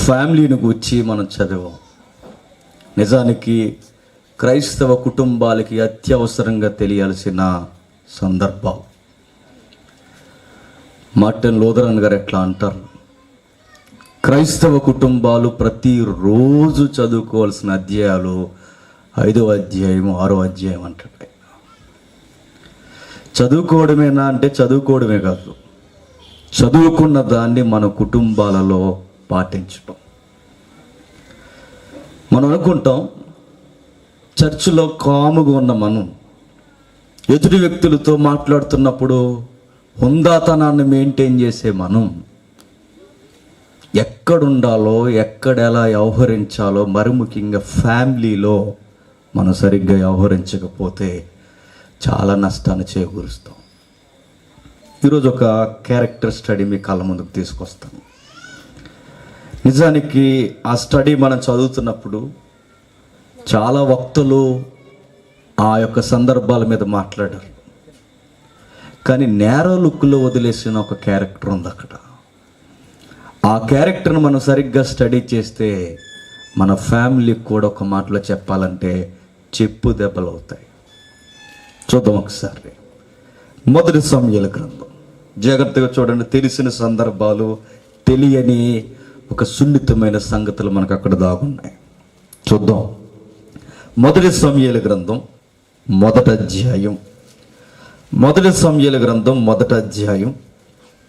ఫ్యామిలీని గురించి మనం చదివాం. నిజానికి క్రైస్తవ కుటుంబాలకి అత్యవసరంగా తెలియాల్సిన సందర్భం. మార్టిన్ లూథరన్ గారు ఎట్లా అంటారు, క్రైస్తవ కుటుంబాలు ప్రతిరోజు చదువుకోవాల్సిన అధ్యాయాలు 5వ అధ్యాయం 6వ అధ్యాయం అంటాడు. చదువుకోవడమేనా అంటే చదువుకోవడమే కాదు, చదువుకున్న దాన్ని మన కుటుంబాలలో పాటించటం. మనం అనుకుంటాం చర్చిలో కాముగా ఉన్న మనం ఎదుటి వ్యక్తులతో మాట్లాడుతున్నప్పుడు హుందాతనాన్ని మెయింటైన్ చేసే మనం ఎక్కడుండాలో ఎక్కడెలా వ్యవహరించాలో, మరి ముఖ్యంగా ఫ్యామిలీలో మనం సరిగ్గా వ్యవహరించకపోతే చాలా నష్టాన్ని చేకూరుస్తాం. ఈరోజు ఒక క్యారెక్టర్ స్టడీ మీ కళ్ళ ముందుకు తీసుకొస్తాను. నిజానికి ఆ స్టడీ మనం చదువుతున్నప్పుడు చాలా వక్తలు ఆ యొక్క సందర్భాల మీద మాట్లాడారు, కానీ నేర లుక్లో వదిలేసిన ఒక క్యారెక్టర్ ఉంది అక్కడ. ఆ క్యారెక్టర్ను మనం సరిగ్గా స్టడీ చేస్తే మన ఫ్యామిలీకి కూడా ఒక మాటలో చెప్పాలంటే చెప్పు దెబ్బలు అవుతాయి. చూద్దాం ఒకసారి. 1 సమూయేలు గ్రంథం. జాగ్రత్తగా చూడండి. తెలిసిన సందర్భాలు, తెలియని ఒక సున్నితమైన సంగతులు మనకు అక్కడ దాగున్నాయి. చూద్దాం. 1 సమూయేలు గ్రంథం 1వ అధ్యాయం. 1 సమూయేలు గ్రంథం 1వ అధ్యాయం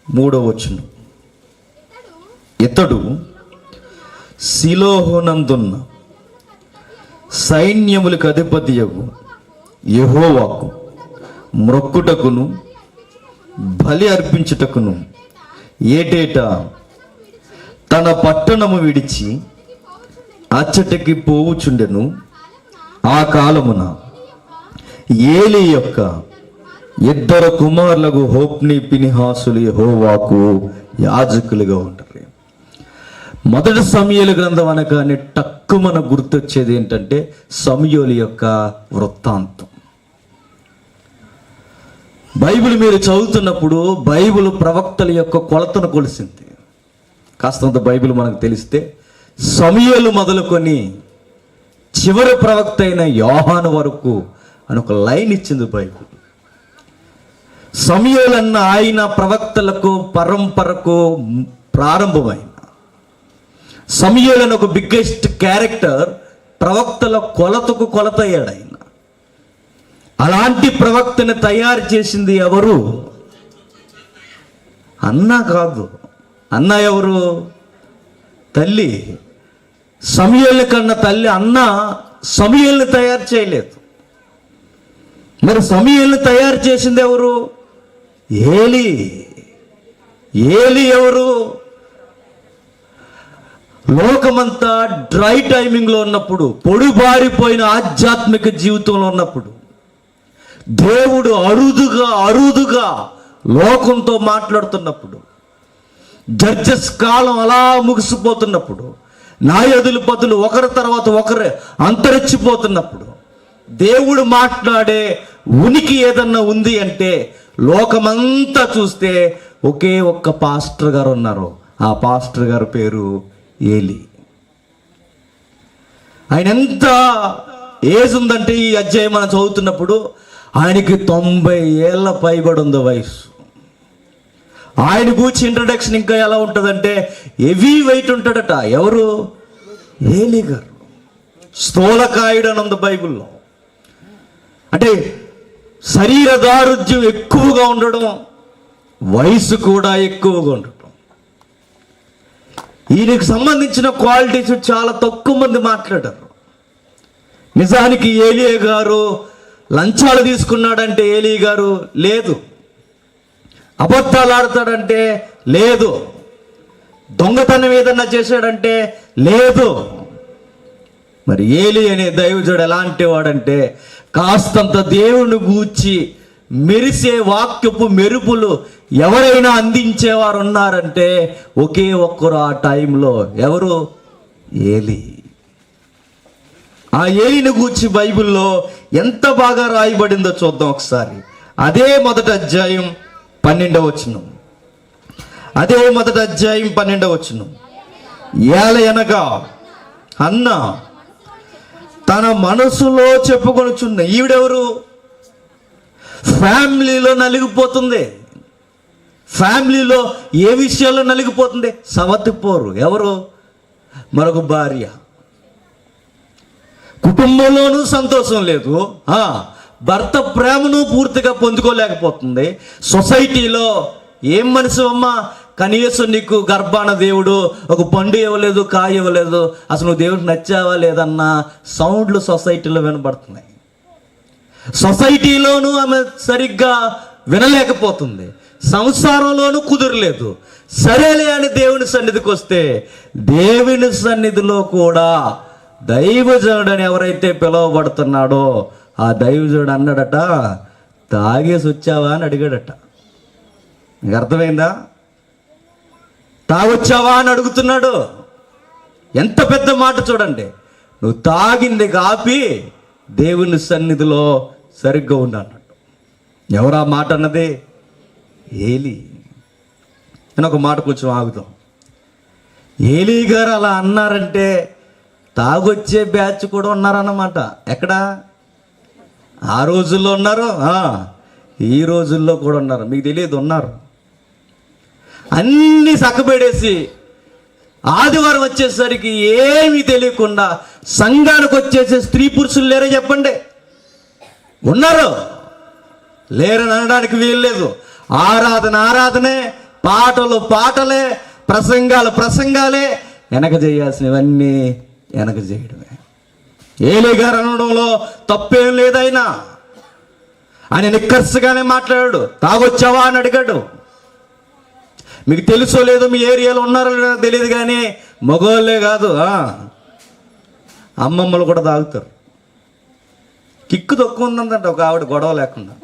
3వ వచనం. ఇతడు షిలోహునందున్న సైన్యములకు అధిపతియగు యెహోవాకు మ్రొక్కుటకును బలి అర్పించుటకును ఏటేటా తన పట్టణము విడిచి అచ్చటికి పోవుచుండెను. ఆ కాలమున ఏలీ యొక్క 2 కుమారులకు హోప్ని ఫినెహాసులు యెహోవాకు యాజకులుగా ఉంటారు. 1 సమూయేలు గ్రంథం అనగానే టక్కుమన గుర్తొచ్చేది ఏంటంటే సమూయేలు యొక్క వృత్తాంతం. బైబిల్ మీరు చదువుతున్నప్పుడు బైబిల్ ప్రవక్తల యొక్క కొలతను కొలిసింది. కాస్తంత బైబిల్ మనకు తెలిస్తే సమూయేలు మొదలుకొని చివరి ప్రవక్త అయిన యోహాను వరకు అని ఒక లైన్ ఇచ్చింది బైబిల్. సమూయేలు అన్న ఆయన ప్రవక్తలకు పరంపరకు ప్రారంభమైన సమూయేలు అన్న ఒక బిగ్గెస్ట్ క్యారెక్టర్ ప్రవక్తల కొలతకు కొలత అయ్యాడు ఆయన. అలాంటి ప్రవక్తని తయారు చేసింది ఎవరు? అన్న కాదు. అన్న ఎవరు? తల్లి. సమూయేలు కన్నా తల్లి అన్న సమూయేలుని తయారు చేయలేదు. మరి సమూయేలుని తయారు చేసింది ఎవరు? ఏలీ. ఏలీ ఎవరు? లోకమంతా డ్రై టైమింగ్లో ఉన్నప్పుడు, పొడిబారిపోయిన ఆధ్యాత్మిక జీవితంలో ఉన్నప్పుడు, దేవుడు అరుదుగా లోకంతో మాట్లాడుతున్నప్పుడు, జడ్జెస్ కాలం అలా ముగిసిపోతున్నప్పుడు, న్యాయాధిపతులు ఒకరి తర్వాత ఒకరు అంతరించిపోతున్నప్పుడు, దేవుడు మాట్లాడే ఉనికి ఏదన్నా ఉంది అంటే లోకమంతా చూస్తే ఒకే ఒక్క పాస్టర్ గారు ఉన్నారు. ఆ పాస్టర్ గారి పేరు ఏలీ. ఆయన ఎంత ఏజ్ ఉందంటే ఈ అధ్యాయం మనం చదువుతున్నప్పుడు ఆయనకి 90 ఏళ్ళ పైబడి ఉంది వయసు. ఆయన గురించి ఇంట్రడక్షన్ ఇంకా ఎలా ఉంటుందంటే హెవీ వెయిట్ ఉంటాడట. ఎవరు? ఏలీ గారు. స్థూలకాయుడు అని ఉంది బైబిల్లో. అంటే శరీర దారుఢ్యం ఎక్కువగా ఉండడం, వయసు కూడా ఎక్కువగా ఉండడం. ఈయనకు సంబంధించిన క్వాలిటీస్ చాలా తక్కువ మంది మాట్లాడారు. నిజానికి ఏలీ గారు లంచాలు తీసుకున్నాడంటే ఏలీ గారు లేదు. అబద్ధాలు ఆడతాడంటే లేదు. దొంగతనం ఏదన్నా చేశాడంటే లేదు. మరి ఏలీ అనే దైవజుడు ఎలాంటి వాడంటే కాస్తంత దేవుని గూర్చి మెరిసే వాక్యపు మెరుపులు ఎవరైనా అందించేవారు ఉన్నారంటే ఒకే ఒక్కరు ఆ టైంలో. ఎవరు? ఏలీ. ఆ ఏలీని గూర్చి బైబిల్లో ఎంత బాగా రాయబడిందో చూద్దాం ఒకసారి. అదే 1వ అధ్యాయం 12వ వచనం. అదే 1వ అధ్యాయం 12వ వచనం. ఏలయనగా అన్న తన మనసులో చెప్పుకొనుచున్న ఈవిడెవరు? ఫ్యామిలీలో నలిగిపోతుంది. ఫ్యామిలీలో ఏ విషయాల్లో నలిగిపోతుంది? సవతిపోరు. ఎవరు? మరొక భార్య. కుటుంబంలోనూ సంతోషం లేదు, భర్త ప్రేమను పూర్తిగా పొందుకోలేకపోతుంది. సొసైటీలో ఏం మనిషి అమ్మా, కనీసం నీకు గర్భాన దేవుడు ఒక పండు ఇవ్వలేదు, కాయ ఇవ్వలేదు, అసలు నువ్వు దేవుడికి నచ్చావా లేదన్న సౌండ్లు సొసైటీలో వినబడుతున్నాయి. సొసైటీలోనూ ఆమె సరిగ్గా వినలేకపోతుంది, సంసారంలోనూ కుదరలేదు. సరేలే అని దేవుని సన్నిధికి వస్తే దేవుని సన్నిధిలో కూడా దైవజనుడు అని ఎవరైతే పిలువబడుతున్నాడో ఆ దైవజనుడు అన్నాడట, తాగేసి వచ్చావా అని అడిగాడట. నీకు అర్థమైందా? తాగొచ్చావా అని అడుగుతున్నాడు. ఎంత పెద్ద మాట చూడండి. నువ్వు తాగింది కాపి దేవుని సన్నిధిలో సరిగ్గా ఉన్నాడు. ఎవరా మాట అన్నది? ఏలీ. నేను ఒక మాట కొంచెం ఆగుతాం. ఏలీ గారు అలా అన్నారంటే తాగొచ్చే బ్యాచ్ కూడా ఉన్నారన్నమాట. ఎక్కడ? ఆ రోజుల్లో ఉన్నారు, ఈ రోజుల్లో కూడా ఉన్నారు. మీకు తెలియదు, ఉన్నారు. అన్నీ చక్కబెడేసి ఆదివారం వచ్చేసరికి ఏమీ తెలియకుండా సంఘానికి వచ్చేసే స్త్రీ పురుషులు లేరే చెప్పండి? ఉన్నారు. లేరని అనడానికి వీల్లేదు. ఆరాధనే, పాటలు పాటలే, ప్రసంగాలే, వెనక చేయాల్సినవన్నీ వెనక చేయడమే. ఏలీ గారు అనడంలో తప్పేం లేదైనా. ఆయన నిక్కర్సుగానే మాట్లాడాడు. తాగొచ్చావా అని అడిగాడు. మీకు తెలుసో లేదో, మీ ఏరియాలో ఉన్నారో లేదో తెలియదు, కానీ మగవాళ్ళే కాదు, అమ్మమ్మలు కూడా తాగుతారు. కిక్కు తక్కువ ఉందంట ఒక ఆవిడ, గొడవ లేకుండా.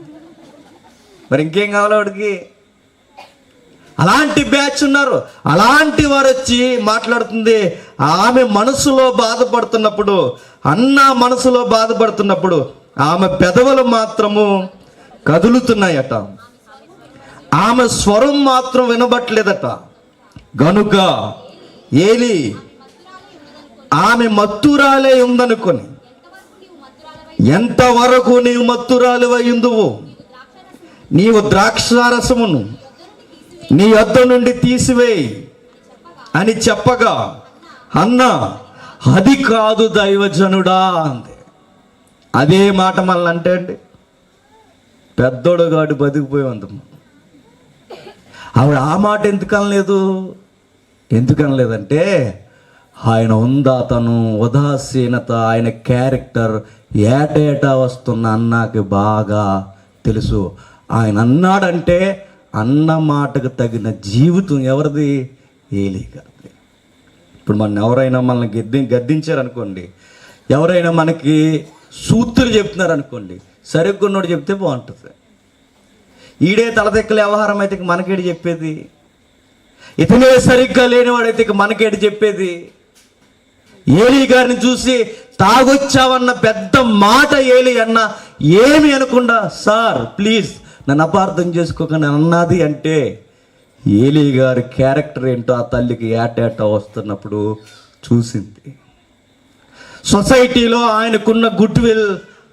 మరి ఇంకేం కావాలి ఆవిడకి? అలాంటి బ్యాచ్ ఉన్నారు. అలాంటి వారు వచ్చి మాట్లాడుతుంది. ఆమె మనసులో బాధపడుతున్నప్పుడు, అన్న మనసులో బాధపడుతున్నప్పుడు ఆమె పెదవులు మాత్రము కదులుతున్నాయట, ఆమె స్వరం మాత్రం వినబట్లేదట. గనుక ఏలీ ఆమె మత్తురాలే ఉందనుకొని, ఎంతవరకు నీవు మత్తురాలు అయ్యుందువు, నీవు ద్రాక్షారసమును నీ యొద్ద నుండి తీసివేయి అని చెప్పగా అన్న అది కాదు దైవజనుడా అంది. అదే మాట మళ్ళీ అంటే అండి, పెద్దోడు గాడు బతికిపోయి ఉందమ్మ. ఆవిడ ఆ మాట ఎందుకనలేదంటే ఆయన ఉందాతను, ఉదాసీనత, ఆయన క్యారెక్టర్ ఏటేటా వస్తున్న అన్నకి బాగా తెలుసు. ఆయన అన్నాడంటే అన్న మాటకు తగిన జీవితం ఎవరిది? ఏలీ గారిది. ఇప్పుడు ఎవరైనా మనల్ని గద్దించారనుకోండి, ఎవరైనా మనకి సూత్రులు చెప్తున్నారనుకోండి, సరిగ్గున్నోడు చెప్తే బాగుంటుంది. ఈడే తలదెక్కల వ్యవహారం అయితే మనకేటి చెప్పేది? ఇతనే సరిగ్గా లేనివాడైతే మనకేటి చెప్పేది? ఏలీ గారిని చూసి తాగొచ్చావన్న పెద్ద మాట ఏలీ అన్న ఏమి అనకుండా, సార్ ప్లీజ్ నన్ను అపార్థం చేసుకోకుండా అన్నది అంటే ఏలీ గారి క్యారెక్టర్ ఏంటో ఆ తల్లికి ఏటేటా వస్తున్నప్పుడు చూసింది. సొసైటీలో ఆయనకున్న గుడ్ విల్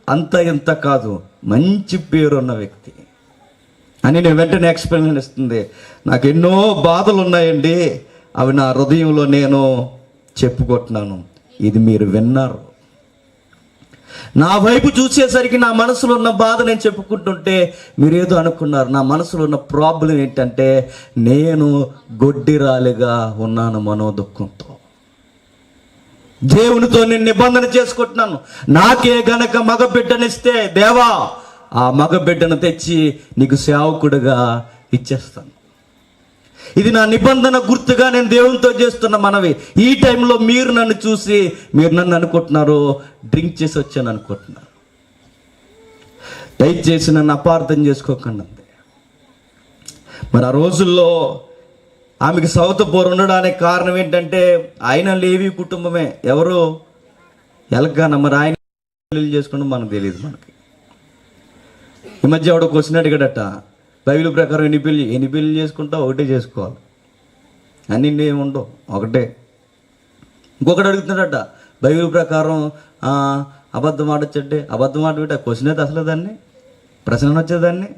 అంత ఇంత కాదు, మంచి పేరున్న వ్యక్తి అని నేను వెంటనే ఎక్స్ప్లెయిన్ ఇస్తుంది. నాకు ఎన్నో బాధలు ఉన్నాయండి, అవి నా హృదయంలో నేను చెప్పుకుంటున్నాను. ఇది మీరు విన్నారు. నా వైపు చూసేసరికి నా మనసులో ఉన్న బాధ నేను చెప్పుకుంటుంటే మీరేదో అనుకున్నారు. నా మనసులో ఉన్న ప్రాబ్లం ఏంటంటే నేను గొడ్డిరాలిగా ఉన్నాను మనోదుఃఖంతో. దేవునితో నేను నిబంధన చేసుకుంటున్నాను. నాకే గనక మగబిడ్డనిస్తే దేవా, ఆ మగబిడ్డను తెచ్చి నీకు సేవకుడిగా ఇచ్చేస్తాను. ఇది నా నిబంధన గుర్తుగా నేను దేవునితో చేస్తున్న మనవి. ఈ టైంలో మీరు నన్ను చూసి మీరు నన్ను అనుకుంటున్నారు డ్రింక్ చేసి వచ్చాను అనుకుంటున్నారు. దయచేసి నన్ను అపార్థం చేసుకోకండి. మరి ఆ రోజుల్లో ఆమెకు సౌతపూర్ ఉండడానికి కారణం ఏంటంటే ఆయన లేవి కుటుంబమే. ఎవరు? ఎలగాన. మరి ఆయన పెళ్లి చేసుకోవడం మనకు తెలియదు. మనకి ఈ మధ్య ఎవడో క్వశ్చన్ అడిగాడట, బైబిల్ ప్రకారం ఎన్ని పెళ్లి చేసుకుంటావు? ఒకటే చేసుకోవాలి. అన్ని ఏమి ఉండవు, ఒకటే. ఇంకొకటి అడుగుతున్నాడట, బైబిల్ ప్రకారం అబద్ధం ఆడొచ్చంటే అబద్ధం ఆడబెట్టి ఆ క్వశ్చన్ అయితే అసలు దాన్ని ప్రశ్న వచ్చేదాన్ని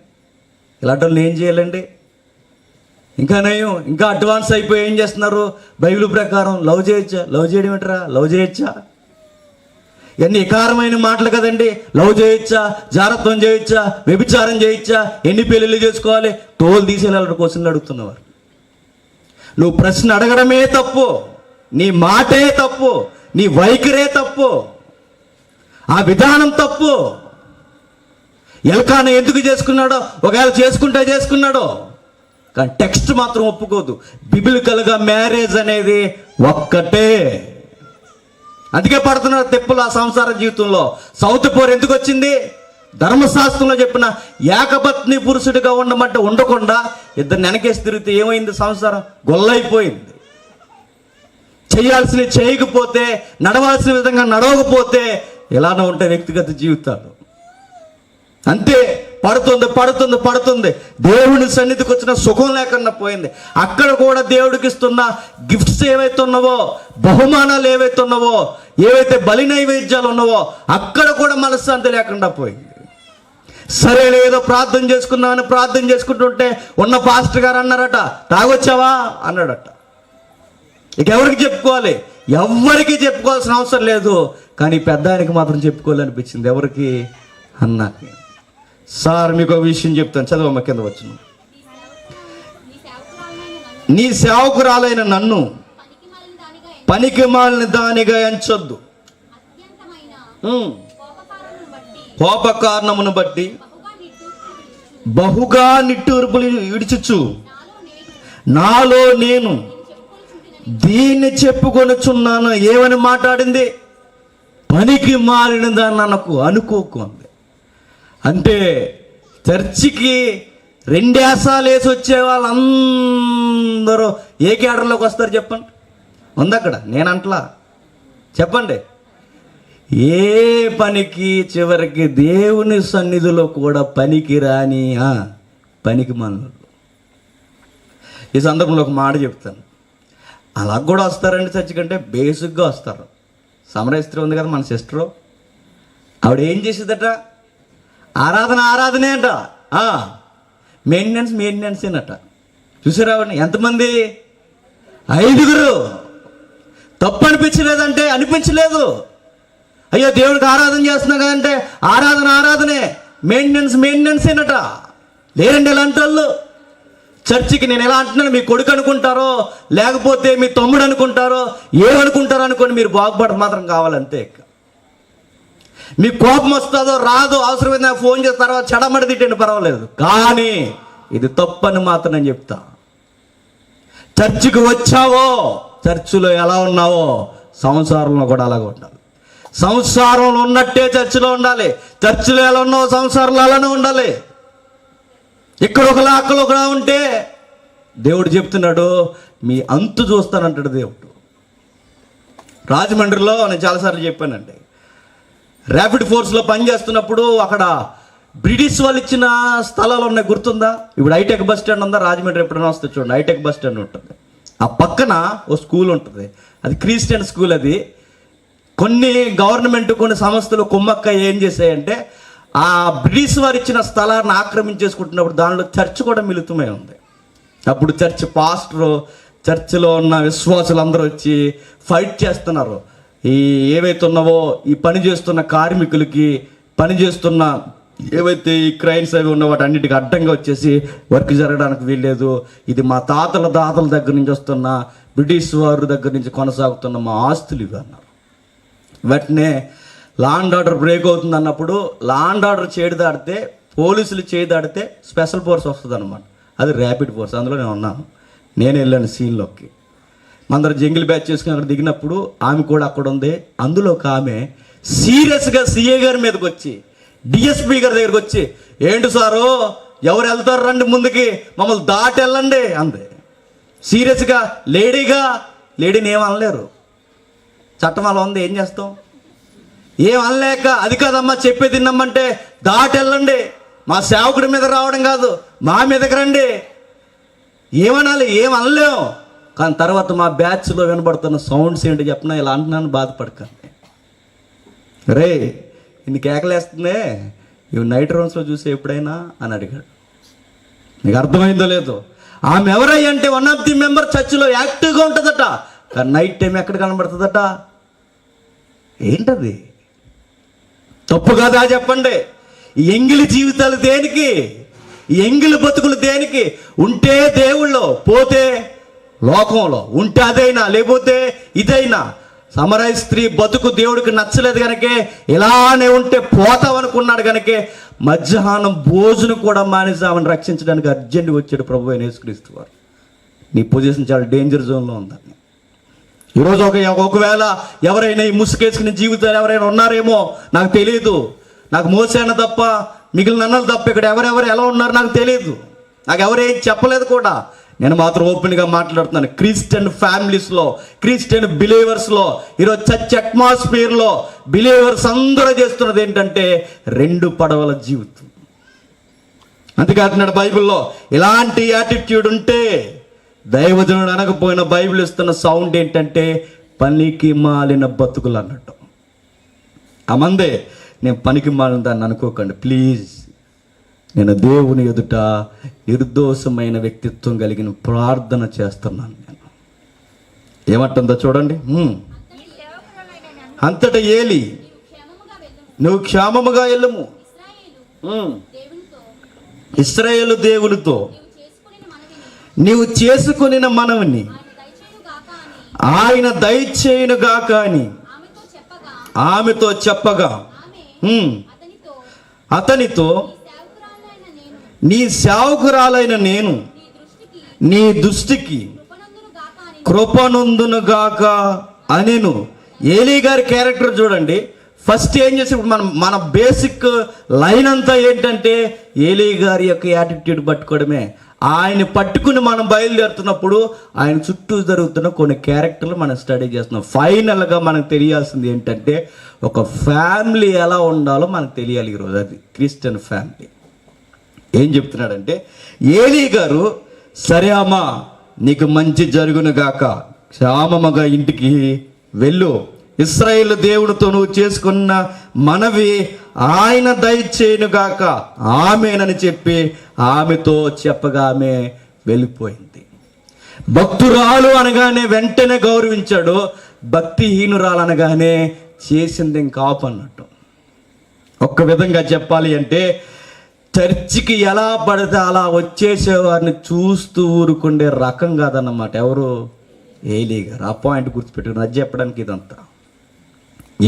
ఇలాంటి వాళ్ళు ఏం చేయాలండి? ఇంకా నయం, ఇంకా అడ్వాన్స్ అయిపోయి ఏం చేస్తున్నారు? బైబిల్ ప్రకారం లవ్ చేయొచ్చా? లవ్ చేయడం ఏంటరా? లవ్ చేయొచ్చా? ఎన్ని వికారమైన మాటలు కదండి. లవ్ చేయొచ్చా? జారత్వం చేయొచ్చా? వ్యభిచారం చేయొచ్చా? ఎన్ని పెళ్ళిళ్ళు చేసుకోవాలి? తోలు తీసేయాలంటే క్వశ్చన్లు అడుగుతున్నవారు. నువ్వు ప్రశ్న అడగడమే తప్పు, నీ మాటే తప్పు, నీ వైఖరే తప్పు, ఆ విధానం తప్పు. ఎల్కానా ఎందుకు చేసుకున్నాడో, ఒకవేళ చేసుకున్నాడో, కానీ టెక్స్ట్ మాత్రం ఒప్పుకోదు. బిబిలికల్గా మ్యారేజ్ అనేది ఒక్కటే. అందుకే పడుతున్నారు తెప్పులు ఆ సంసార జీవితంలో. సౌత్ పోర్ ఎందుకు వచ్చింది? ధర్మశాస్త్రంలో చెప్పిన ఏకపత్ని పురుషుడిగా ఉండమంటే ఉండకుండా ఇద్దరు వెనకేసి తిరిగితే ఏమైంది? సంసారం గొల్లైపోయింది. చేయాల్సినవి చేయకపోతే, నడవాల్సిన విధంగా నడవకపోతే ఇలానే ఉంటాయి వ్యక్తిగత జీవితాలు. అంతే, పడుతుంది. దేవుని సన్నిధికి వచ్చిన సుఖం లేకుండా పోయింది. అక్కడ కూడా దేవుడికి ఇస్తున్న గిఫ్ట్స్ ఏవైతే ఉన్నావో, బహుమానాలు ఏవైతే ఉన్నావో, ఏవైతే బలి నైవేద్యాలు ఉన్నావో, అక్కడ కూడా మనశ్శాంతి లేకుండా పోయింది. సరే ఏదో ప్రార్థన చేసుకుంటుంటే ఉన్న పాస్టర్ గారు అన్నారట, తాగొచ్చావా అన్నాడట. ఇక ఎవరికి చెప్పుకోవాలి? ఎవరికి చెప్పుకోవాల్సిన అవసరం లేదు. కానీ పెద్ద ఆయనకి మాత్రం చెప్పుకోవాలనిపించింది. ఎవరికి? అన్నాకి. సార్ మీకు ఒక విషయం చెప్తాను, చదవమ్మ కింద వచ్చును. నీ సేవకురాలైన నన్ను పనికి మాలిన దానిగా ఎంచొద్దు. కోపకారణమును బట్టి బహుగా నిట్టూర్పులు విడిచుచు నాలో నేను దీన్ని చెప్పుకొనుచున్నాను. ఏమని మాట్లాడింది? పనికి మాలిన దాన్ని అనుకోకు అంది. అంటే చర్చికి 2 ఏసాలు వేసి వచ్చే వాళ్ళందరూ ఏ కేడర్లోకి వస్తారు చెప్పండి? ఉంది అక్కడ, నేనంటలా. చెప్పండి, ఏ పనికి చివరికి దేవుని సన్నిధిలో కూడా పనికి రాని పనికి మాలిన. ఈ సందర్భంలో ఒక మాట చెప్తాను. అలా కూడా వస్తారండి చర్చి కంటే బేసిక్గా వస్తారు. సమరస్త్రీ ఉంది కదా మన సిస్టరు, ఆవిడ ఏం చేసేదట? ఆరాధనే అంట, మెయింటెనెన్స్ ఏనట. చూసారా ఆవిడని? ఎంతమంది? 5. తప్పు అనిపించలేదంటే అనిపించలేదు. అయ్యో దేవుడికి ఆరాధన చేస్తున్నా కదంటే ఆరాధనే, మెయింటెనెన్స్ ఏనట. లేరండి ఎలాంటి వాళ్ళు చర్చికి. నేను ఎలా అంటున్నాను, మీ కొడుకు అనుకుంటారో లేకపోతే మీ తమ్ముడు అనుకుంటారో ఏమనుకుంటారో అనుకోండి, మీరు బాగుపడ మాత్రం కావాలంతే. మీ కోపం వస్తుందో రాదో అవసరమైంది ఫోన్ చేసిన తర్వాత చెడమడి తిట్టండి, పర్వాలేదు. కానీ ఇది తప్పని మాత్రం నేను చెప్తా. చర్చికి వచ్చావో, చర్చిలో ఎలా ఉన్నావో సంసారంలో కూడా అలాగే ఉండాలి. సంసారంలో ఉన్నట్టే చర్చిలో ఉండాలి. చర్చిలో ఎలా ఉన్నావో సంసారంలో అలానే ఉండాలి. ఇక్కడ ఒకలా అక్కడ ఒకలా ఉంటే దేవుడు చెప్తున్నాడు, మీ అంతు చూస్తానంటాడు దేవుడు. రాజమండ్రిలో నేను చాలాసార్లు చెప్పానండి, ర్యాపిడ్ ఫోర్స్లో పనిచేస్తున్నప్పుడు అక్కడ బ్రిటిష్ వాళ్ళు ఇచ్చిన స్థలాలు ఉన్నాయి, గుర్తుందా? ఇప్పుడు హైటెక్ బస్ స్టాండ్ ఉందా? రాజమండ్రి ఎప్పుడైనా వస్తే చూడండి, హైటెక్ బస్ స్టాండ్ ఉంటుంది. ఆ పక్కన ఓ స్కూల్ ఉంటుంది, అది క్రిస్టియన్ స్కూల్. అది కొన్ని గవర్నమెంట్ కొన్ని సంస్థలు కుమ్మక్క ఏం చేశాయంటే ఆ బ్రిటిష్ వారు ఇచ్చిన స్థలాన్ని ఆక్రమించేసుకుంటున్నప్పుడు దానిలో చర్చ్ కూడా మిళితమై ఉంది. అప్పుడు చర్చ్ పాస్టరు, చర్చిలో ఉన్న విశ్వాసులు అందరూ వచ్చి ఫైట్ చేస్తున్నారు. ఈ ఏవైతే ఉన్నావో ఈ పని చేస్తున్న కార్మికులకి, పని చేస్తున్న ఏవైతే ఈ క్రైన్స్ అవి ఉన్న వాటి అన్నిటికీ అడ్డంగా వచ్చేసి వర్క్ జరగడానికి వీల్లేదు. ఇది మా తాతల దగ్గర నుంచి వస్తున్న, బ్రిటిష్ వారి దగ్గర నుంచి కొనసాగుతున్న మా ఆస్తులు ఇవి అన్నారు. వెంటనే లా అండ్ ఆర్డర్ బ్రేక్ అవుతుంది అన్నప్పుడు, లా అండ్ ఆర్డర్ చేయి దాడితే, పోలీసులు చేయి దాడితే స్పెషల్ ఫోర్స్ వస్తుంది అనమాట. అది ర్యాపిడ్ ఫోర్స్. అందులో నేను ఉన్నాను, నేను వెళ్ళాను సీన్లోకి. అందరు జంగిల్ బ్యాచ్ చేసుకుని అక్కడ దిగినప్పుడు ఆమె కూడా అక్కడ ఉంది. అందులో ఒక ఆమె సీరియస్గా సిఏ గారి మీదకి వచ్చి, డిఎస్పీ గారి దగ్గరికి వచ్చి, ఏంటి సారు ఎవరు వెళ్తారు రండి ముందుకి, మమ్మల్ని దాటి వెళ్ళండి అంది. సీరియస్గా. లేడీని ఏం అనలేరు, చట్టం అలా ఉంది, ఏం చేస్తాం? ఏం అనలేక, అది కాదమ్మా చెప్పేది తిన్నమ్మంటే దాటి వెళ్ళండి, మా సేవకుడి మీద రావడం కాదు మా మీదకి రండి. ఏమనాలి? ఏం అనలేం. కానీ తర్వాత మా బ్యాచ్లో వినబడుతున్న సౌండ్స్ ఏంటి చెప్పినా ఇలా అంటున్నాను, బాధపడకండి. రే ఇన్ని కేకలేస్తుందే, ఇవి నైట్ రౌండ్స్లో చూసే ఎప్పుడైనా అని అడిగాడు. నీకు అర్థమైందో లేదో. ఆమె ఎవరై అంటే వన్ ఆఫ్ ది మెంబర్ చర్చిలో యాక్టివ్గా ఉంటుందట, కానీ నైట్ టైం ఎక్కడ కనబడుతుందట? ఏంటది? తప్పు కదా చెప్పండి. ఈ ఎంగిలి జీవితాలు దేనికి? ఈ ఎంగిలి బతుకులు దేనికి? ఉంటే దేవుళ్ళో, పోతే లోకంలో. ఉంటే అదైనా లేకపోతే ఇదైనా. సమరయ స్త్రీ బతుకు దేవుడికి నచ్చలేదు కనుకే ఇలానే ఉంటే పోతావనుకున్నాడు కనుకే మధ్యాహ్నం భోజనం కూడా మానేసి ఆమెను రక్షించడానికి అర్జెంట్ వచ్చాడు ప్రభు అయిన యేసుక్రీస్తు వారు. నీ పొజిషన్ చాలా డేంజర్ జోన్లో ఉందని. ఈరోజు ఒకవేళ ఎవరైనా ఈ ముసుకేసుకునే జీవితాలు ఎవరైనా ఉన్నారేమో నాకు తెలియదు. నాకు మోసాన తప్ప మిగిలిన అన్నలు తప్ప ఇక్కడ ఎవరెవరు ఎలా ఉన్నారు నాకు తెలియదు. నాకు ఎవరేం చెప్పలేదు కూడా. నేను మాత్రం ఓపెన్గా మాట్లాడుతున్నాను. క్రిస్టియన్ ఫ్యామిలీస్లో, క్రిస్టియన్ బిలీవర్స్లో, ఈరోజు చర్చ్ అట్మాస్ఫియర్లో బిలీవర్స్ అందరూ చేస్తున్నది ఏంటంటే 2 పడవల జీవితం. అంతేకాదు బైబిల్లో ఇలాంటి యాటిట్యూడ్ ఉంటే దైవజనుడు అనకపోయిన బైబిల్ ఇస్తున్న సౌండ్ ఏంటంటే పనికి మాలిన బతుకులు అన్నట్టు. ఆ మందే నేను పనికి మాలిన దాన్ని అనుకోకండి ప్లీజ్. నేను దేవుని ఎదుట నిర్దోషమైన వ్యక్తిత్వం కలిగిన ప్రార్థన చేస్తున్నాను. నేను ఏమంటుందో చూడండి. అంతట ఏలి, నువ్వు క్షేమముగా వెళ్ళము, ఇశ్రాయేలు దేవునితో నీవు చేసుకొనిన మనవిని ఆయన దయచేయునుగాక అని ఆమెతో చెప్పగా అతనితో నీ సేవకురాలైన నేను నీ దృష్టికి కృపనొందునుగాక అనెను. ఏలీ గారి క్యారెక్టర్ చూడండి. ఫస్ట్ ఏం చేసి మన బేసిక్ లైన్ అంతా ఏంటంటే ఏలీ గారి యొక్క యాటిట్యూడ్ పట్టుకోవడమే. ఆయన పట్టుకుని మనం బయలుదేరుతున్నప్పుడు ఆయన చుట్టూ జరుగుతున్న కొన్ని క్యారెక్టర్లు మనం స్టడీ చేస్తున్నాం. ఫైనల్గా మనకు తెలియాల్సింది ఏంటంటే ఒక ఫ్యామిలీ ఎలా ఉండాలో మనకు తెలియాలి ఈరోజు. అది క్రిస్టియన్ ఫ్యామిలీ. ఏం చెప్తున్నాడంటే ఏలీ గారు, సరే అమ్మా నీకు మంచి జరుగును గాక, క్షేమముగా ఇంటికి వెళ్ళు, ఇశ్రాయేలు దేవునితో నువ్వు చేసుకున్న మనవి ఆయన దయచేయునుగాక ఆమెనని చెప్పి ఆమెతో చెప్పగా ఆమె వెళ్ళిపోయింది. భక్తురాలు అనగానే వెంటనే గౌరవించాడు, భక్తిహీనురాలు అనగానే చేసింది ఇంకాపు అన్నట్టు. ఒక్క విధంగా చెప్పాలి అంటే చర్చికి ఎలా పడితే అలా వచ్చేసేవారిని చూస్తూ ఊరుకుండే రకం కాదన్నమాట. ఎవరు? ఏలీ గారు. ఆ పాయింట్ గుర్తుపెట్టుకుని అది చెప్పడానికి ఇదంతా.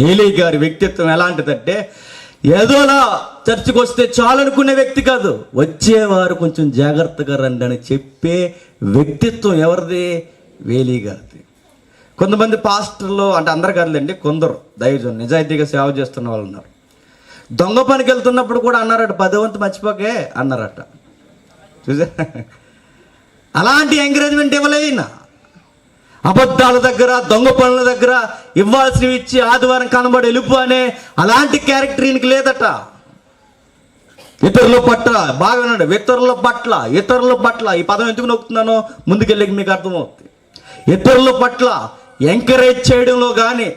ఏలీ గారి వ్యక్తిత్వం ఎలాంటిదంటే ఏదోలా చర్చికి వస్తే చాలనుకునే వ్యక్తి కాదు, వచ్చేవారు కొంచెం జాగ్రత్తగా రండి అని చెప్పే వ్యక్తిత్వం ఎవరిది? ఏలీ గారిది. కొంతమంది పాస్టర్లు అంటే అందరు కాదులేండి, కొందరు దైవజనులు నిజాయితీగా సేవ చేస్తున్న వాళ్ళు ఉన్నారు. దొంగ పనికి వెళ్తున్నప్పుడు కూడా అన్నారట 10వ వంతు మర్చిపోకే అన్నారట. చూసా? అలాంటి ఎంకరేజ్మెంట్ ఇవ్వలేనా? అబద్ధాల దగ్గర, దొంగ పనుల దగ్గర ఇవ్వాల్సినవి ఇచ్చి ఆదివారం కనబడి వెళ్ళిపో అనే అలాంటి క్యారెక్టర్ ఈయనకి లేదట. ఇతరుల పట్ల బాగా వినండి, ఇతరుల పట్ల ఈ పదం ఎందుకు నొక్కుతున్నానో ముందుకెళ్ళి మీకు అర్థమవుతుంది. ఇతరుల పట్ల ఎంకరేజ్ చేయడంలో కానీ,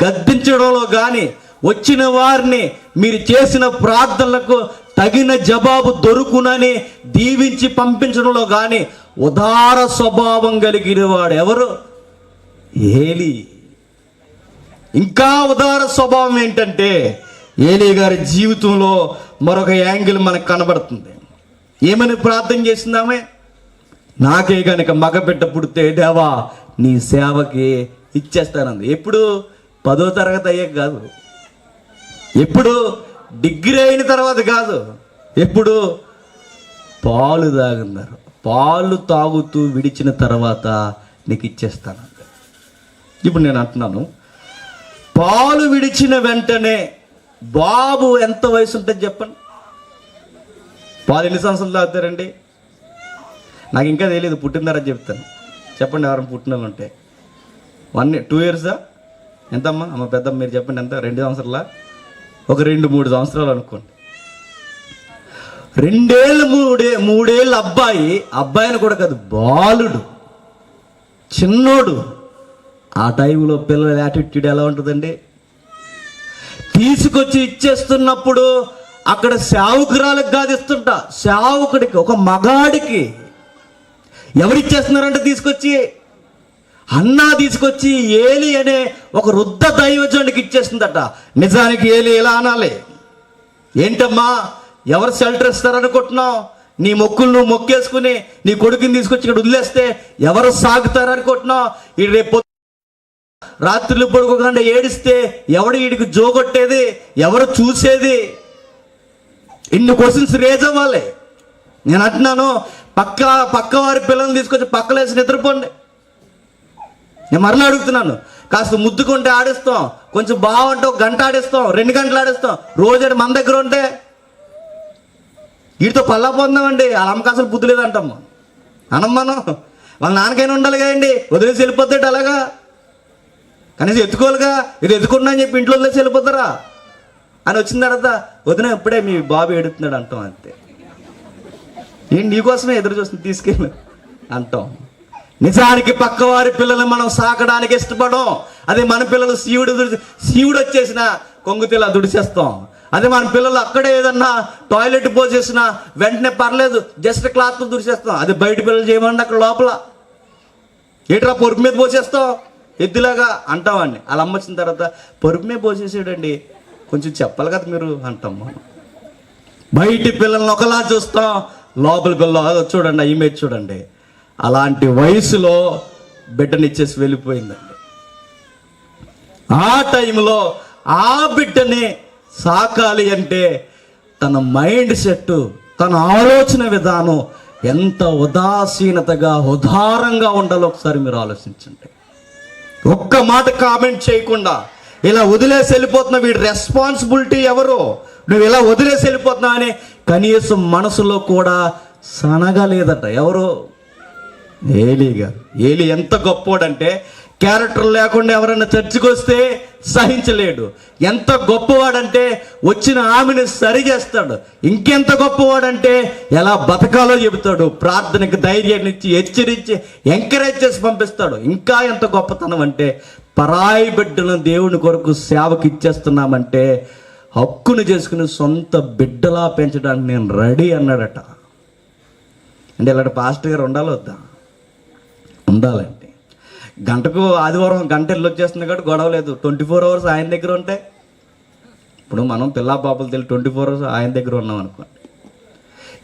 గద్దించడంలో కానీ, వచ్చిన వారిని మీరు చేసిన ప్రార్థనలకు తగిన జవాబు దొరుకునని దీవించి పంపించడంలో కానీ ఉదార స్వభావం కలిగిన వాడు ఎవరు? ఏలీ. ఇంకా ఉదార స్వభావం ఏంటంటే ఏలీ గారి జీవితంలో మరొక యాంగిల్ మనకు కనబడుతుంది. ఏమని ప్రార్థన చేసిందామే? నాకే కనుక మగబిడ్డ పుడితే దేవా నీ సేవకి ఇచ్చేస్తానంది. ఎప్పుడు? 10వ తరగతి అయ్యాక కాదు, ఎప్పుడు? డిగ్రీ అయిన తర్వాత కాదు, ఎప్పుడు? పాలు తాగున్నారు. పాలు తాగుతూ విడిచిన తర్వాత నీకు ఇచ్చేస్తాను. ఇప్పుడు నేను అంటున్నాను, పాలు విడిచిన వెంటనే బాబు ఎంత వయసు ఉంటుంది చెప్పండి? పాలు ఎన్ని సంవత్సరాలు తాగుతారండి? నాకు ఇంకా తెలియదు, పుట్టిందారని చెప్తాను. చెప్పండి ఎవరైనా పుట్టిన వాళ్ళు ఉంటే. 2 ఇయర్సా? ఎంతమ్మా? అమ్మ పెద్దమ్మ మీరు చెప్పండి ఎంత? 2 సంవత్సరాలా? ఒక 2-3 సంవత్సరాలు అనుకోండి. 2 ఏళ్ళు 3 ఏళ్ళ అబ్బాయిని కూడా కాదు, బాలుడు చిన్నోడు. ఆ టైంలో పిల్లల యాటిట్యూడ్ ఎలా ఉంటుందండి? తీసుకొచ్చి ఇచ్చేస్తున్నప్పుడు అక్కడ సేవకురాలకు కాదు ఇస్తుంటా, సేవకుడికి, ఒక మగాడికి. ఎవరిచ్చేస్తున్నారంటే తీసుకొచ్చి అన్నా తీసుకొచ్చి ఏలి అనే ఒక వృద్ధ దైవజనుడికి ఇచ్చేస్తుందట. నిజానికి ఏలి ఎలా అనాలి? ఏంటమ్మా ఎవరు షెల్టర్ ఇస్తారనుకుంటున్నావు? నీ మొక్కులు నువ్వు మొక్కేసుకుని నీ కొడుకుని తీసుకొచ్చి ఇక్కడ వదిలేస్తే ఎవరు సాగుతారనుకుంటున్నావు? ఈ రేపు రాత్రులు పడుకోకుండా ఏడిస్తే ఎవడు వీడికి జోగొట్టేది, ఎవరు చూసేది? ఇన్ని క్వశ్చన్స్ రేజ్ అవ్వాలి. నేను అంటున్నాను, పక్క వారి పిల్లల్ని తీసుకొచ్చి పక్కలేసి నిద్రపోండి. నేను మరలా అడుగుతున్నాను, కాస్త ముద్దుకుంటే ఆడిస్తాం, కొంచెం బాగుంటే ఒక గంట ఆడిస్తాం, 2 గంటలు ఆడిస్తాం. రోజు మన దగ్గర ఉంటే వీటితో పల్లా పొందామండి. వాళ్ళ అమ్మకి అసలు బుద్ధి లేదంటాం మనం. వాళ్ళ నాన్నకైనా ఉండాలి కదండి, వదిలేసి వెళ్ళిపోతాడు అలాగా. కనీసం ఎత్తుకోవాలిగా, ఇది ఎత్తుకున్నా అని చెప్పి ఇంట్లో వదిలేసి వెళ్ళిపోతారా అని వచ్చిన తర్వాత వదిన ఇప్పుడే మీ బాబు ఏడుతున్నాడు అంటాం. అంతే. ఏంటి నీకోసమే ఎదురు చూస్తుంది, తీసుకెళ్ళి అంటాం. నిజానికి పక్కవారి పిల్లల్ని మనం సాకడానికి ఇష్టపడం. అదే మన పిల్లలు శివుడు వచ్చేసిన కొంగుతిలా దుడిచేస్తాం. అదే మన పిల్లలు అక్కడే ఏదన్నా టాయిలెట్ పోసేసినా వెంటనే పర్లేదు జస్ట్ క్లాత్తో దుడిచేస్తాం. అదే బయట పిల్లలు చేయమండి అక్కడ లోపల ఏట్రా పొరుపు మీద పోసేస్తాం ఎద్దులాగా అంటామండి. అలా అమ్మ వచ్చిన తర్వాత పొరుపు మీద పోసేసాడండి, కొంచెం చెప్పాలి కదా మీరు అంటాం. బయటి పిల్లల్ని ఒకలా చూస్తాం, లోపల పిల్లలు చూడండి, ఇమేజ్ చూడండి. అలాంటి వయసులో బిడ్డనిచ్చేసి వెళ్ళిపోయిందండి. ఆ టైంలో ఆ బిడ్డని సాకాలి అంటే తన మైండ్ సెట్, తన ఆలోచన విధానం ఎంత ఉదాసీనతగా ఉదారంగా ఉండాలో ఒకసారి మీరు ఆలోచించండి. ఒక్క మాట కామెంట్ చేయకుండా ఇలా వదిలేసి వెళ్ళిపోతున్నా, వీడి రెస్పాన్సిబిలిటీ ఎవరు? నువ్వు ఇలా వదిలేసి వెళ్ళిపోతున్నావు అని కనీసం మనసులో కూడా సనగలేదట. ఎవరు? ఏలీ గారు. ఏలీ ఎంత గొప్పవాడంటే క్యారెక్టర్ లేకుండా ఎవరైనా చర్చికి వస్తే సహించలేడు. ఎంత గొప్పవాడంటే వచ్చిన ఆమెను సరి చేస్తాడు. ఇంకెంత గొప్పవాడంటే ఎలా బతకాలో చెబుతాడు. ప్రార్థనకు ధైర్యాన్ని ఇచ్చి హెచ్చరించి ఎంకరేజ్ చేసి పంపిస్తాడు. ఇంకా ఎంత గొప్పతనం అంటే పరాయి బిడ్డలను దేవుని కొరకు సేవకి ఇచ్చేస్తున్నామంటే హక్కును చేసుకుని సొంత బిడ్డలా పెంచడానికి నేను రెడీ అన్నాడట. అంటే ఇలాంటి పాస్టర్ గారు ఉండాలి వద్దా? ఉండాలండి. గంటకు ఆదివారం గంట వెళ్ళి వచ్చేస్తుంది కాబట్టి గొడవ లేదు. 24 hours ఆయన దగ్గర ఉంటే, ఇప్పుడు మనం పిల్లా పాపలు తెలియదు 24 hours ఆయన దగ్గర ఉన్నాం అనుకోండి,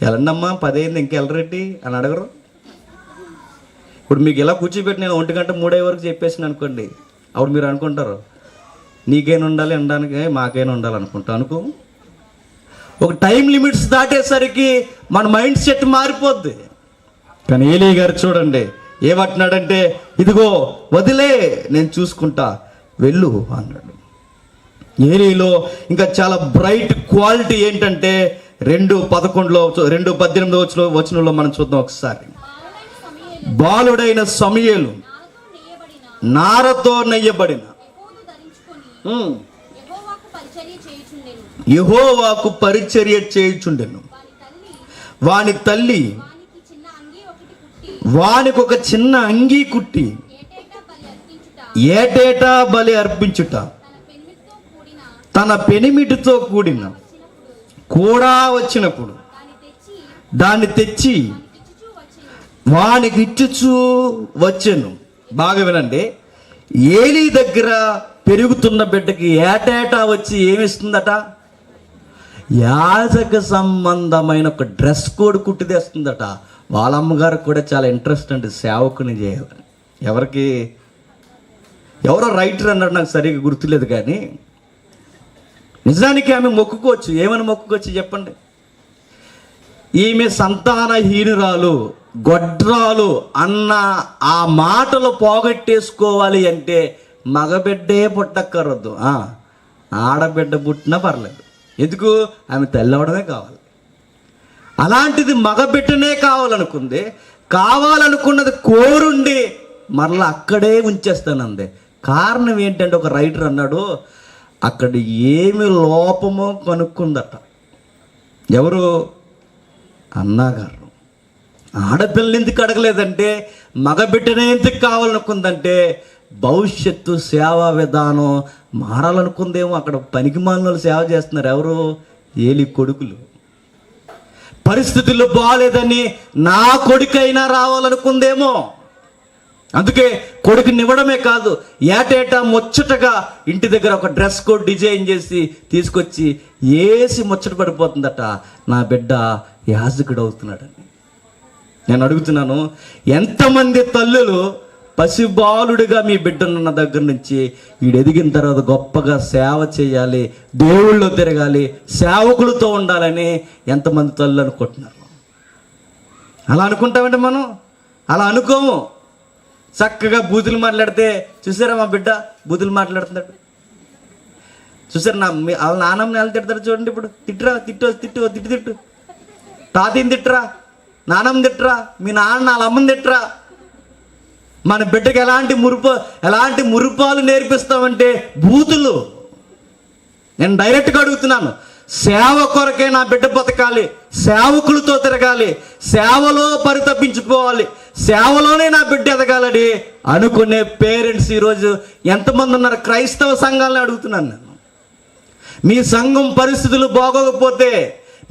వెళ్ళండమ్మా 10 అయింది ఇంకా వెళ్ళరెడ్డి అని అడగరు. ఇప్పుడు మీకు ఇలా కూర్చోబెట్టి నేను 1 గంట 3 వరకు చెప్పేసాను అనుకోండి, అప్పుడు మీరు అనుకుంటారు నీకైనా ఉండాలి అనడానికి, మాకైనా ఉండాలి అనుకుంటా. అనుకో, ఒక టైం లిమిట్స్ దాటేసరికి మన మైండ్ సెట్ మారిపోద్ది. కానీ ఏలీ గారు చూడండి ఏమంటున్నాడంటే, ఇదిగో వదిలే నేను చూసుకుంటా వెళ్ళు అన్నాడు. ఏలీలో ఇంకా చాలా బ్రైట్ క్వాలిటీ ఏంటంటే 2:18 వచనంలో మనం చూద్దాం ఒకసారి. బాలుడైన సమూయేలు నారతో నెయ్యబడిన యెహోవాకు పరిచర్య చేయుచుండెను. వాని తల్లి వానికి ఒక చిన్న అంగీ కుట్టి ఏటేటా బలి అర్పించుట తన పెనిమిటితో కూడిన కూడా వచ్చినప్పుడు దాన్ని తెచ్చి వానికి ఇచ్చుచూ వచ్చెను. బాగా వినండి, ఏలీ దగ్గర పెరుగుతున్న బిడ్డకి ఏటేటా వచ్చి ఏమిస్తుందట? యాజక సంబంధమైన ఒక డ్రెస్ కోడ్ కుట్టి తెస్తుందట. వాళ్ళ అమ్మగారికి కూడా చాలా ఇంట్రెస్ట్ అండి సేవకుని చేయాలని. ఎవరో రైటర్ అన్నాడు, నాకు సరిగ్గా గుర్తులేదు, కానీ నిజానికి ఆమె మొక్కుకోవచ్చు. ఏమని మొక్కుకోవచ్చు చెప్పండి? ఈమె సంతానహీనురాలు, గొడ్రాలు అన్న ఆ మాటలు పోగొట్టేసుకోవాలి అంటే మగబిడ్డే పుట్టక్కర్వద్దు, ఆడబిడ్డ పుట్టినా పర్లేదు. ఎందుకు? ఆమె తెల్లవడమే కావాలి. అలాంటిది మగబిడ్డనే కావాలనుకుంది. కావాలనుకున్నది కోరుండి మరలా అక్కడే ఉంచేస్తానంది. కారణం ఏంటంటే ఒక రైటర్ అన్నాడు, అక్కడ ఏమి లోపమో కనుక్కుందట. ఎవరు? అన్నగారు. ఆడపిల్లని ఎందుకు అడగలేదంటే మగబిడ్డనే ఎందుకు కావాలనుకుందంటే భవిష్యత్తు సేవా విధానం మారాలనుకుందేమో. అక్కడ పనికి మాలిన సేవ చేస్తున్నారు ఎవరు? ఏలి కొడుకులు. పరిస్థితులు బాగాలేదని నా కొడుకైనా రావాలనుకుందేమో. అందుకే కొడుకునివ్వడమే కాదు, ఏటేటా ముచ్చటగా ఇంటి దగ్గర ఒక డ్రెస్ కోడ్ డిజైన్ చేసి తీసుకొచ్చి ఏసి ముచ్చట పడిపోతుందట, నా బిడ్డ యాజకుడు అవుతున్నాడని. నేను అడుగుతున్నాను, ఎంతమంది తల్లులు పసిబాలుడిగా మీ బిడ్డనున్న దగ్గర నుంచి వీడు ఎదిగిన తర్వాత గొప్పగా సేవ చేయాలి, దేవుళ్ళు తిరగాలి, సేవకులతో ఉండాలని ఎంతమంది తల్లులు అనుకుంటున్నారు? అలా అనుకుంటామంటే మనం అలా అనుకోము. చక్కగా బూతులు మాట్లాడితే చూసారా మా బిడ్డ బూతులు మాట్లాడుతున్నాడు, చూసారు వాళ్ళ నాన్నమ్మని ఎలా తిడతారు చూడండి. ఇప్పుడు తిట్టురా, తిట్టు తాతయ్యని తిట్టరా, నాన్నమ్మ తిట్టరా, మీ నాన్న వాళ్ళ అమ్మని తిట్టరా. మన బిడ్డకి ఎలాంటి మురుపాలు నేర్పిస్తామంటే బూతులు. నేను డైరెక్ట్గా అడుగుతున్నాను, సేవ కొరకే నా బిడ్డ బతకాలి, సేవకులతో తిరగాలి, సేవలో పరితపించుకోవాలి, సేవలోనే నా బిడ్డ ఎదగాలని అనుకునే పేరెంట్స్ ఈరోజు ఎంతమంది ఉన్నారు? క్రైస్తవ సంఘాలను అడుగుతున్నాను నేను. మీ సంఘం పరిస్థితులు బాగోకపోతే,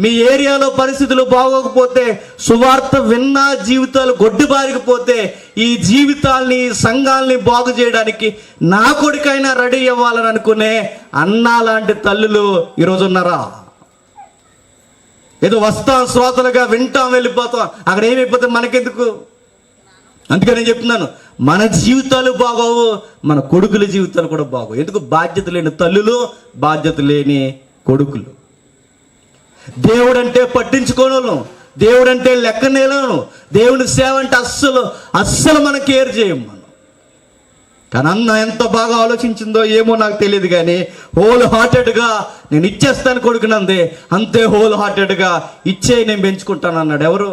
మీ ఏరియాలో పరిస్థితులు బాగోకపోతే, సువార్త విన్న జీవితాలు గొడ్డుబారికపోతే, ఈ జీవితాల్ని సంఘాలని బాగు చేయడానికి నా కొడుకైనా రెడీ అవ్వాలని అనుకునే అన్నా లాంటి తల్లులు ఈరోజు ఉన్నారా? ఏదో వస్తాం శ్రోతలుగా వింటాం వెళ్ళిపోతాం, అక్కడ ఏమైపోతే మనకెందుకు? అందుకని నేను చెప్తున్నాను, మన జీవితాలు బాగోవు, మన కొడుకుల జీవితాలు కూడా బాగోవు. ఎందుకు? బాధ్యత లేని తల్లులు, బాధ్యత లేని కొడుకులు. దేవుడంటే పట్టించుకోను, దేవుడంటే లెక్కనేలను, దేవుని సేవ అంటే అస్సలు మనం కేర్ చేయం మనం. కానీ అన్న ఎంత బాగా ఆలోచించిందో ఏమో నాకు తెలియదు, కానీ హోల్ హార్టెడ్గా నేను ఇచ్చేస్తాను కొడుకునందే, అంతే హోల్ హార్టెడ్గా ఇచ్చే నేను పెంచుకుంటాను అన్నాడు. ఎవరు?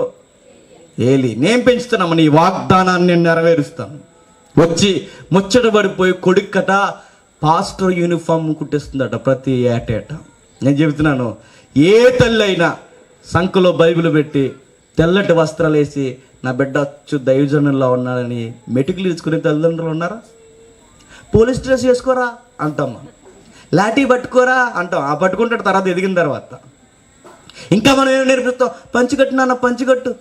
ఏలి. నేను పెంచుతున్నాము, నీ వాగ్దానాన్ని నేను నెరవేరుస్తాను. వచ్చి ముచ్చట పడిపోయి కొడుక్కట పాస్టర్ యూనిఫామ్ కుట్టిస్తుందట ప్రతి ఏటేట. నేను చెబుతున్నాను, ఏ తల్లి అయినా సంఖలో బైబిల్ పెట్టి తెల్లటి వస్త్రాలు వేసి నా బిడ్డ దైవజనుల్లో ఉన్నాడని మెటికలు ఇచ్చుకునే తల్లిదండ్రులు ఉన్నారా? పోలీస్ డ్రెస్ వేసుకోరా అంటాం, లాఠీ పట్టుకోరా అంటాం. ఆ పట్టుకుంటాడు తర్వాత ఎదిగిన తర్వాత. ఇంకా మనం ఏం నేర్పిస్తాం? పంచికట్టు నాన్న, పంచికట్టు.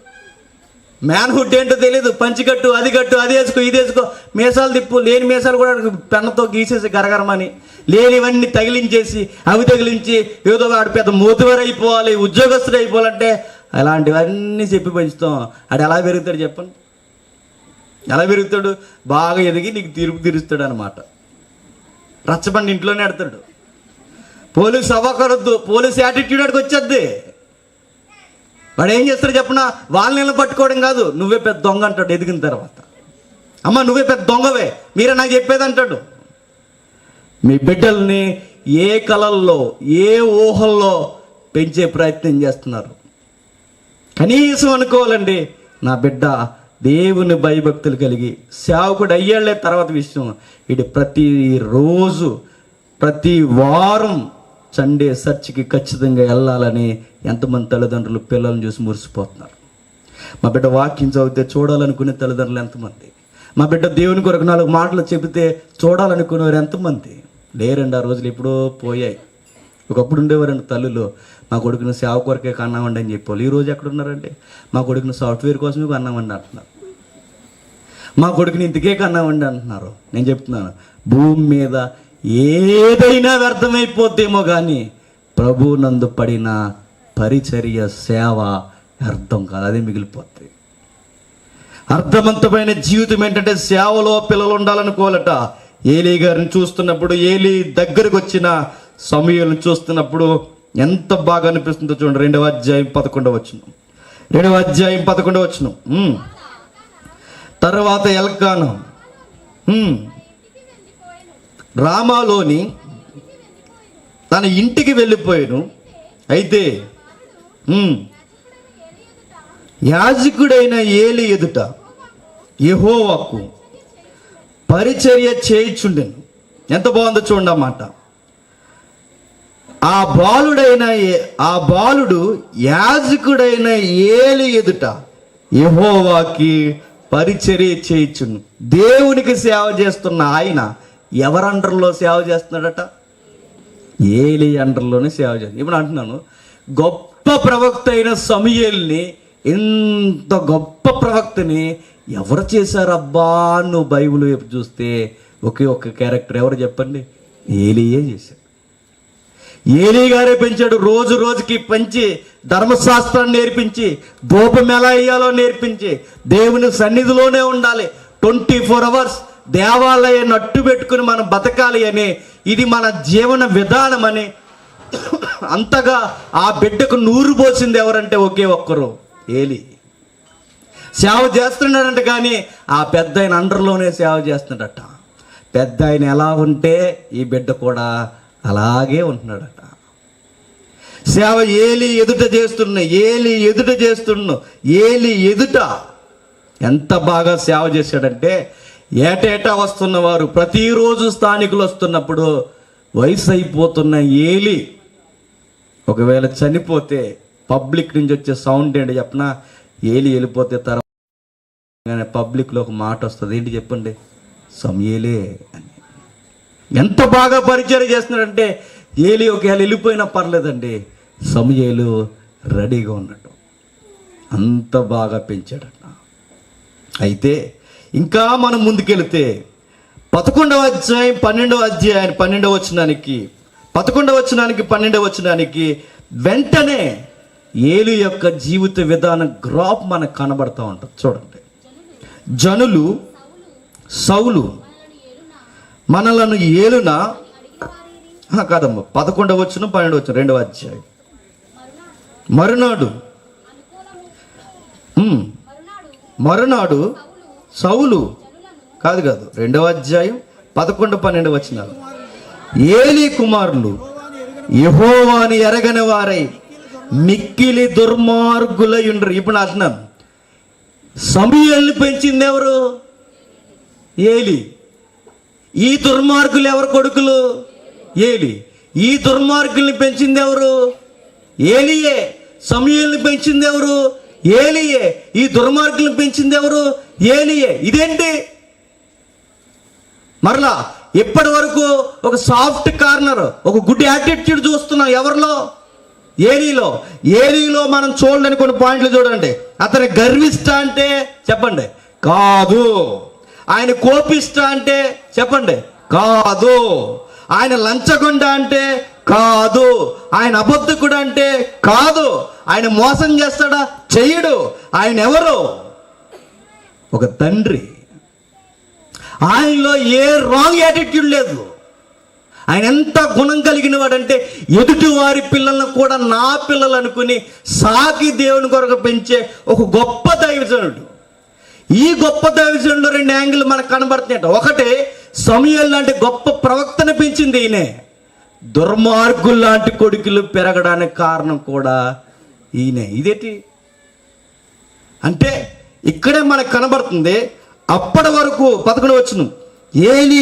మ్యాన్హుడ్ ఏంటో తెలియదు, పంచికట్టు, అది కట్టు, అది వేసుకో, ఇది వేసుకో, మీసాలు తిప్పు. లేని మీసాలు కూడా పెన్నతో గీసేసి గరగరమని, లేనివన్నీ తగిలించేసి, అవి తగిలించి ఏదో వాడు పెద్ద మోతువారు అయిపోవాలి, ఉద్యోగస్తుడు అయిపోవాలంటే అలాంటివన్నీ చెప్పి పెంచుతాం. ఆడు ఎలా పెరుగుతాడు చెప్పండి? ఎలా పెరుగుతాడు? బాగా ఎదిగి నీకు తీరుస్తాడు అనమాట. రచ్చబండి ఇంట్లోనే ఆడతాడు. పోలీసు అవ్వకూడదు, పోలీసు యాటిట్యూడ్ ఆడికి వచ్చేద్ది. వాడు ఏం చేస్తాడు చెప్పనా? వాళ్ళని పట్టుకోవడం కాదు, నువ్వే పెద్ద దొంగ అంటాడు ఎదిగిన తర్వాత. అమ్మ నువ్వే పెద్ద దొంగవే, మీరే నాకు చెప్పేది అంటాడు. మీ బిడ్డల్ని ఏ కళల్లో, ఏ ఊహల్లో పెంచే ప్రయత్నం చేస్తున్నారు? కనీసం అనుకోవాలండి, నా బిడ్డ దేవుని భయభక్తులు కలిగి సేవకుడు అయ్యాళ్లే తర్వాత విషయం. ఇది ప్రతిరోజు ప్రతి వారం సండే చర్చికి ఖచ్చితంగా వెళ్ళాలని ఎంతమంది తల్లిదండ్రులు పిల్లల్ని చూసి మురిసిపోతున్నారు? మా బిడ్డ వాక్యం చదివితే చూడాలనుకునే తల్లిదండ్రులు ఎంతమంది? మా బిడ్డ దేవుని కొరకు 4 మాటలు చెబితే చూడాలనుకునేవారు ఎంతమంది? లేరండి, ఆ రోజులు ఎప్పుడో పోయాయి. ఒకప్పుడు ఉండేవారండి తల్లులు, మా కొడుకుని సేవ కొరకే కన్నామండి అని చెప్పాలి. ఈరోజు ఎక్కడున్నారంటే మా కొడుకుని సాఫ్ట్వేర్ కోసమే కన్నామండి అంటున్నారు, మా కొడుకుని ఇంతకే కన్నామండి అంటున్నారు. నేను చెప్తున్నాను, భూమి మీద ఏదైనా వ్యర్థమైపోద్దేమో కానీ ప్రభు నందు పడిన పరిచర్య సేవ అర్థం కాదు, అదే మిగిలిపోతుంది. అర్థవంతమైన జీవితం ఏంటంటే సేవలో పిల్లలు ఉండాలనుకోవాలట. ఏలీ గారిని చూస్తున్నప్పుడు, ఏలీ దగ్గరకు వచ్చిన సమూయేలును చూస్తున్నప్పుడు ఎంత బాగా అనిపిస్తుందో చూడండి. 2వ అధ్యాయం 11వ వచనం. 2వ అధ్యాయం 11వ వచనం. తర్వాత ఎల్కానా రామాలోని తన ఇంటికి వెళ్ళిపోయాను. అయితే యాజకుడైన ఏలీ ఎదుట యెహోవాకు పరిచర్య చేయుచుండెను. ఎంత బాగుందో చూడండి అన్నమాట. ఆ బాలుడు యాజకుడైన ఏలీ ఎదుట యెహోవాకి పరిచర్య చేయుచును. దేవునికి సేవ చేస్తున్న ఆయన ఎవరి అండర్లో సేవ చేస్తున్నాడట? ఏలీ అండర్లోనే సేవ చేస్తుంది. ఇప్పుడు అంటున్నాను, గొప్ప ప్రవక్త అయిన సమూయేలుని, ఇంత గొప్ప ప్రవక్తని ఎవరు చేశారబ్బా? నువ్వు బైబిల్ వైపు చూస్తే ఒకే ఒక్క క్యారెక్టర్ ఎవరు చెప్పండి? ఏలీయే చేశాడు. ఏలీ గారే పెంచాడు. రోజు రోజుకి పెంచి ధర్మశాస్త్రాన్ని నేర్పించి, ధూపం ఎలా వేయాలో నేర్పించి, దేవుని సన్నిధిలోనే ఉండాలి 24 hours, దేవాలయాన్ని అట్టు పెట్టుకుని మనం బతకాలి అని, ఇది మన జీవన విధానం అని అంతగా ఆ బిడ్డకు నూరు పోసింది ఎవరంటే ఒకే ఒక్కరు, ఏలీ. సేవ చేస్తున్నాడంట, కానీ ఆ పెద్ద ఆయన అండర్లోనే సేవ చేస్తున్నాడట. పెద్ద ఆయన ఎలా ఉంటే ఈ బిడ్డ కూడా అలాగే ఉంటున్నాడట. సేవ ఏలీ ఎదుట చేస్తున్నా, ఏలీ ఎదుట ఎంత బాగా సేవ చేశాడంటే, ఏటేటా వస్తున్నవారు, ప్రతిరోజు స్థానికులు వస్తున్నప్పుడు వయసు అయిపోతున్న ఏలీ ఒకవేళ చనిపోతే పబ్లిక్ నుంచి వచ్చే సౌండ్ ఏంటి చెప్పనా? ఏలీ వెళ్ళిపోతే తర్వాత పబ్లిక్లో ఒక మాట వస్తుంది, ఏంటి చెప్పండి? సమూయేలే అని. ఎంత బాగా పరిచయం చేస్తున్నాడంటే, ఏలీ ఒకవేళ వెళ్ళిపోయినా పర్లేదండి, సమూయేలు రెడీగా ఉన్నాడు. అంత బాగా పెంచాడట. అయితే ఇంకా మనం ముందుకెళ్తే 11వ అధ్యాయం 12వ వచనానికి వెంటనే ఏలీ యొక్క జీవిత విధానం గ్రాఫ్ మనకు కనబడతా ఉంటుంది. చూడండి, జనులు సౌలు మనలను ఏలునా కాదమ్మా, 11వ వచనం 12వ వచనం 2వ అధ్యాయం. మరునాడు సౌలు కాదు 2వ అధ్యాయం 11-12 వచనాలు. ఏలీ కుమారులు యెహోవాని ఎరగని వారై మిక్కిలి దుర్మార్గులై ఉండరు. ఇప్పుడు అంటున్నాను, సమూయేలుని పెంచింది ఎవరు? ఏలీ. ఈ దుర్మార్గులు ఎవరు కొడుకులు? ఏలీ. ఈ దుర్మార్గుల్ని పెంచింది ఎవరు? ఏలీయే. సమూయేలుని పెంచింది ఎవరు? ఏలీయే. ఈ దుర్మార్గుల్ని పెంచింది ఎవరు? ఏలీయే. ఇదేంటి మరలా ఇప్పటి వరకు ఒక సాఫ్ట్ కార్నర్, ఒక గుడ్ యాటిట్యూడ్ చూస్తున్నాం ఎవరిలో? ఏలీలో మనం చూడండి కొన్ని పాయింట్లు చూడండి. అతని గర్విష్ట అంటే చెప్పండి కాదు. ఆయన కోపిష్ట అంటే చెప్పండి కాదు. ఆయన లంచగొండ అంటే కాదు. ఆయన అబద్ధకుడు అంటే కాదు. ఆయన మోసం చేస్తాడా? చెయ్యడు. ఆయన ఎవరు? ఒక తండ్రి. ఆయనలో ఏ రాంగ్ యాటిట్యూడ్ లేదు. ఆయన ఎంత గుణం కలిగిన వాడంటే, ఎదుటి వారి పిల్లలను కూడా నా పిల్లలు అనుకుని సాకి దేవుని కొరకు పెంచే ఒక గొప్ప దైవజనుడు. ఈ గొప్ప దైవజనుడు 2 యాంగిల్ మనకు కనబడుతున్నాయట. ఒకటి, సమూయేలు లాంటి గొప్ప ప్రవక్తను పెంచింది ఈయనే. దుర్మార్గులు లాంటి కొడుకులు పెరగడానికి కారణం కూడా ఈయనే. ఇదేంటి అంటే ఇక్కడే మనకు కనబడుతుంది. అప్పటి వరకు 11వ వచనం, ఏలీ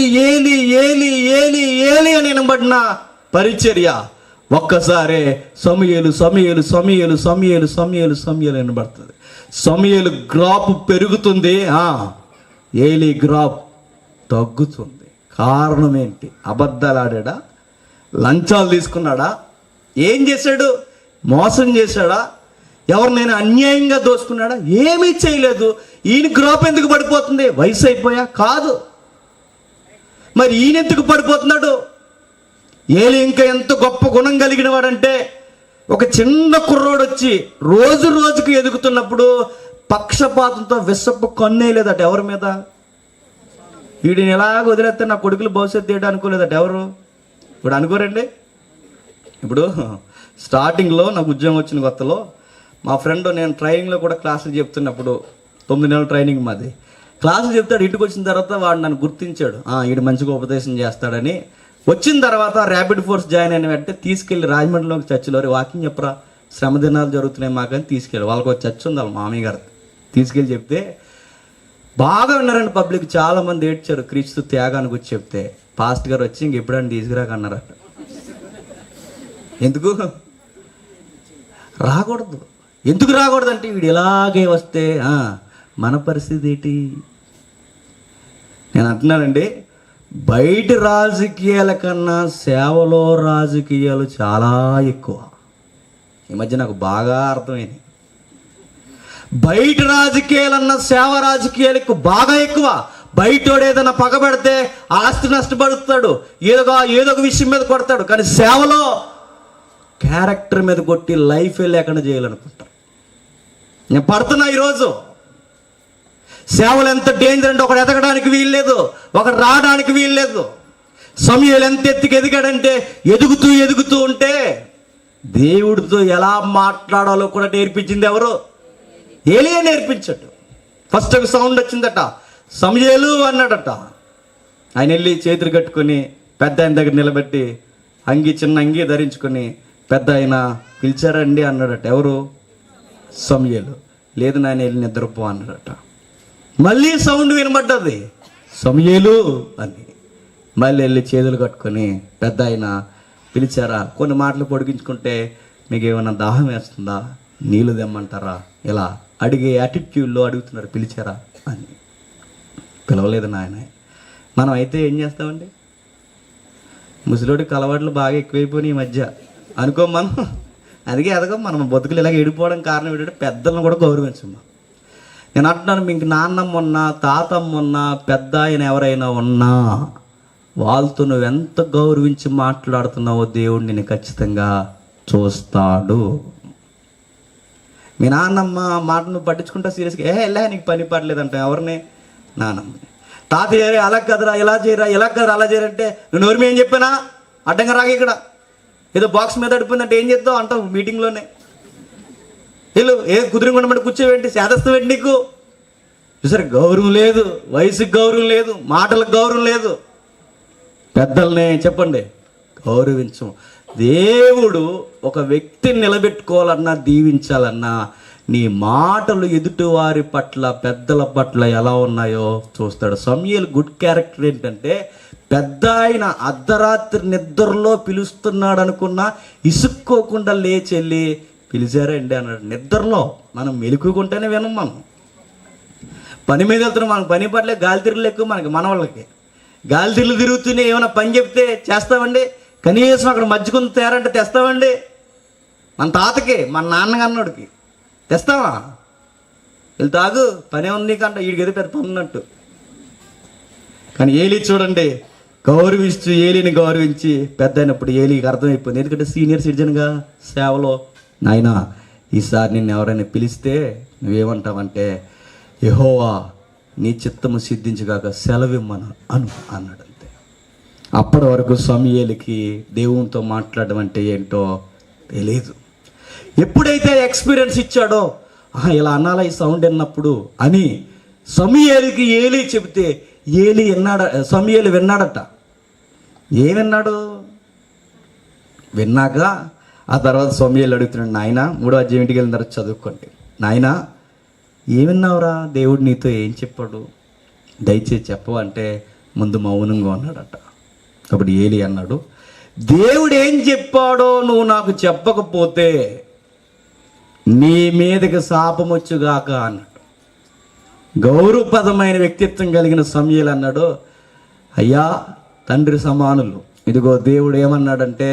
అని వినబడిన పరిచర్య ఒక్కసారే సమూయేలు వినబడుతుంది. సమూయేలు గ్రాఫ్ పెరుగుతుంది, ఏలీ గ్రాఫ్ తగ్గుతుంది. కారణం ఏంటి? అబద్ధాలు ఆడాడా? లంచాలు తీసుకున్నాడా? ఏం చేశాడు? మోసం చేశాడా? ఎవరినైనా అన్యాయంగా దోచుకున్నాడా? ఏమీ చేయలేదు. ఈయన గ్రాఫ్ ఎందుకు పడిపోతుంది? వయసు అయిపోయా? కాదు. మరి ఈయన ఎందుకు పడిపోతున్నాడు? ఏలీ ఇంకా ఎంత గొప్ప గుణం కలిగిన వాడంటే, ఒక చిన్న కుర్రోడు వచ్చి రోజు రోజుకు ఎదుగుతున్నప్పుడు పక్షపాతంతో విషపు కన్నేయలేదట ఎవరి మీద. వీడిని ఎలాగ వదిలేస్తే నా కొడుకులు భవిష్యత్తు ఏంటి అనుకోలేదట ఎవరు. ఇప్పుడు అనుకోరండి. ఇప్పుడు స్టార్టింగ్లో నాకు ఉద్యోగం వచ్చిన కొత్తలో మా ఫ్రెండ్, నేను ట్రైనింగ్లో కూడా క్లాసులు చెప్తున్నప్పుడు 9 నెలల ట్రైనింగ్ మాది, క్లాసులు చెప్తాడు. ఇంటికి వచ్చిన తర్వాత వాడు నన్ను గుర్తించాడు, వీడు మంచిగా ఉపదేశం చేస్తాడని. వచ్చిన తర్వాత ర్యాపిడ్ ఫోర్స్ జాయిన్ అయిన వెంటనే తీసుకెళ్ళి రాజమండ్రిలోకి చర్చిలో వాకింగ్ చెప్పరా, శ్రమ దినాలు జరుగుతున్నాయి మాకని తీసుకెళ్ళి, వాళ్ళకి ఒక చర్చ్ ఉంది వాళ్ళ మామయ్య గారు, తీసుకెళ్ళి చెప్తే బాగా విన్నారండి. పబ్లిక్ చాలామంది ఏడ్చారు క్రీస్తు త్యాగానికి వచ్చి చెప్తే. పాస్ట్ గారు వచ్చి ఇంకెప్పుడైనా తీసుకురాకన్నారట. ఎందుకు రాకూడదు? ఎందుకు రాకూడదంటే వీడు ఇలాగే వస్తే మన పరిస్థితి ఏంటి? నేను అంటున్నానండి, బయట రాజకీయాల కన్నా సేవలో రాజకీయాలు చాలా ఎక్కువ. ఈ మధ్య నాకు బాగా అర్థమైంది. బయట రాజకీయాలన్నా సేవ రాజకీయాలకు బాగా ఎక్కువ. బయటోడు ఏదైనా పగబెడితే ఆస్తి నష్టపడుతాడు, ఏదో ఒక విషయం మీద కొడతాడు. కానీ సేవలో క్యారెక్టర్ మీద కొట్టి లైఫే లేకుండా చేయాలనుకుంటారు. నేను పడుతున్నా ఈరోజు. సేవలు ఎంత డేంజర్ అంటే ఒకడు ఎదగడానికి వీల్లేదు, ఒకడు రావడానికి వీల్లేదు. సమూయేలు ఎంత ఎదిగాడంటే ఎదుగుతూ ఉంటే దేవుడితో ఎలా మాట్లాడాలో కూడా నేర్పించింది ఎవరు? ఏలీయా నేర్పించాడు. ఫస్ట్ ఒక సౌండ్ వచ్చిందట, సమూయేలు అన్నాడట. ఆయన వెళ్ళి చేతులు కట్టుకొని పెద్ద ఆయన దగ్గర నిలబెట్టి చిన్న అంగి ధరించుకొని పెద్ద ఆయన పిలిచారండి అన్నాడట. ఎవరు? సమూయేలు. లేదు నాయన వెళ్ళి నిద్రపో అన్నాడట. మళ్ళీ సౌండ్ వినబడ్డది, సమూయేలు అని. మళ్ళీ వెళ్ళి చేతులు కట్టుకొని పెద్ద ఆయన పిలిచారా, కొన్ని మాటలు పొడిగించుకుంటే మీకు ఏమైనా దాహం వేస్తుందా, నీళ్ళు తెమ్మంటారా, ఇలా అడిగే యాటిట్యూడ్లో అడుగుతున్నారు. పిలిచారా అని. పిలవలేదు నాయన. మనం అయితే ఏం చేస్తామండి? ముసలోడికి అలవాట్లు బాగా ఎక్కువైపోయినాయి ఈ మధ్య అనుకో మనం. అందుకే ఎదగం మనం బతుకులు ఇలాగ ఎడిపోవడం కారణం ఏంటంటే పెద్దలను కూడా గౌరవించమ్మా. నేను అంటున్నాను, మీకు నాన్నమ్మ ఉన్నా, తాతమ్మ ఉన్నా, పెద్ద ఆయన ఎవరైనా ఉన్నా వాళ్ళతో నువ్వు ఎంత గౌరవించి మాట్లాడుతున్నావో దేవుడు నిన్ను ఖచ్చితంగా చూస్తాడు. మీ నాన్నమ్మ మాట నువ్వు పట్టించుకుంటా సీరియస్గా, ఎలా నీకు పని పడలేదంట. ఎవరిని? నాన్నమ్మ. తాతయ్య అలా కదరా, ఇలా చేయరా, ఇలా కదరా, అలా చేయరంటే నువ్వు నోరు ఏం చెప్పానా? అడ్డంగా రాగా ఇక్కడ ఏదో బాక్స్ మీద అడిపోయిందంటే ఏం చేద్దావు అంటావు మీటింగ్లోనే. వీళ్ళు కుదిరింగుండమంటే కూర్చోవేంటి, శాదస్తమేంటి నీకు? చూసారు, గౌరవం లేదు, వయసుకి గౌరవం లేదు, మాటలకు గౌరవం లేదు. పెద్దల్ని చెప్పండి గౌరవించం. దేవుడు ఒక వ్యక్తిని నిలబెట్టుకోవాలన్నా, దీవించాలన్నా నీ మాటలు ఎదుటివారి పట్ల, పెద్దల పట్ల ఎలా ఉన్నాయో చూస్తాడు. సమూయేలు గుడ్ క్యారెక్టర్ ఏంటంటే, పెద్ద ఆయన అర్ధరాత్రి నిద్రలో పిలుస్తున్నాడు అనుకున్నా ఇసుక్కోకుండా లేచెళ్ళి పిలిచారండి అన్నాడు. నిద్రలో మనం మెలుకుంటేనే వినం. మనం పని మీద వెళ్తున్నాం, మనకు పని పట్లే గాలి తిరుగులు ఎక్కువ మనకి. మన వాళ్ళకి గాలి తిరుగులు తిరుగుతూనే ఏమైనా పని చెప్తే చేస్తామండి? కనీసం అక్కడ మజ్జిగుంది తేరంటే తెస్తామండి? మన తాతకి, మన నాన్నగన్నోడికి తెస్తావా? వీళ్ళు తాగు పనే ఉంది కంట, వీడికి ఏదో పెద్ద పని ఉన్నట్టు. కానీ ఏలీ చూడండి, గౌరవిస్తూ ఏలీని గౌరవించి పెద్ద అయినప్పుడు ఏలీకి అర్థమైపోయింది. ఎందుకంటే సీనియర్ సిటిజన్గా సేవలో, నాయనా ఈసారి నిన్ను ఎవరైనా పిలిస్తే నువ్వేమంటావంటే, యెహోవా నీ చిత్తము సిద్ధించగాక సెలవిమ్మను అన్నాడు. అంతే. అప్పటి వరకు సమూయేలుకి దేవునితో మాట్లాడడం అంటే ఏంటో తెలియదు. ఎప్పుడైతే ఎక్స్పీరియన్స్ ఇచ్చాడో, ఇలా అనాలా ఈ సౌండ్ విన్నప్పుడు అని సమూయేలుకి ఏలీ చెబితే సమూయేలు విన్నాడట. ఏమన్నాడు? విన్నాక ఆ తర్వాత సమూయేలు అడుగుతున్నాడు, నాయన 3వ అధ్యాయం ఇంటికి వెళ్ళిన తర్వాత చదువుకోండి. నాయన ఏమన్నావురా, దేవుడు నీతో ఏం చెప్పాడు, దయచేసి చెప్పవంటే ముందు మౌనంగా ఉన్నాడట. అప్పుడు ఏలీ అన్నాడు, దేవుడు ఏం చెప్పాడో నువ్వు నాకు చెప్పకపోతే నీ మీదకి శాపం వచ్చుగాక అన్నాడు. గౌరవపదమైన వ్యక్తిత్వం కలిగిన సమూయేలు అన్నాడు, అయ్యా తండ్రి సమానులు, ఇదిగో దేవుడు ఏమన్నాడంటే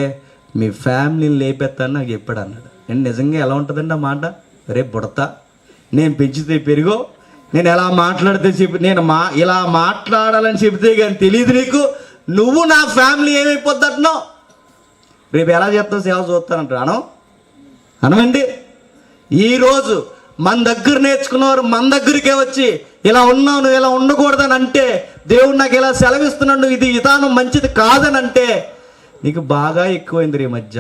మీ ఫ్యామిలీని లేపెత్తాను నాకు చెప్పాడు అన్నాడు. నేను నిజంగా ఎలా ఉంటుందండి ఆ మాట? రేపు బుడతా, నేను పెంచితే పెరిగో, నేను ఎలా మాట్లాడితే చెప్పి, నేను ఇలా మాట్లాడాలని చెబితే కానీ తెలియదు నీకు, నువ్వు నా ఫ్యామిలీ ఏమైపోద్ది అంటున్నావు, రేపు ఎలా చెప్తావు సేవ చూస్తానంటారు. అనమండి. ఈరోజు మన దగ్గర నేర్చుకున్నవారు మన దగ్గరికే వచ్చి ఇలా ఉన్నావు, నువ్వు ఇలా ఉండకూడదని అంటే, దేవుడు నాకు ఇలా సెలవిస్తున్నాడు, ఇది విధానం మంచిది కాదని అంటే నీకు బాగా ఎక్కువైంది ఈ మధ్య.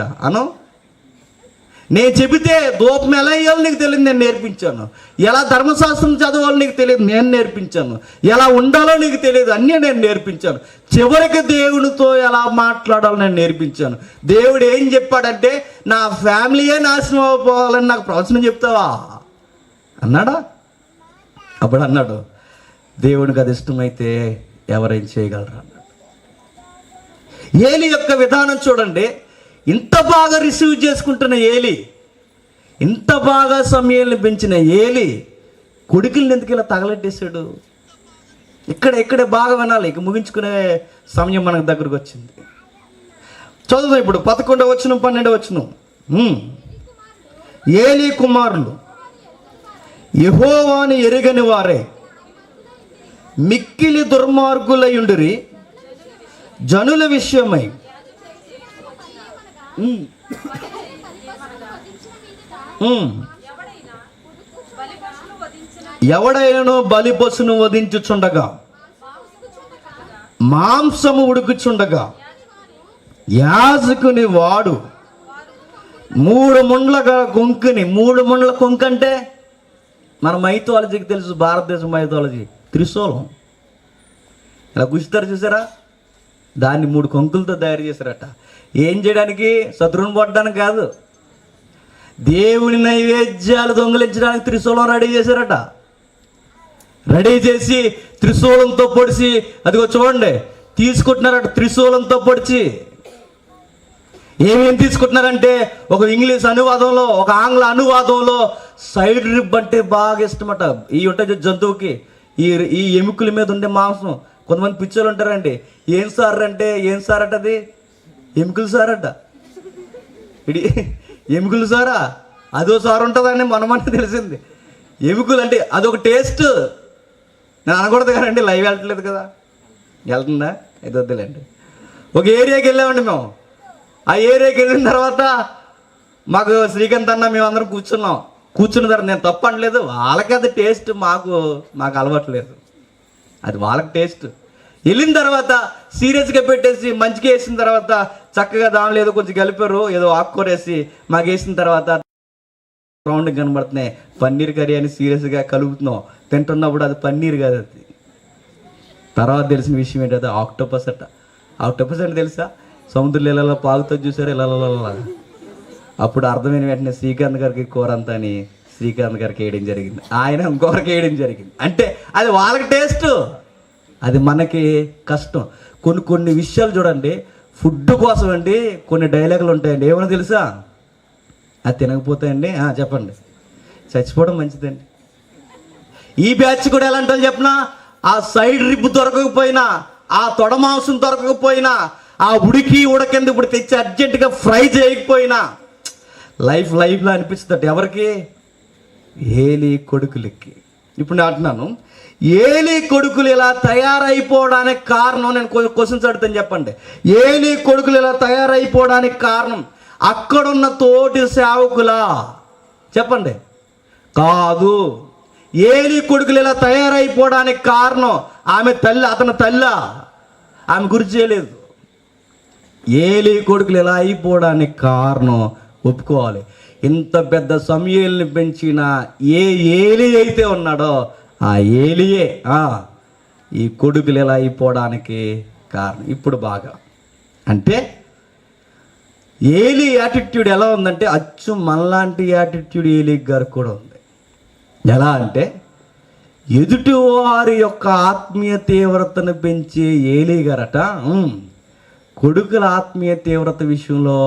నేను చెబితే దూపం ఎలా వేయాలో నీకు తెలియదు, నేను నేర్పించాను. ఎలా ధర్మశాస్త్రం చదవాలో నీకు తెలియదు, నేను నేర్పించాను. ఎలా ఉండాలో నీకు తెలియదు, అన్నీ నేను నేర్పించాను. చివరికి దేవునితో ఎలా మాట్లాడాలో నేను నేర్పించాను. దేవుడు ఏం చెప్పాడంటే నా ఫ్యామిలీయే నాశనం అయిపోవాలని నాకు ప్రవచనం చెప్తావా అన్నాడా? అప్పుడు అన్నాడు, దేవునికి అది ఇష్టమైతే ఎవరేం చేయగలరా అన్నాడు. ఏలీ యొక్క విధానం చూడండి, ఇంత బాగా రిసీవ్ చేసుకుంటున్న ఏలీ, ఇంత బాగా సమయాన్ని పెంచిన ఏలి కొడుకుల్ని ఎందుకు ఇలా తగలెట్టేశాడు? ఇక్కడే బాగా వినాలి, ఇక ముగించుకునే సమయం మనకు దగ్గరకు వచ్చింది. చదువుతాం ఇప్పుడు 11వ వచనం 12వ వచనం. ఏలీ కుమారులు యెహోవాను ఎరుగని వారే మిక్కిలి దుర్మార్గులయుండిరి, జనుల విషయమై ఎవడైనను బలిపశును వధించుచుండగా, మాంసము ఉడుకుచుండగా యాజకుని వాడు 3 ముండ్ల కొంకుని, 3 ముండ్ల కొంకు అంటే మన మైథాలజీకి తెలుసు, భారతదేశం మైథాలజీ, త్రిశూలం ఇలా గుచ్చుతారు చూసారా, దాన్ని 3 కొంకులతో తయారు చేశారట. ఏం చేయడానికి? శత్రువుని పట్టడానికి కాదు, దేవుని నైవేద్యాలు దొంగిలించడానికి త్రిశూలం రెడీ చేశారట. రెడీ చేసి త్రిశూలంతో పొడిచి, అదిగో చూడండి తీసుకుంటున్నారట, త్రిశూలంతో పొడిచి. ఏమేమి తీసుకుంటున్నారంటే, ఒక ఇంగ్లీష్ అనువాదంలో, ఒక ఆంగ్ల అనువాదంలో సైడ్ రిబ్ అంటే బాగా ఇష్టమట. ఈ ఉంటుంది జంతువుకి, ఈ ఎముకల మీద ఉండే మాంసం. కొంతమంది పిచ్చోళ్ళు ఉంటారండి, ఏం సార్ అంటే, ఏం సార్ అట అది? ఎముకలు సార్ అట. ఇది ఎముకలు సారా? అదో సార్ ఉంటుందండి, మనమంటే తెలిసింది. ఎముకలు అంటే అదొక టేస్ట్. నేను అనకూడదు కదండి, లైవ్ వెళ్ళట్లేదు కదా. వెళ్తుందా? ఇది వద్దులేండి. ఒక ఏరియాకి వెళ్ళామండి మేము. ఆ ఏరియాకి వెళ్ళిన తర్వాత మాకు శ్రీకాంత్ అన్న మేమందరం కూర్చున్న తర్వాత, నేను తప్పు అనలేదు, వాళ్ళకి అది టేస్ట్, మాకు అలవాట్లేదు, అది వాళ్ళకి టేస్ట్. వెళ్ళిన తర్వాత సీరియస్గా పెట్టేసి మంచిగా వేసిన తర్వాత చక్కగా దానిలో ఏదో కొంచెం కలిపారు, ఏదో ఆకుకూరేసి మాకు వేసిన తర్వాత రౌండ్ కనబడుతున్నాయి. పన్నీర్ కర్రీ అని సీరియస్గా కలుపుతున్నాం, తింటున్నప్పుడు అది పన్నీర్ కాదు. అది తర్వాత తెలిసిన విషయం ఏంటంటే ఆక్టోపస్ అట. ఆక్టోపస్ అంటే తెలుసా? సముద్ర నీళ్ళలో పాగుతో చూసారు ఇలా. అప్పుడు అర్థమైన వెంటనే శ్రీకాంత్ గారికి కూర అంతా అని శ్రీకాంత్ గారికి వేయడం జరిగింది, ఆయన ఇంకొకరికి వేయడం జరిగింది. అంటే అది వాళ్ళకి టేస్ట్, అది మనకి కష్టం. కొన్ని విషయాలు చూడండి, ఫుడ్ కోసం అండి కొన్ని డైలాగులు ఉంటాయండి. ఏమన్నా తెలుసా? అది తినకపోతాయండి, చెప్పండి, చచ్చిపోవడం మంచిదండి. ఈ బ్యాచ్ కూడా ఎలా అంటే చెప్పినా, ఆ సైడ్ రిబ్ దొరకకపోయినా, ఆ తొడ మాంసం దొరకకపోయినా, ఆ ఉడకంది ఇప్పుడు తెచ్చి అర్జెంటుగా ఫ్రై చేయకపోయినా లైఫ్లో అనిపిస్తుంది. ఎవరికి? ఏలీ కొడుకులకి. ఇప్పుడు నేను అంటున్నాను, ఏలీ కొడుకులు ఇలా తయారైపోవడానికి కారణం, నేను క్వశ్చన్స్ అడుగుతాను చెప్పండి. ఏలీ కొడుకులు ఇలా తయారైపోవడానికి కారణం అక్కడున్న తోటి సేవకులా? చెప్పండి. కాదు. ఏలీ కొడుకులు ఇలా తయారైపోవడానికి కారణం ఆమె తల్లి, అతని తల్లి. ఆమె గురించి చేయలేదు. ఏలీ కొడుకులు ఇలా అయిపోవడానికి కారణం ఒప్పుకోవాలి. ఇంత పెద్ద సమూయేలుని పెంచిన ఏ ఏలీ అయితే ఉన్నాడో ఆ ఏలీయే ఈ కొడుకులు ఇలా అయిపోవడానికి కారణం. ఇప్పుడు బాగా అంటే ఏలీ యాటిట్యూడ్ ఎలా ఉందంటే, అచ్చు మనలాంటి యాటిట్యూడ్ ఏలీ గారికి కూడా ఉంది. ఎలా అంటే, ఎదుటివారి యొక్క ఆత్మీయ తీవ్రతను పెంచే ఏలీ గారట కొడుకుల ఆత్మీయ తీవ్రత విషయంలో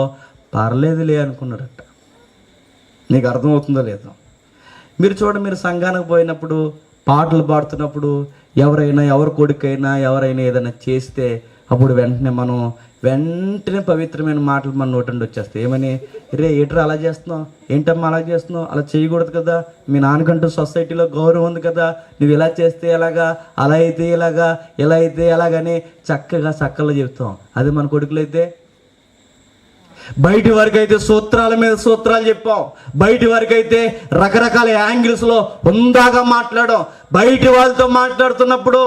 పర్లేదులే అనుకున్నాడట. నీకు అర్థమవుతుందో లేదో? మీరు చూడండి, మీరు సంఘానికి పోయినప్పుడు పాటలు పాడుతున్నప్పుడు ఎవరి కొడుకైనా ఎవరైనా ఏదైనా చేస్తే అప్పుడు వెంటనే పవిత్రమైన మాటలు మన నోటండి వచ్చేస్తాయి. ఏమని? రే ఏట్రా అలా చేస్తున్నావు, ఏంటమ్మా అలా చేస్తున్నావు, అలా చేయకూడదు కదా, మీ నాన్నకంటూ సొసైటీలో గౌరవం ఉంది కదా, నువ్వు ఇలా చేస్తే ఎలాగా, అలా అయితే ఇలాగా, ఇలా అయితే ఎలాగని చక్కగా చెప్తాం. అది మన కొడుకులైతే బయటి వరకు అయితే సూత్రాల మీద సూత్రాలు చెప్పాం, బయటి వరకు అయితే రకరకాల యాంగిల్స్లో హుందాగా మాట్లాడాం. బయటి వాళ్ళతో మాట్లాడుతున్నప్పుడు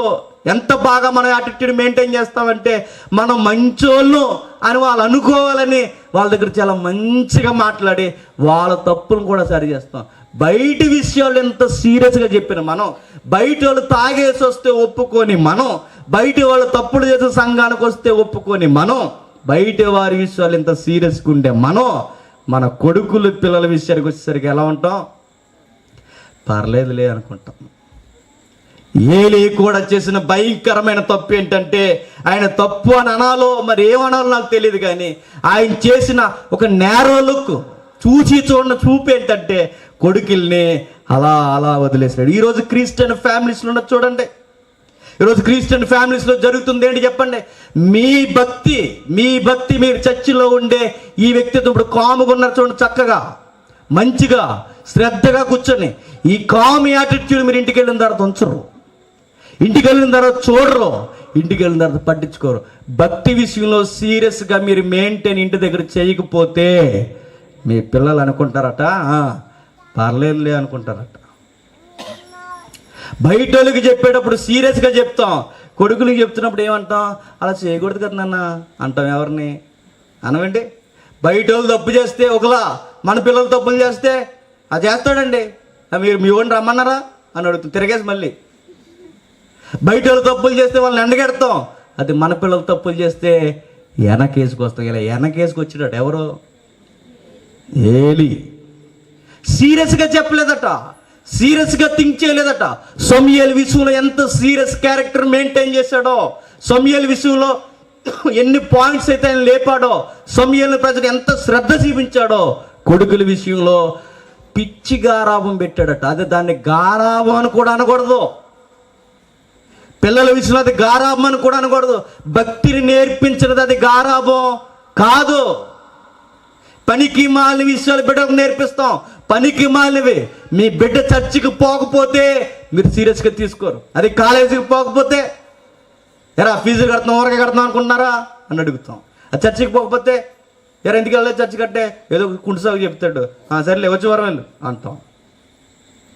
ఎంత బాగా మనం యాటిట్యూడ్ మెయింటైన్ చేస్తామంటే, మనం మంచోళ్ళు అని వాళ్ళు అనుకోవాలని వాళ్ళ దగ్గర చాలా మంచిగా మాట్లాడి వాళ్ళ తప్పులను కూడా సరి చేస్తాం. బయటి విషయాలు ఎంత సీరియస్గా చెప్పిన మనం, బయట వాళ్ళు తాగేసి వస్తే ఒప్పుకొని మనం, బయట వాళ్ళు తప్పులు చేసే సంఘానికి వస్తే ఒప్పుకొని మనం, బయట వారి విషయాలు ఎంత సీరియస్గా ఉంటే మన కొడుకులు పిల్లల విషయానికి వచ్చేసరికి ఎలా ఉంటాం? పర్లేదులే అనుకుంటాం. ఏలీ కూడా చేసిన భయంకరమైన తప్పు ఏంటంటే, ఆయన తప్పు అని అనాలో మరి ఏమనాలో నాకు తెలియదు, కానీ ఆయన చేసిన ఒక నేరో లుక్, చూడని చూపు ఏంటంటే కొడుకుల్ని అలా అలా వదిలేసాడు. ఈరోజు క్రిస్టియన్ ఫ్యామిలీస్లో ఉన్నది చూడండి. ఈరోజు క్రిస్టియన్ ఫ్యామిలీస్లో జరుగుతుంది ఏంటి చెప్పండి? మీ భక్తి మీరు చర్చిలో ఉండే ఈ వ్యక్తితో ఇప్పుడు కాముగా ఉన్నారు చూడండి, చక్కగా మంచిగా శ్రద్ధగా కూర్చొని ఈ కామ్ యాటిట్యూడ్ మీరు ఇంటికి వెళ్ళిన తర్వాత ఉంచరు, ఇంటికి వెళ్ళిన తర్వాత చూడరు, ఇంటికి వెళ్ళిన తర్వాత పట్టించుకోరు. భక్తి విషయంలో సీరియస్గా మీరు మెయింటైన్ ఇంటి దగ్గర చేయకపోతే మీ పిల్లలు అనుకుంటారట పర్లేదులే అనుకుంటారట. బయట వాళ్ళకి చెప్పేటప్పుడు సీరియస్గా చెప్తాం, కొడుకులకి చెప్తున్నప్పుడు ఏమంటాం? అలా చేయకూడదు కదా నాన్న అంటాం. ఎవరిని అనవండి? బయట వాళ్ళు తప్పు చేస్తే ఒకలా, మన పిల్లలు తప్పులు చేస్తే అది చేస్తాడండి, మీరు మీ ఓన్ రమ్మన్నారా అని అడుగుతాం తిరగేసి. మళ్ళీ బయట వాళ్ళు తప్పులు చేస్తే వాళ్ళని ఎండగెడతాం, అది మన పిల్లలు తప్పులు చేస్తే వెనకేసుకొస్తాం. ఇలా వెనకేసుకొచ్చాడట ఎవరో ఏలి. సీరియస్గా చెప్పలేదట, సీరియస్గా థింక్ చేయలేదట. సమూయేలు విషయంలో ఎంత సీరియస్ క్యారెక్టర్ మెయింటైన్ చేశాడో, సమూయేలు విషయంలో ఎన్ని పాయింట్స్ అయితే ఆయన లేపాడో, సమూయేలు ప్రజలు ఎంత శ్రద్ధ చూపించాడో, కొడుకుల విషయంలో పిచ్చి గారాభం పెట్టాడట. అదే దాన్ని గారాభం అని కూడా అనకూడదు. పిల్లల విషయంలో అది గారాభం అని కూడా అనకూడదు. భక్తిని నేర్పించినది అది గారాభం కాదు. పనికి మాలిన విషయాలు బిడ్డకు నేర్పిస్తాం, పనికి మాలినవి. మీ బిడ్డ చర్చికి పోకపోతే మీరు సీరియస్గా తీసుకోరు. అది కాలేజీకి పోకపోతే ఎరా ఫీజులు కడుతున్నాం ఊరకే కడుతున్నాం అనుకుంటున్నారా అని అడుగుతాం. అది చర్చికి పోకపోతే ఎరా ఎందుకు వెళ్ళలేదు చర్చి కట్టే ఏదో కుంటుసాగు చెప్తాడు, సరేలే వచ్చి వరం వెళ్ళు అంటాం.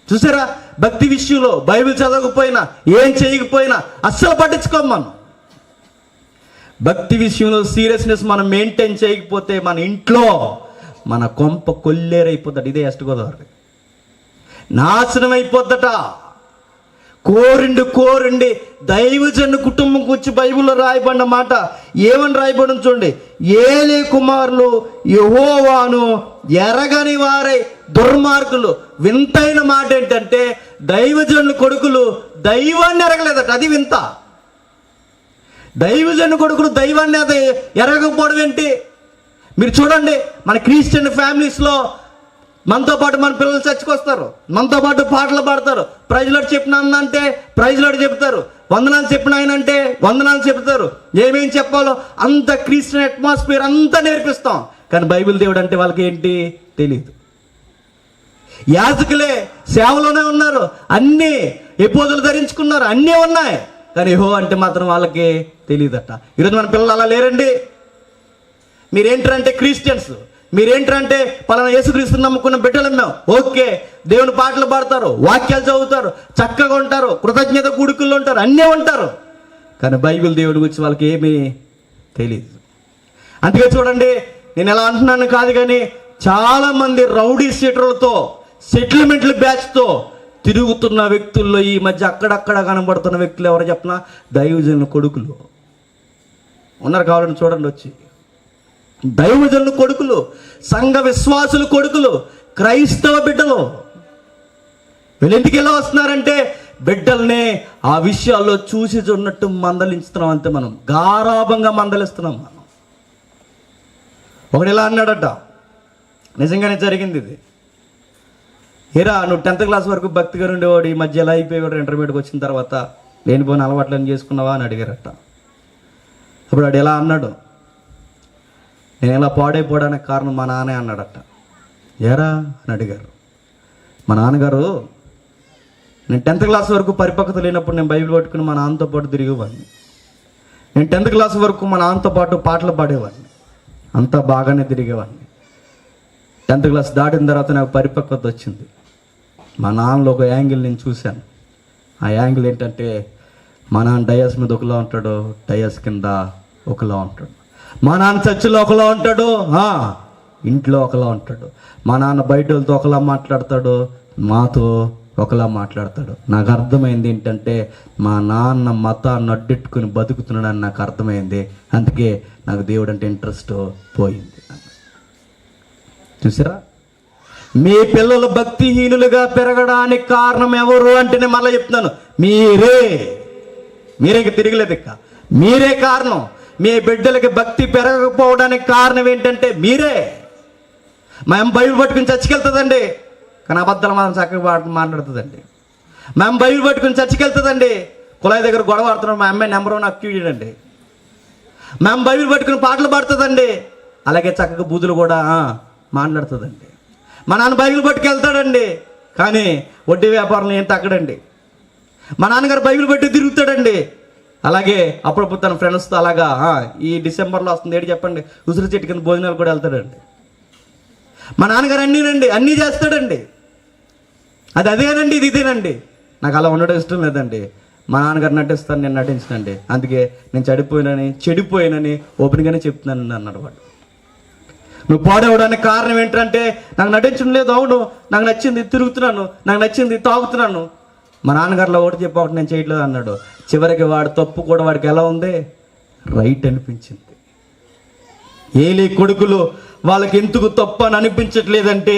చూసారా? భక్తి విషయంలో బైబిల్ చదవకపోయినా ఏం చేయకపోయినా అస్సలు పట్టించుకోం మనం. భక్తి విషయంలో సీరియస్నెస్ మనం మెయింటైన్ చేయకపోతే మన ఇంట్లో మన కొంప కొల్లేరైపోద్దట. ఇదే వెస్ట్ గోదావరి నాశనం అయిపోద్దట. కోరిండి దైవజను కుటుంబం గురించి బైబిల్లో రాయబడిన మాట ఏమని రాయబడి చూడండి. ఏలీ కుమారులు యెహోవాను ఎరగని వారై దుర్మార్గులు. వింతైన మాట ఏంటంటే దైవజనుల కొడుకులు దైవాన్ని ఎరగలేదట. అది వింత. దైవజను కొడుకులు దైవాన్ని అది ఎరగకపోవడం ఏంటి? మీరు చూడండి, మన క్రిస్టియన్ ఫ్యామిలీస్లో మనతో పాటు మన పిల్లలు చర్చికి వస్తారు, మనతో పాటు పాటలు పాడతారు. ప్రైజ్లాడ్ చెప్పిన అంటే ప్రైజ్లాడ్ చెప్తారు, వందనాలు చెప్పిన ఆయన అంటే వందనాలు చెప్తారు. ఏమేం చెప్పాలో అంత క్రిస్టియన్ అట్మాస్ఫియర్ అంతా నేర్పిస్తాం. కానీ బైబిల్ దేవుడు అంటే వాళ్ళకి ఏంటి తెలియదు. యాజకులే సేవలోనే ఉన్నారు, అన్నీ ఎపోదులు ధరించుకున్నారు, అన్నీ ఉన్నాయి. కానీ యెహోవా అంటే మాత్రం వాళ్ళకి తెలియదట. ఈరోజు మన పిల్లలు అలా లేరండి. మీరేంటారంటే క్రిస్టియన్స్, మీరేంటారంటే పలానా యేసుక్రీస్తుని నమ్ముకున్న బిడ్డలం మేము. ఓకే, దేవుని పాటలు పాడతారు, వాక్యాలు చదువుతారు, చక్కగా ఉంటారు, కృతజ్ఞత కూడుకుల్లో ఉంటారు, అన్నీ ఉంటారు. కానీ బైబిల్ దేవుడి గురించి వాళ్ళకి ఏమీ తెలియదు. అందుకే చూడండి, నేను ఎలా అంటున్నాను కాదు, కానీ చాలామంది రౌడీ షీటర్లతో సెటిల్మెంట్ల బ్యాచ్తో తిరుగుతున్న వ్యక్తుల్లో ఈ మధ్య అక్కడక్కడ కనబడుతున్న వ్యక్తులు ఎవరు చెప్పినా దైవజనుల కొడుకులు ఉన్నారు. కావాలని చూడండి వచ్చి. దైవజనుల కొడుకులు, సంఘ విశ్వాసుల కొడుకులు, క్రైస్తవ బిడ్డలు. వీళ్ళు ఎందుకు ఎలా వస్తున్నారంటే బిడ్డల్ని ఆ విషయాల్లో చూసి చూడనట్టు మందలిస్తున్నాం అంతే. మనం గారాభంగా మందలిస్తున్నాం. మనం ఒకడు ఇలా అన్నాడట, నిజంగానే జరిగింది ఇది. ఏరా నువ్వు 10th క్లాస్ వరకు భక్తిగా ఉండేవాడు, ఈ మధ్య ఎలా అయిపోయాడు, ఇంటర్మీడియట్కి వచ్చిన తర్వాత లేనిపోయిన అలవాట్లను చేసుకున్నావా అని అడిగారట. అప్పుడు వాడు ఎలా అన్నాడు, నేను ఇలా పాడైపోవడానికి కారణం మా నాన్నే అన్నాడట. ఏరా అని అడిగారు. మా నాన్నగారు నేను 10th క్లాస్ వరకు పరిపక్వత లేనప్పుడు నేను బైబిల్ పట్టుకుని మా నాన్నతో పాటు తిరిగేవాడిని. నేను 10th క్లాస్ వరకు మా నాన్నతో పాటు పాటలు పాడేవాడిని, అంతా బాగానే తిరిగేవాడిని. 10th క్లాస్ దాటిన తర్వాత నాకు పరిపక్వత వచ్చింది. మా నాన్నలో ఒక యాంగిల్ నేను చూశాను. ఆ యాంగిల్ ఏంటంటే మా నాన్న డయాస్ మీద ఒకలా ఉంటాడు, డయాస్ కింద ఒకలా ఉంటాడు. మా నాన్న చర్చిలో ఒకలా ఉంటాడు, ఇంట్లో ఒకలా ఉంటాడు. మా నాన్న బయట వాళ్ళతో ఒకలా మాట్లాడతాడు, మాతో ఒకలా మాట్లాడతాడు. నాకు అర్థమైంది ఏంటంటే మా నాన్న మతాన్ని అడ్డెట్టుకుని బతుకుతున్నాడని నాకు అర్థమైంది. అందుకే నాకు దేవుడు అంటే ఇంట్రెస్ట్ పోయింది. చూసారా? మీ పిల్లలు భక్తిహీనులుగా పెరగడానికి కారణం ఎవరు అంటే నేను మళ్ళీ చెప్తున్నాను, మీరే తిరగలేదు ఇక, మీరే కారణం. మీ బిడ్డలకి భక్తి పెరగకపోవడానికి కారణం ఏంటంటే మీరే. మా అమ్మ బైబిల్ పట్టుకుని చర్చికి వెళ్తుందండి, కానీ అబద్ధాలు మాత్రం చక్కగా మాట్లాడుతుందండి. మా అమ్మ బైబిల్ పట్టుకుని చర్చికి వెళ్తుందండి, కుళాయి దగ్గర గొడవ ఆడుతున్నాడు, మా అమ్మాయి నెంబర్ 1 అక్యూజ్డ్ అండి. మా అమ్మ బైబిల్ పట్టుకుని పాటలు పాడుతుందండి, అలాగే చక్కగా బూతులు కూడా మాట్లాడుతుందండి. మా నాన్న బైబిల్ పట్టుకు వెళ్తాడండి, కానీ వడ్డీ వ్యాపారంలో ఏం తగ్గడండి. మా నాన్నగారు బైబిల్ పట్టి తిరుగుతాడండి, అలాగే అప్పుడప్పుడు తన ఫ్రెండ్స్తో అలాగా ఈ డిసెంబర్లో వస్తుంది ఏంటి చెప్పండి, ఉసిరి చెట్టు కింద భోజనాలు కూడా వెళ్తాడండి. మా నాన్నగారు అన్నీ చేస్తాడండి. అదేనండి ఇది ఇదేనండి. నాకు అలా ఉండడం ఇష్టం లేదండి. మా నాన్నగారు నటిస్తాను, నేను నటించనండి. అందుకే నేను చెడిపోయానని ఓపెన్గానే చెప్తున్నాను అన్నాడు వాడు. నువ్వు పాడవడానికి కారణం ఏంటంటే నాకు నటించడం లేదు. అవును, నాకు నచ్చింది తిరుగుతున్నాను, నాకు నచ్చింది తాగుతున్నాను. మా నాన్నగారిలో ఒకటి చెప్పి ఒకటి నేను చేయట్లేదు అన్నాడు. చివరికి వాడు తప్పు కూడా వాడికి ఎలా ఉంది, రైట్ అనిపించింది. ఏలీ కొడుకులు వాళ్ళకి ఎందుకు తప్పు అని అనిపించట్లేదంటే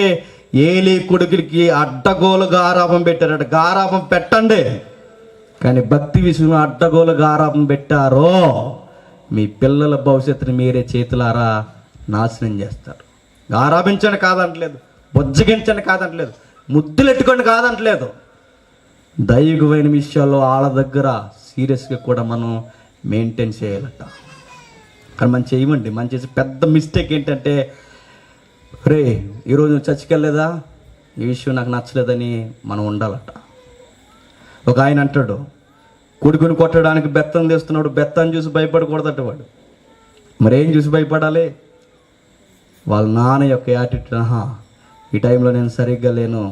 ఏలీ కొడుకులకి అడ్డగోలుగా ఆరాపం పెట్టారట. గారాపం పెట్టండి, కానీ భక్తి విషయంలో అడ్డగోలు గారాపం పెట్టారో మీ పిల్లల భవిష్యత్తుని మీరే చేతులారా నాశనం చేస్తారు. గారాపించండి కాదంటలేదు, బొజ్జగించండి కాదంటలేదు, ముద్దులెట్టుకోండి కాదంటలేదు. దైవికమైన విషయాల్లో వాళ్ళ దగ్గర సీరియస్గా కూడా మనం మెయింటైన్ చేయాలట. కానీ మనం చేయమండి. మనం చేసే పెద్ద మిస్టేక్ ఏంటంటే, రే ఈరోజు నువ్వు చర్చికి వెళ్ళలేదా, ఈ విషయం నాకు నచ్చలేదని మనం ఉండాలట. ఒక ఆయన అంటాడు, కొడుకుని కొట్టడానికి బెత్తం తీస్తున్నాడు, బెత్తం చూసి భయపడకూడదట వాడు. మరేం చూసి భయపడాలి? వాళ్ళ నాన్న యొక్క యాటిట్యూడ్, ఈ టైంలో నేను సరిగ్గా లేను,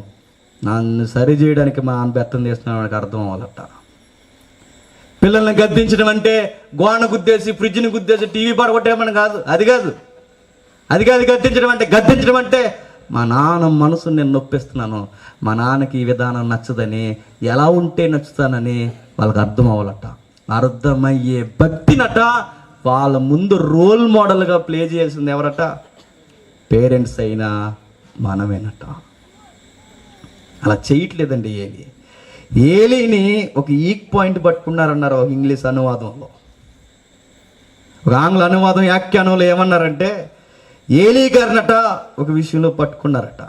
నన్ను సరి చేయడానికి మా నాన్న బెత్తం తీస్తున్నాడు మనకు అర్థం అవ్వాలట. పిల్లల్ని గద్దించడం అంటే గోడను గుద్దేసి, ఫ్రిడ్జ్ని గుద్దేసి, టీవీ పడగొట్టేమని కాదు. అది కాదు గద్దించడం అంటే మా నాన్న మనసుని నేను నొప్పిస్తున్నాను, మా నాన్నకి ఈ విధానం నచ్చదని, ఎలా ఉంటే నచ్చుతానని వాళ్ళకి అర్థం అవ్వాలట. అర్థమయ్యే భక్తినట వాళ్ళ ముందు రోల్ మోడల్గా ప్లే చేయాల్సింది ఎవరట? పేరెంట్స్ అయినా మనమేనట. అలా చేయట్లేదండి. ఏలీని ఒక ఈక్ పాయింట్ పట్టుకున్నారన్నారు ఒక ఇంగ్లీష్ అనువాదంలో. ఒక ఆంగ్ల అనువాదం వ్యాఖ్యానంలో ఏమన్నారంటే, ఏలీ గారినట ఒక విషయంలో పట్టుకున్నారట.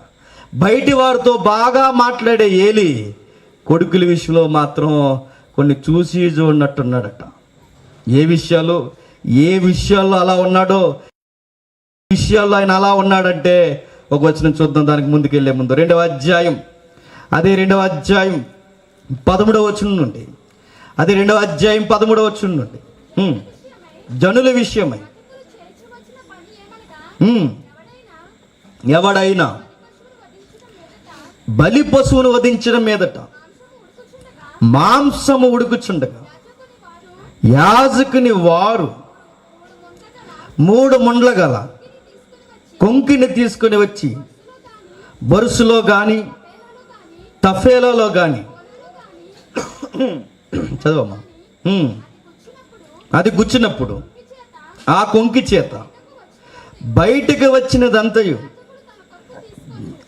బయటి వారితో బాగా మాట్లాడే ఏలీ కొడుకుల విషయంలో మాత్రం కొన్ని చూసి చూడనట్టున్నాడట. ఏ విషయాల్లో అలా ఉన్నాడో, విషయాల్లో ఆయన అలా ఉన్నాడంటే ఒక వచనం చూద్దాం. దానికి ముందుకెళ్లే ముందు 2వ అధ్యాయం 13వ వచనం నుండి, 13వ వచనం నుండి, జనుల విషయమై ఎవడైనా బలి పశువును వధించడం మీదట మాంసము ఉడుకుచుండగా యాజకుని వారు 3 ముండ్ల గల కొంకిని తీసుకుని వచ్చి బొరుసులో కానీ తఫేలలో కానీ చదవమ్మా, అది గుచ్చినప్పుడు ఆ కొంకి చేత బయటకు వచ్చినదంతయు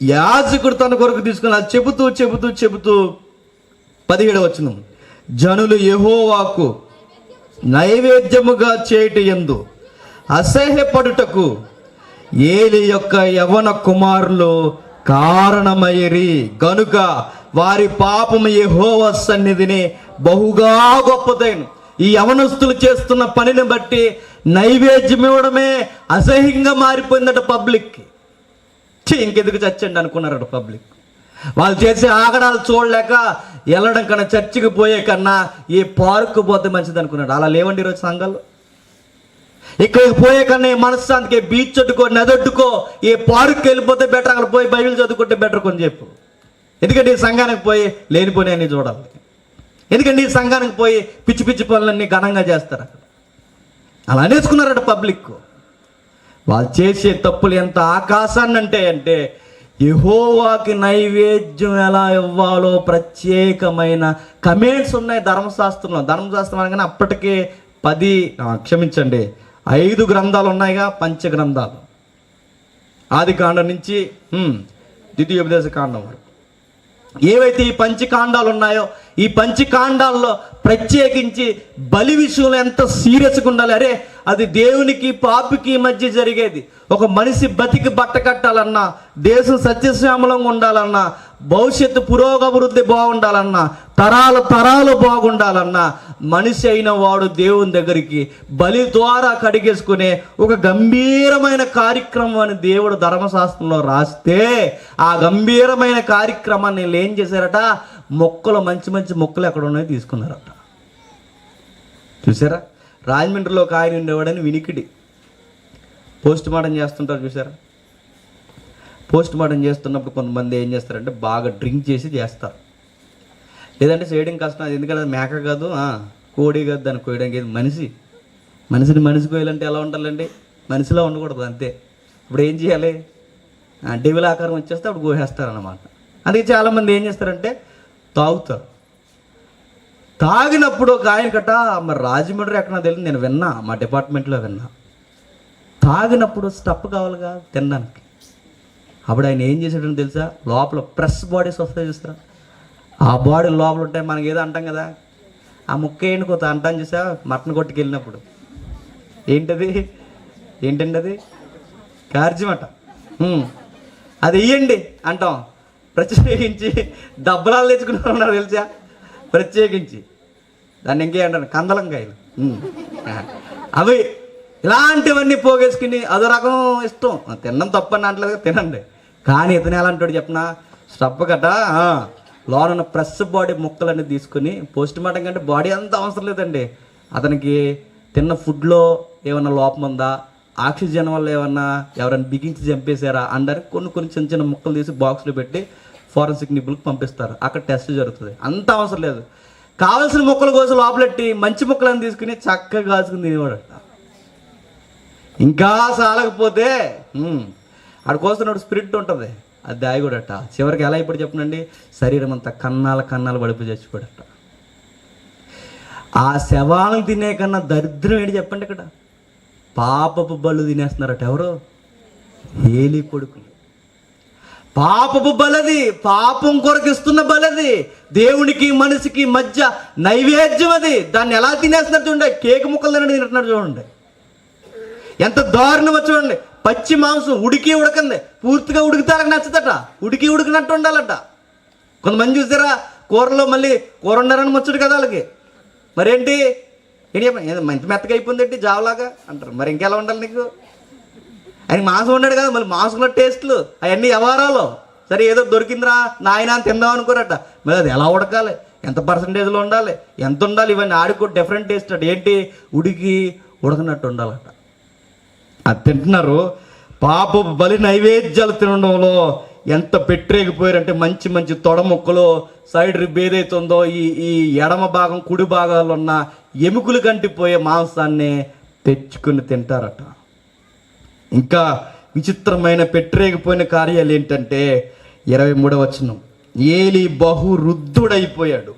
యాజకుడు తన కొరకు తీసుకుని, అది చెబుతూ 17వ వచనం, జనులు యెహోవాకు నైవేద్యముగా చేయుట యందు అసహ్యపడుటకు ఏలీ యొక్క యవ్వన కుమారులు కారణమయ్యిరి గనుక వారి పాపము యెహోవా సన్నిధిని బహుగా గొప్పదైన. ఈ యవనస్తులు చేస్తున్న పనిని బట్టి నైవేద్యం ఇవ్వడమే అసహ్యంగా మారిపోయిందట పబ్లిక్కి. ఇంకెందుకు చచ్చండి అనుకున్నారట పబ్లిక్. వాళ్ళు చేసే ఆగడాలు చూడలేక వెళ్ళడం కన్నా, చర్చికి పోయే కన్నా ఈ పార్కు పోతే మంచిది అనుకున్నాడు. అలా లేవండి ఈరోజు సంఘాలు. ఇక్కడికి పోయే కన్నా ఈ మనశ్శాంతికి బీచ్ అడ్డుకో, నదొడ్డుకో, ఈ పార్క్కి వెళ్ళిపోతే బెటర్, అక్కడ పోయి బైబిల్ చదువుకుంటే బెటర్ కొని చెప్పు. ఎందుకంటే ఈ సంఘానికి పోయి లేనిపోయినన్నీ చూడాలి. ఎందుకంటే ఈ సంఘానికి పోయి పిచ్చి పిచ్చి పనులన్నీ ఘనంగా చేస్తారు అక్కడ. అలా అనేసుకున్నారట పబ్లిక్. వాళ్ళు చేసే తప్పులు ఎంత ఆకాశాన్ని అంటే యెహోవాకి నైవేద్యం ఎలా ఇవ్వాలో ప్రత్యేకమైన కమెంట్స్ ఉన్నాయి ధర్మశాస్త్రంలో. ధర్మశాస్త్రం అనగానే అప్పటికే 5 గ్రంథాలు ఉన్నాయిగా, పంచగ్రంథాలు. ఆదికాండం నుంచి ద్వితీయోపదేశ కాండం వరకు ఏవైతే ఈ పంచకాండాలు ఉన్నాయో ఈ పంచకాండాల్లో ప్రత్యేకించి బలి విషయంలో ఎంత సీరియస్గా ఉండాలి. అరే అది దేవునికి పాపికి మధ్య జరిగేది. ఒక మనిషి బతికి బట్ట కట్టాలన్నా, దేశం సత్యశ్యామలంగా ఉండాలన్నా, భవిష్యత్తు పురోగభివృద్ధి బాగుండాలన్నా, తరాలు బాగుండాలన్నా, మనిషి అయిన వాడు దేవుని దగ్గరికి బలి ద్వారా కడిగేసుకునే ఒక గంభీరమైన కార్యక్రమం అని దేవుడు ధర్మశాస్త్రంలో రాస్తే, ఆ గంభీరమైన కార్యక్రమాన్ని వీళ్ళు ఏం చేశారట, మొక్కలు మంచి మంచి మొక్కలు ఎక్కడ ఉన్నాయో తీసుకున్నారట. చూసారా, రాజమండ్రిలో ఒక ఆయన ఉండేవాడని వినికిడి. పోస్ట్ మార్టం చేస్తుంటారు చూసారా. పోస్ట్ మార్టం చేస్తున్నప్పుడు కొంతమంది ఏం చేస్తారంటే బాగా డ్రింక్ చేసి చేస్తారు. లేదంటే చేయడం కష్టం. అది ఎందుకంటే మేక కాదు, కోడి కాదు, దాన్ని కోయడానికి మనిషిని మనిషి కోయాలంటే ఎలా ఉండాలండి, మనిషిలో ఉండకూడదు అంతే. ఇప్పుడు ఏం చేయాలి, డెవిల్ ఆకారం వచ్చేస్తే అప్పుడు కోసేస్తారన్నమాట. అందుకే చాలామంది ఏం చేస్తారంటే తాగుతారు. తాగినప్పుడు ఒక ఆయన కట్ట, మరి రాజమండ్రి ఎక్కడ తెలియదు, నేను విన్నా, మా డిపార్ట్మెంట్లో విన్నా. తాగినప్పుడు స్టప్ కావాలిగా తినడానికి. అప్పుడు ఆయన ఏం చేసాడని తెలుసా, లోపల ప్రెస్ బాడీస్ వస్తాయి చూస్తారా, ఆ బాడీ లోపల ఉంటాయి. మనకి ఏదో అంటాం కదా, ఆ ముక్క ఏంటి కొత్త అంటాం చూసా, మటన్ కొట్టుకు వెళ్ళినప్పుడు. ఏంటండి అది కార్జిమట. అది ఇయ్యండి అంటాం. ప్రత్యేకించి డబ్బలాలు తెచ్చుకుని ఉన్నారు తెలుసా, ప్రత్యేకించి దాన్ని ఇంకేంటాను కందలంకాయలు. అవి ఇలాంటివన్నీ పోగేసుకుని అదో రకం ఇష్టం. తినడం తప్పని అంటలేదు, తినండి. కానీ ఇతను ఎలా అంటాడు చెప్పనా, స్టప్ గట్ట లోన ప్రెస్ బాడీ ముక్కలన్నీ తీసుకుని, పోస్ట్ మార్టం కంటే బాడీ అంత అవసరం లేదండి. అతనికి తిన్న ఫుడ్లో ఏమన్నా లోపం ఉందా, ఆక్సిజన్ వల్ల ఎవరైనా బిగించి చంపేశారా అనడానికి కొన్ని చిన్న చిన్న ముక్కలు తీసి బాక్స్లో పెట్టి ఫారెన్సిక్ నిపుణులకు పంపిస్తారు. అక్కడ టెస్ట్ జరుగుతుంది. అంత అవసరం లేదు. కావాల్సిన ముక్కల కోసం లోపలెట్టి మంచి ముక్కలను తీసుకుని చక్కగా కాల్చుకుని తినేవాడట. ఇంకా సాలకపోతే ఆడ కోస్తున్నాడు స్పిరిట్ ఉంటుంది, అది దాయకూడట. చివరికి ఎలా ఇప్పుడు చెప్పనండి, శరీరం అంతా కన్నాలు పడిపోయి చచ్చిపోడట. ఆ శవాలను తినే కన్నా దరిద్రం ఏంటి చెప్పండి. ఇక్కడ పాపపు బళ్ళు తినేస్తున్నారట. ఎవరు? ఏలీ కొడుకులు. పాపపు బలది, పాపం కొరకు ఇస్తున్న బలది, దేవునికి మనిషికి మధ్య నైవేద్యం అది. దాన్ని ఎలా తినేస్తున్నారు చూడండి, కేక్ ముక్కలు తింటున్నారు చూడండి. ఎంత దారుణమో చూడండి. పచ్చి మాంసం ఉడకంది, పూర్తిగా ఉడికితే నచ్చదట, ఉడికినట్టు ఉండాలట. కొంతమంది చూసారా, కూరలో మళ్ళీ కూర ఉండారని ముచ్చడు కదా వాళ్ళకి. మరేంటి మంచి మెత్తగా అయిపోయింది జావలాగా అంటారు. మరి ఇంకెలా ఉండాలి నీకు? ఆయన మాంసం ఉన్నాడు కదా, మళ్ళీ మాంసంలో టేస్ట్లు అవన్నీ వ్యవహారాలు. సరే ఏదో దొరికిందిరా నాయన అని తిందాం అనుకోరట. మరి అది ఎలా ఉడకాలి, ఎంత పర్సంటేజ్లో ఉండాలి, ఎంత ఉండాలి, ఇవన్నీ ఆడికి డిఫరెంట్ టేస్ట్ అట. ఏంటి, ఉడకనట్టు ఉండాలట. అది తింటున్నారు. పాపపు బలి నైవేద్యాలు తినడంలో ఎంత పెట్టరేగిపోయారంటే, మంచి మంచి తొడ ముక్కలు, సైడ్ రిబ్ ఏదైతుందో ఈ ఎడమ భాగం కుడి భాగాల్లో ఉన్న ఎముకలు కంటిపోయే మాంసాన్ని తెచ్చుకుని తింటారట. ఇంకా విచిత్రమైన పెట్టరేగిపోయిన కార్యాలు ఏంటంటే 23వ వచనం, ఏలీ బహు వృద్ధుడైపోయాడు.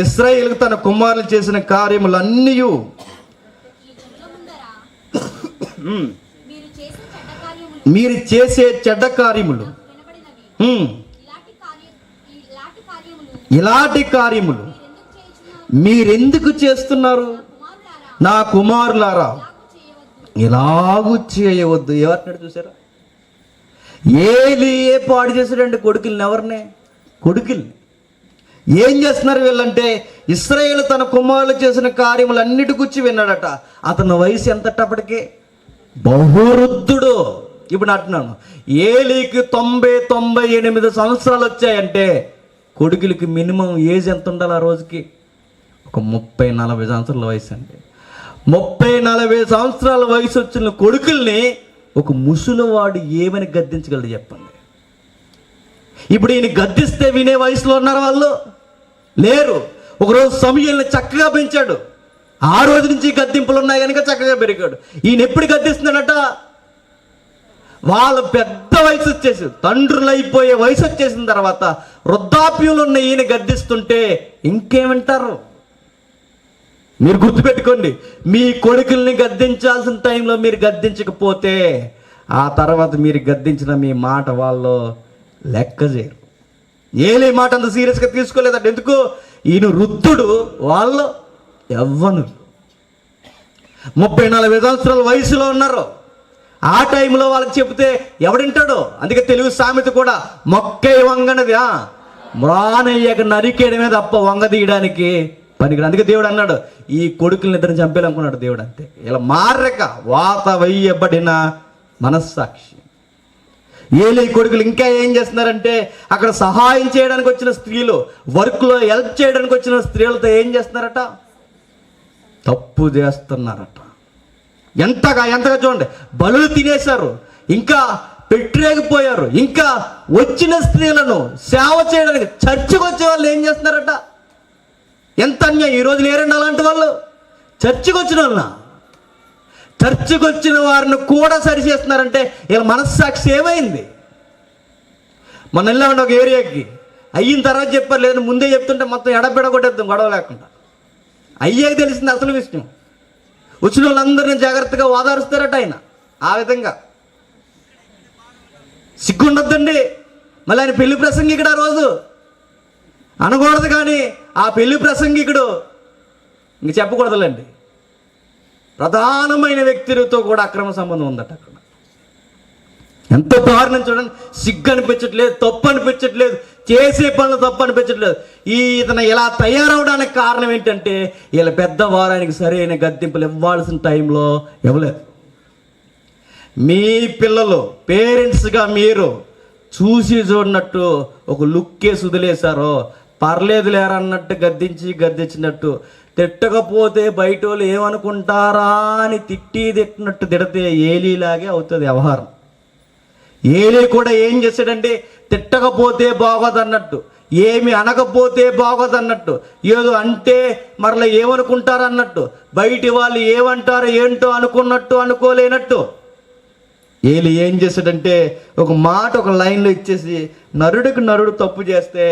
ఇశ్రాయేలుకు తన కుమారులు చేసిన కార్యములన్నీ మీరు చేసే చెడ్డ కార్యములు, ఇలాంటి కార్యములు మీరెందుకు చేస్తున్నారు? నా కుమారులారా ఇలాగూ చేయవద్దు. ఎవరినాడు చూసారా, ఏలీ పాడు చేశాడండి కొడుకుల్ని. ఎవరినే? కొడుకుల్ని. ఏం చేస్తున్నారు వీళ్ళంటే, ఇశ్రాయేలు తన కుమారులు చేసిన కార్యములన్నిటి గురించి విన్నాడట. అతని వయసు ఎంతటప్పటికే బహువృద్ధుడు. ఇప్పుడు అంటున్నాను, ఏలీకి 98 సంవత్సరాలు వచ్చాయంటే కొడుకులకి మినిమం ఏజ్ ఎంత ఉండాలి ఆ రోజుకి? ఒక 30-40 సంవత్సరాల వయసు అండి. 30-40 సంవత్సరాల వయసు వచ్చిన కొడుకుల్ని ఒక ముసలివాడు ఏమని గద్దించగలడు చెప్పండి? ఇప్పుడు ఈయన గద్దిస్తే వినే వయసులో ఉన్నారు వాళ్ళు? లేరు. ఒకరోజు సమూయేలుని చక్కగా పెంచాడు, ఆ రోజు నుంచి గద్దింపులు ఉన్నాయి కనుక చక్కగా పెరిగాడు. ఈయన ఎప్పుడు గద్దిస్తున్నాడట? వాళ్ళు పెద్ద వయసు వచ్చేసి తండ్రులు అయిపోయే వయసు వచ్చేసిన తర్వాత వృద్ధాప్యంలో ఉన్న ఈయన గద్దిస్తుంటే ఇంకేమంటారు? మీరు గుర్తుపెట్టుకోండి, మీ కొడుకుల్ని గద్దించాల్సిన టైంలో మీరు గద్దించకపోతే ఆ తర్వాత మీరు గద్దించిన మీ మాట వాళ్ళు లెక్క చేయరు. ఏలీ మాట అంత సీరియస్గా తీసుకోలేదంటే. ఎందుకు? ఈయన వృద్ధుడు, వాళ్ళు యవ్వనులు. 34 సంవత్సరాల వయసులో ఉన్నారు. ఆ టైంలో వాళ్ళకి చెప్తే ఎవడింటాడో. అందుకే తెలుగు సామెత కూడా మొక్క వంగనది మ్రానయ్యక నరికేయడమే తప్ప వంగ తీయడానికి పనికి. అందుకే దేవుడు అన్నాడు, ఈ కొడుకుల్ని ఇద్దరిని చంపేయాలనుకున్నాడు దేవుడు. అంతే, ఇలా మారక వాత వేయబడిన మనస్సాక్షి. ఏలీ కొడుకులు ఇంకా ఏం చేస్తున్నారంటే, అక్కడ సహాయం చేయడానికి వచ్చిన స్త్రీలు, వర్క్లో హెల్ప్ చేయడానికి వచ్చిన స్త్రీలతో ఏం చేస్తున్నారట, తప్పు చేస్తున్నారట. ఎంతగా చూడండి, బలులు తినేశారు, ఇంకా పెట్టరేగిపోయారు. ఇంకా వచ్చిన స్త్రీలను సేవ చేయడానికి చర్చికి వచ్చే వాళ్ళు ఏం చేస్తున్నారట. ఎంత అన్యాయం. ఈరోజు లేరండి అలాంటి వాళ్ళు. చర్చికి వచ్చిన వాళ్ళ, చర్చికి వచ్చిన వారిని కూడా సరి చేస్తున్నారంటే ఇలా మనస్సాక్షి ఏమైంది. మొన్న వెళ్ళామండి ఒక ఏరియాకి, అయిన తర్వాత చెప్పారు, లేదు ముందే చెప్తుంటే మొత్తం ఎడబెడ కొట్టేద్దాం గొడవ లేకుండా. అయ్యాక తెలిసింది అసలు విషయం. వచ్చిన వాళ్ళందరినీ జాగ్రత్తగా ఓదారుస్తారట ఆయన. ఆ విధంగా సిగ్గుండొద్దండి. మళ్ళీ ఆయన పెళ్లి ప్రసంగికుడు ఆ రోజు అనకూడదు, కానీ ఆ పెళ్లి ప్రసంగికుడు ఇంక చెప్పకూడదులేండి, ప్రధానమైన వ్యక్తులతో కూడా అక్రమ సంబంధం ఉందట అక్కడ. ఎంత దారుణం చూడండి. సిగ్గు అనిపించట్లేదు, తప్పు అనిపించట్లేదు, చేసే పనులు తప్పు అనిపించట్లేదు. ఇతను ఇలా తయారవడానికి కారణం ఏంటంటే, వీళ్ళ పెద్దవారానికి సరైన గద్దెంపులు ఇవ్వాల్సిన టైంలో ఇవ్వలేదు. మీ పిల్లలు పేరెంట్స్గా మీరు చూసి చూడనట్టు ఒక లుక్కేసి వదిలేశారో, పర్లేదు లేరా అన్నట్టు గద్దించినట్టు, తిట్టకపోతే బయట వాళ్ళు ఏమనుకుంటారా అని తిట్టినట్టు తిడితే ఏలీలాగే అవుతుంది వ్యవహారం. ఏలీ కూడా ఏం చేశాడంటే, తిట్టకపోతే బాగోదన్నట్టు, ఏమి అనకపోతే బాగోదన్నట్టు, ఏదో అంటే మరలా ఏమనుకుంటారన్నట్టు, బయటి వాళ్ళు ఏమంటారో ఏంటో అనుకోలేనట్టు ఏలీ ఏం చేశాడంటే, ఒక మాట ఒక లైన్లో ఇచ్చేసి, నరుడికి నరుడు తప్పు చేస్తే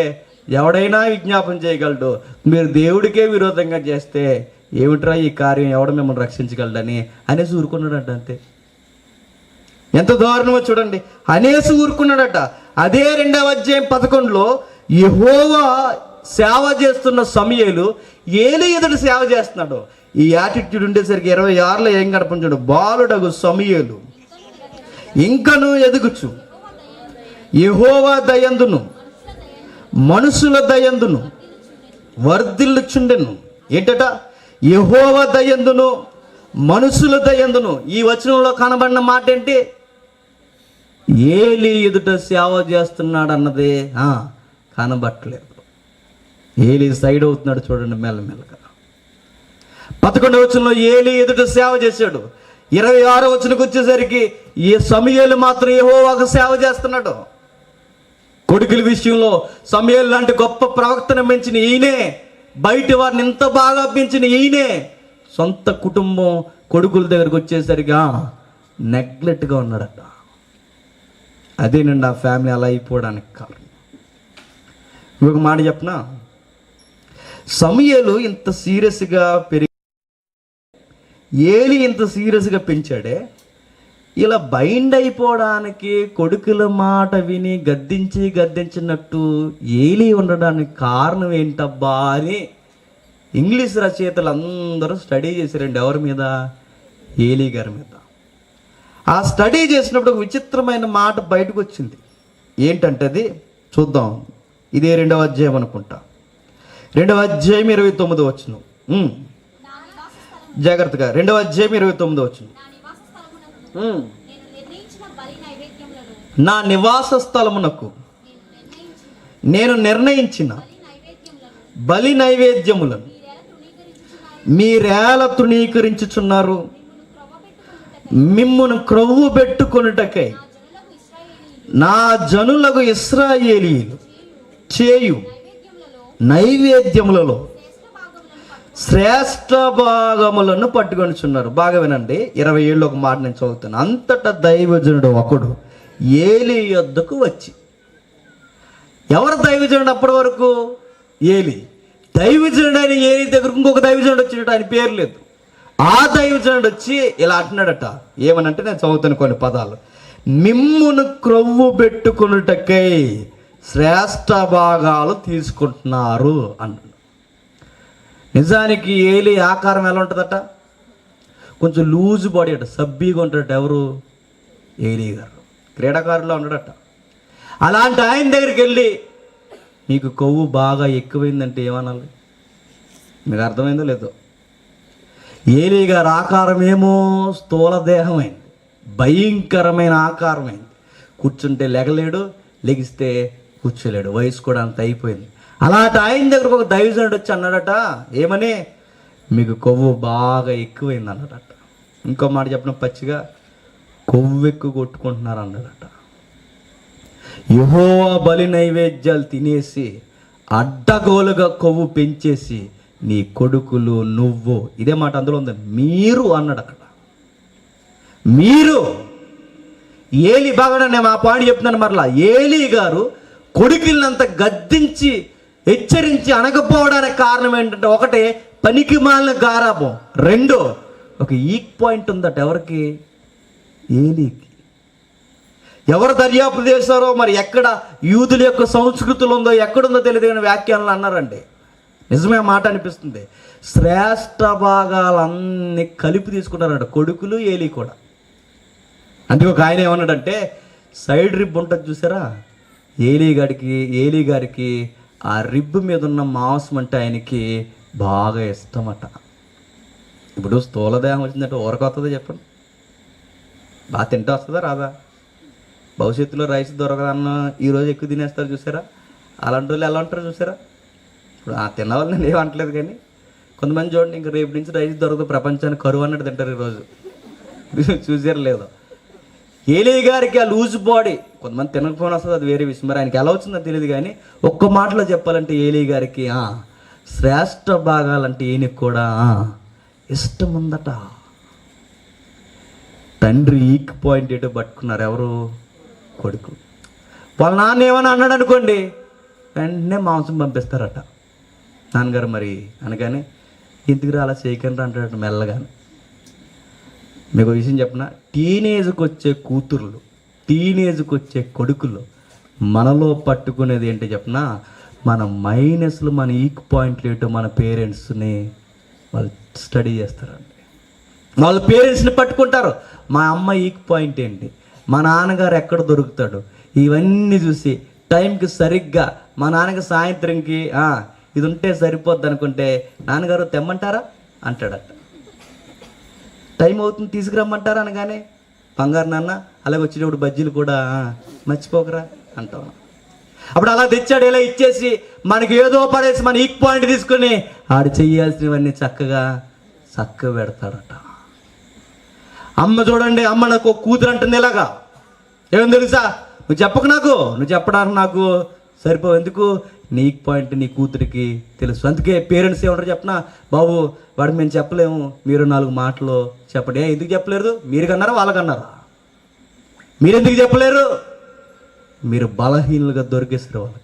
ఎవడైనా విజ్ఞాపన చేయగలడు, మీరు దేవుడికే విరోధంగా చేస్తే ఏమిట్రా ఈ కార్యం, ఎవడ మిమ్మల్ని రక్షించగలడని అనేసి ఊరుకున్నాడట. అంతే. ఎంత దారుణమో చూడండి, అనేసి ఊరుకున్నాడట. అదే 2వ అధ్యాయం 11లో యెహోవా సేవ చేస్తున్న సమూయేలు ఏలీ ఎదుట సేవ చేస్తున్నాడు. ఈ యాటిట్యూడ్ ఉండేసరికి 26లో ఏం గడపంచాడు, బాలుడగు సమూయేలు ఇంకను ఎదుగుచు యెహోవా దయందును మనుషుల దయందును వర్ధిల్లుచుండెను. ఏంటట, యెహోవా దయందును మనుషుల దయందును. ఈ వచనంలో కనబడిన మాట ఏంటి, ఏలీ ఎదుట సేవ చేస్తున్నాడు అన్నదే కనబట్టలేదు. ఏలీ సైడ్ అవుతున్నాడు చూడండి మెల్లమెల్లగా. 11వ వచనంలో ఏలీ ఎదుట సేవ చేశాడు. 26వ వచనంకి వచ్చేసరికి ఈ సమూయేలు మాత్రం యెహోవాకు సేవ చేస్తున్నాడు. కొడుకుల విషయంలో సమూయేలు లాంటి గొప్ప ప్రవక్తను పెంచిన ఈయనే, బయట వారిని ఇంత బాగా పెంచిన ఈయనే, సొంత కుటుంబం కొడుకుల దగ్గరకు వచ్చేసరికి నెగ్లెక్ట్గా ఉన్నాడట. అదేనండి ఆ ఫ్యామిలీ అలా అయిపోవడానికి కారణం. ఇంకొక మాట చెప్పనా, సమూయేలు ఇంత సీరియస్గా ఏలీ ఇంత సీరియస్గా పెంచాడే, ఇలా బైండ్ అయిపోవడానికి కొడుకుల మాట విని గద్దించినట్టు ఏలీ ఉండడానికి కారణం ఏంటబ్బా అని ఇంగ్లీష్ రచయితలు అందరూ స్టడీ చేశారండి. ఎవరి మీద, ఏలీ గారి మీద. ఆ స్టడీ చేసినప్పుడు ఒక విచిత్రమైన మాట బయటకు వచ్చింది. ఏంటంటే అది చూద్దాం. ఇదే 2వ అధ్యాయం అనుకుంటా, 2వ అధ్యాయం 29వ వచనం. జాగ్రత్తగా 2వ అధ్యాయం 29వ వచనం. నా నివాస స్థలమునకు నేను నిర్ణయించిన బలి నైవేద్యములను మీరేల తృణీకరించుచున్నారు. మిమ్మును క్రొవ్వు పెట్టుకొనుటకై నా జనులకు ఇశ్రాయేలీయులు చేయు నైవేద్యములలో శ్రేష్ఠ భాగములను పట్టుకొనిచున్నారు. బాగా వినండి, 27లో ఒక మాట నేను చదువుతాను. అంతటా దైవజనుడు ఒకడు ఏలీ యొద్దకు వచ్చి, ఎవరు దైవజనుడు అప్పటి వరకు? ఏలీ. దైవజనుడు అయిన ఏలీ దగ్గరకు ఇంకొక దైవజనుడు వచ్చినట్టు, ఆయన పేరు లేదు. ఆ దైవజనుడు వచ్చి ఇలా అంటున్నాడట. ఏమనంటే నేను చదువుతాను కొన్ని పదాలు. మిమ్మును క్రొవ్వు పెట్టుకున్నటకై శ్రేష్ఠ భాగాలు తీసుకుంటున్నారు అన్నాడు. నిజానికి ఏలి ఆకారం ఎలా ఉంటుందట? కొంచెం లూజ్ బాడీ అట, సబ్బీగా ఉంటాడట. ఎవరు? ఏలీ గారు క్రీడాకారులో ఉన్నాడట. అలాంటి ఆయన దగ్గరికి వెళ్ళి మీకు కొవ్వు బాగా ఎక్కువైందంటే ఏమనాలి? మీకు అర్థమైందో లేదో? ఏలీ గారి ఆకారం ఏమో స్థూల దేహమైంది, భయంకరమైన ఆకారమైంది. కూర్చుంటే లెగలేడు, లెగిస్తే కూర్చోలేడు, వయసు కూడా అంత అయిపోయింది. అలాంటి ఆయన దగ్గరకు ఒక దైవజనుడు వచ్చి అన్నాడట, ఏమని? మీకు కొవ్వు బాగా ఎక్కువైంది అన్నాడట. ఇంకో మాట చెప్పిన పచ్చిగా, కొవ్వు ఎక్కువ కొట్టుకుంటున్నారు అన్నాడట. యెహోవా బలి నైవేద్యాలు తినేసి అడ్డగోలుగా కొవ్వు పెంచేసి నీ కొడుకులు నువ్వు, ఇదే మాట అందులో ఉంది, మీరు అన్నాడు అక్కడ. మీరు ఏలి బాగా, నేను ఆ పాయింట్ చెప్తున్నాను మరలా. ఏలీ గారు కొడుకులంతా గద్దించి హెచ్చరించి అనకపోవడానికి కారణం ఏంటంటే, ఒకటి పనికి మాలిన గారాబం, రెండో ఒక ఈక్ పాయింట్ ఉందట. ఎవరికి? ఏలీకి. ఎవరు దర్యాప్తు చేస్తారో మరి, ఎక్కడ యూదుల యొక్క సంస్కృతులు ఉందో ఎక్కడుందో తెలియదు కానీ వ్యాఖ్యానాలు అన్నారండి. నిజమే మాట అనిపిస్తుంది. శ్రేష్ఠ భాగాలన్నీ కలిపి తీసుకున్నారంట కొడుకులు, ఏలీ కూడా. అందుకే ఒక ఆయన ఏమన్నాడంటే, సైడ్ రిబ్ ఉంటుంది చూసారా, ఏలీ గారికి ఆ రిబ్ మీద ఉన్న మాంసం అంటే ఆయనకి బాగా ఇష్టమట. ఇప్పుడు స్థూలదేహం వచ్చిందంటే ఊరకొస్తుందో చెప్పండి? బాగా తింటే వస్తుందా రాదా? భవిష్యత్తులో రైస్ దొరకదన్న ఈరోజు ఎక్కువ తినేస్తారు చూసారా? అలాంటి వాళ్ళు ఎలా ఉంటారు చూసారా? ఇప్పుడు ఆ తిన్నవాళ్ళు నేను ఏమంటలేదు కానీ కొంతమంది చూడండి, ఇంకా రేపు నుంచి రైస్ దొరకదు, ప్రపంచానికి కరువు అన్నట్టు తింటారు ఈరోజు. చూసారు లేదో? ఏలీ గారికి ఆ లూజ్ బాడీ, కొంతమంది తినకపోయినా వస్తుంది, అది వేరే విషయం. మరి ఆయనకి ఎలా వచ్చిందో తెలియదు కానీ ఒక్క మాటలో చెప్పాలంటే ఏలీ గారికి శ్రేష్ఠ భాగాలంటే ఈయనకి కూడా ఇష్టం ఉందట. తండ్రి ఈక్ పాయింట్ ఏటో పట్టుకున్నారు. ఎవరు? కొడుకు. వాళ్ళ నాన్న ఏమని అన్నాడు అనుకోండి, వెంటనే మాంసం పంపిస్తారట. నాన్నగారు మరి అనగానే, ఎందుకు అలా చేయకండి అంటాడు మెల్లగానే. మీకు విషయం చెప్పిన, టీనేజ్కి వచ్చే కూతుర్లు, టీనేజ్కి వచ్చే కొడుకులు మనలో పట్టుకునేది ఏంటి చెప్పిన, మన మైనస్లు, మన ఈక్ పాయింట్లు ఏంటో మన పేరెంట్స్ని వాళ్ళు స్టడీ చేస్తారండి. వాళ్ళ పేరెంట్స్ని పట్టుకుంటారు. మా అమ్మ ఈక్ పాయింట్ ఏంటి, మా నాన్నగారు ఎక్కడ దొరుకుతాడు, ఇవన్నీ చూసి టైంకి సరిగ్గా మా నాన్నకి సాయంత్రంకి ఇది ఉంటే సరిపోద్ది అనుకుంటే, నాన్నగారు తెమ్మంటారా అంటాడట. టైం అవుతుంది తీసుకురమ్మంటారా అనగానే, బంగారు నాన్న అలాగే వచ్చేటప్పుడు బజ్జీలు కూడా మర్చిపోకరా అంటాం. అప్పుడు అలా తెచ్చాడు, ఇలా ఇచ్చేసి మనకి ఏదో పడేసి మన ఈక్ పాయింట్ తీసుకొని ఆడు చెయ్యాల్సినవన్నీ చక్కగా పెడతాడట. అమ్మ చూడండి, అమ్మ నాకు కూతురు అంటుంది ఇలాగా, ఏమని తెలుసా, నువ్వు చెప్పకు, నువ్వు చెప్పడానికి నాకు సరిపోవు, ఎందుకు, నీ ఈక్ పాయింట్ నీ కూతురికి తెలుసు. అందుకే పేరెంట్స్ ఏమంటారు చెప్పనా, బాబు వాడికి మేము చెప్పలేము, మీరు 4 మాటలు చెప్పండి. ఎందుకు చెప్పలేరు? మీరు కన్నారా వాళ్ళకన్నారా? మీరు ఎందుకు చెప్పలేరు? మీరు బలహీనులుగా దొరికేసారు వాళ్ళకి.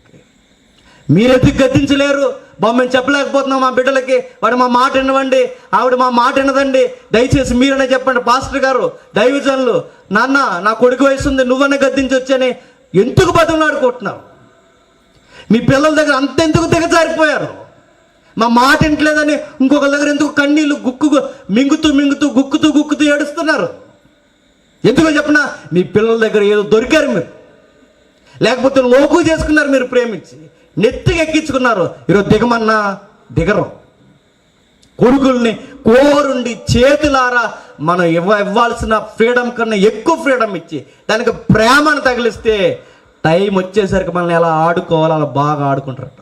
మీరు ఎందుకు గద్దించలేరు? బాబు మేము చెప్పలేకపోతున్నాం మా బిడ్డలకి, వాడు మా మాట వినవండి, ఆవిడ మా మాట వినదండి, దయచేసి మీరనే చెప్పండి. పాస్టర్ గారు, దైవజనులు, నాన్న నా కొడుకు వయసు ఉంది, నువ్వన్నా గద్దించి వచ్చని ఎందుకు బతుకులాడుకుంటున్నావు? మీ పిల్లల దగ్గర అంతెందుకు దిగజారిపోయారు? మా మాట వింటలేదని ఇంకొకరి దగ్గర ఎందుకు కన్నీళ్ళు మింగుతూ గుక్కుతూ ఏడుస్తున్నారు? ఎందుకో చెప్పినా, మీ పిల్లల దగ్గర ఏదో దొరికారు మీరు, లేకపోతే లోకు చేసుకున్నారు మీరు, ప్రేమించి నెత్తికి ఎక్కించుకున్నారు. ఈరోజు దిగమన్నా దిగరు. కొడుకుల్ని కోరుండి చేతులారా మనం ఇవ్వాల్సిన ఫ్రీడమ్ కన్నా ఎక్కువ ఫ్రీడమ్ ఇచ్చి దానికి ప్రేమను తగిలిస్తే టైం వచ్చేసరికి మనల్ని ఎలా ఆడుకోవాలో అలా బాగా ఆడుకుంటారట.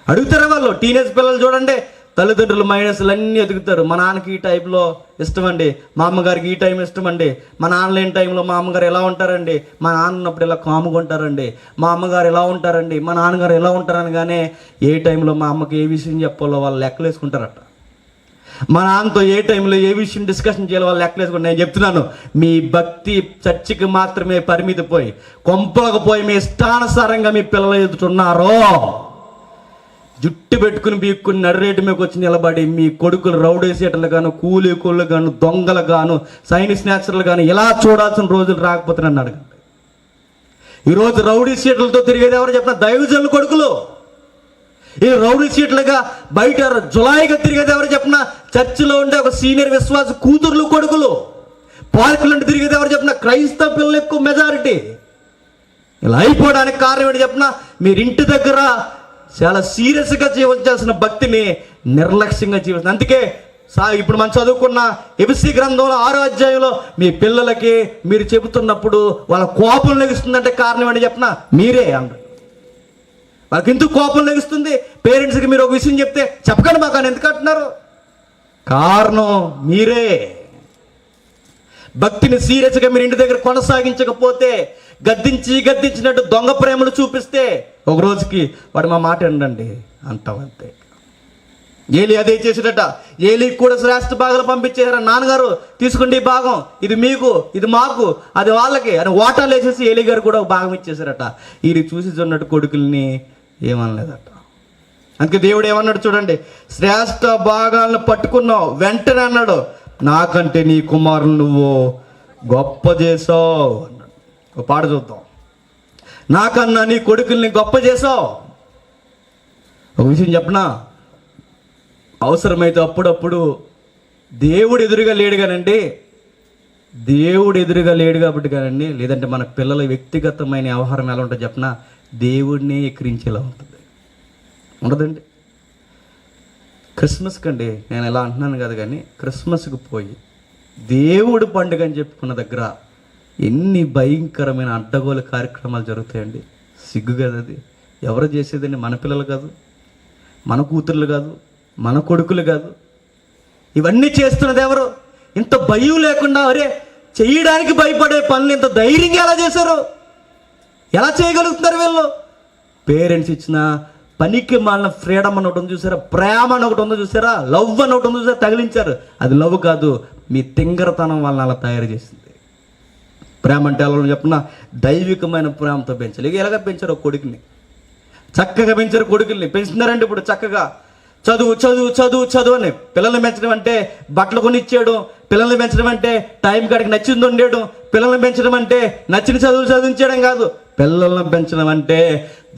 అడుగుతారా వాళ్ళు? టీనేజ్ పిల్లలు చూడండి, తల్లిదండ్రులు మైనస్లు అన్నీ ఎదుగుతారు. మా నాన్నకి ఈ టైంలో ఇష్టం అండి, మా అమ్మగారికి ఈ టైం ఇష్టం అండి, మా నాన్న లేని టైంలో మా అమ్మగారు ఎలా ఉంటారండి, మా నాన్న ఉన్నప్పుడు ఇలా కాముగా ఉంటారండి, మా అమ్మగారు ఎలా ఉంటారండి, మా నాన్నగారు ఎలా ఉంటారనగానే ఏ టైంలో మా అమ్మకి ఏ విషయం చెప్పాలో వాళ్ళు లెక్కలు వేసుకుంటారట. మా నాన్నతో ఏ టైంలో ఏ విషయం డిస్కషన్ చేయాలో వాళ్ళు లెక్కలు వేసుకుంటారు. నేను చెప్తున్నాను, మీ భక్తి చర్చికి మాత్రమే పరిమితిపోయి కొంపలకు పోయి మీ ఇష్టానుసారంగా మీ పిల్లలు ఎదుగుతున్నారో, జుట్టు పెట్టుకుని బీక్కుని నర్రేటు మీకు వచ్చి నిలబడి మీ కొడుకులు రౌడేసేటలు గాను, కూలీ కోళ్ళు గాను, దొంగలు గాను, సైనిక్ స్నాచర్లు గాను ఇలా చూడాల్సిన రోజులు రాకపోతే నన్ను అడగండి. ఈరోజు రౌడీ సీట్లతో తిరిగేది ఎవరు చెప్పిన? దైవజనుల కొడుకులు. ఈ రౌడీ సీట్లుగా బయట జులాయిగా తిరిగేది ఎవరు చెప్పిన? చర్చిలో ఉండే ఒక సీనియర్ విశ్వాస కూతుర్లు కొడుకులు. పార్కులు అంటే తిరిగేది ఎవరు చెప్పిన? క్రైస్తవ పిల్లలు ఎక్కువ మెజారిటీ. ఇలా అయిపోవడానికి కారణం ఏంటి చెప్పిన? మీరు ఇంటి దగ్గర చాలా సీరియస్గా జీవించాల్సిన భక్తిని నిర్లక్ష్యంగా జీవిస్తుంది. అందుకే ఇప్పుడు మనం చదువుకున్న ఎఫెసీ గ్రంథంలో 6వ అధ్యాయంలో మీ పిల్లలకి మీరు చెబుతున్నప్పుడు వాళ్ళ కోపం లెగుస్తుందంటే కారణం ఏంటి చెప్పిన? మీరే అన్నారు. వాళ్ళకి ఎందుకు కోపం లెగుస్తుంది? పేరెంట్స్కి మీరు ఒక విషయం చెప్తే చెప్పకండి మాకు అని ఎందుకు అంటున్నారు? కారణం మీరే. భక్తిని సీరియస్గా మీరు ఇంటి దగ్గర కొనసాగించకపోతే, గద్దించినట్టు దొంగ ప్రేమలు చూపిస్తే ఒక రోజుకి వాడు మా మాట ఏంటండి అంటామంతే. ఏలి అదే చేసినట్ట. ఏలికి కూడా శ్రేష్ఠ భాగాలు పంపించేసారు. నాన్నగారు తీసుకోండి ఈ భాగం, ఇది మీకు, ఇది మాకు, అది వాళ్ళకి అని ఓటాలు వేసేసి ఏలి గారు కూడా ఒక భాగం ఇచ్చేసారట. వీరి చూసి చూన్నట్టు కొడుకుల్ని ఏమనలేదట. అందుకే దేవుడు ఏమన్నాడు చూడండి, శ్రేష్ఠ భాగాలను పట్టుకున్నావు, వెంటనే అన్నాడు నాకంటే నీ కుమారులు నువ్వు గొప్ప చేసావు అన్నాడు. ఒక పాట చూద్దాం. నాకన్నా నీ కొడుకుల్ని గొప్ప చేసావు. ఒక విషయం చెప్పనా, అవసరమైతే అప్పుడప్పుడు దేవుడు ఎదురుగా లేడు కానండి, దేవుడు ఎదురుగా లేడు కాబట్టి కానండి, లేదంటే మన పిల్లల వ్యక్తిగతమైన వ్యవహారం ఎలా ఉంటుందో చెప్పనా, దేవుడిని ఎక్కిరించేలా ఉంటుంది. ఉండదండి. క్రిస్మస్కి అండి నేను ఎలా అంటున్నాను కదా, కానీ క్రిస్మస్కి పోయి దేవుడు పండుగ అని చెప్పుకున్న దగ్గర ఎన్ని భయంకరమైన అడ్డగోలు కార్యక్రమాలు జరుగుతాయండి. సిగ్గు కదా అది. ఎవరు చేసేదండి? మన పిల్లలు కాదు, మన కూతుర్లు కాదు, మన కొడుకులు కాదు. ఇవన్నీ చేస్తున్నది ఎవరు? ఇంత భయం లేకుండా అరే చేయడానికి భయపడే పనులు ఇంత ధైర్యంగా ఎలా చేశారు? ఎలా చేయగలుగుతున్నారు వీళ్ళు? పేరెంట్స్ ఇచ్చిన పనికి మాలిన ఫ్రీడమ్ అని ఒకటి ఉంది చూసారా, ప్రేమ అని ఒకటి ఉందో చూసారా, లవ్ అని ఒకటి ఉంది చూసారా, తగిలించారు. అది లవ్ కాదు, మీ తింగరతనం వాళ్ళని అలా తయారు చేసింది. ప్రేమ అంటే ఎలా చెప్పిన దైవికమైన ప్రేమతో పెంచాలి. ఇక ఎలాగ పెంచారు? ఒక కొడుకుని చక్కగా పెంచారు. కొడుకుల్ని పెంచుతున్నారండి ఇప్పుడు చక్కగా. చదువు చదువు చదువు చదువు అని. పిల్లల్ని పెంచడం అంటే బట్టలు కొనిచ్చేయడం, పిల్లల్ని పెంచడం అంటే టైం కాడికి నచ్చింది ఉండేయడం, పిల్లల్ని పెంచడం అంటే నచ్చిన చదువులు చదివించడం కాదు. పిల్లల్ని పెంచడం అంటే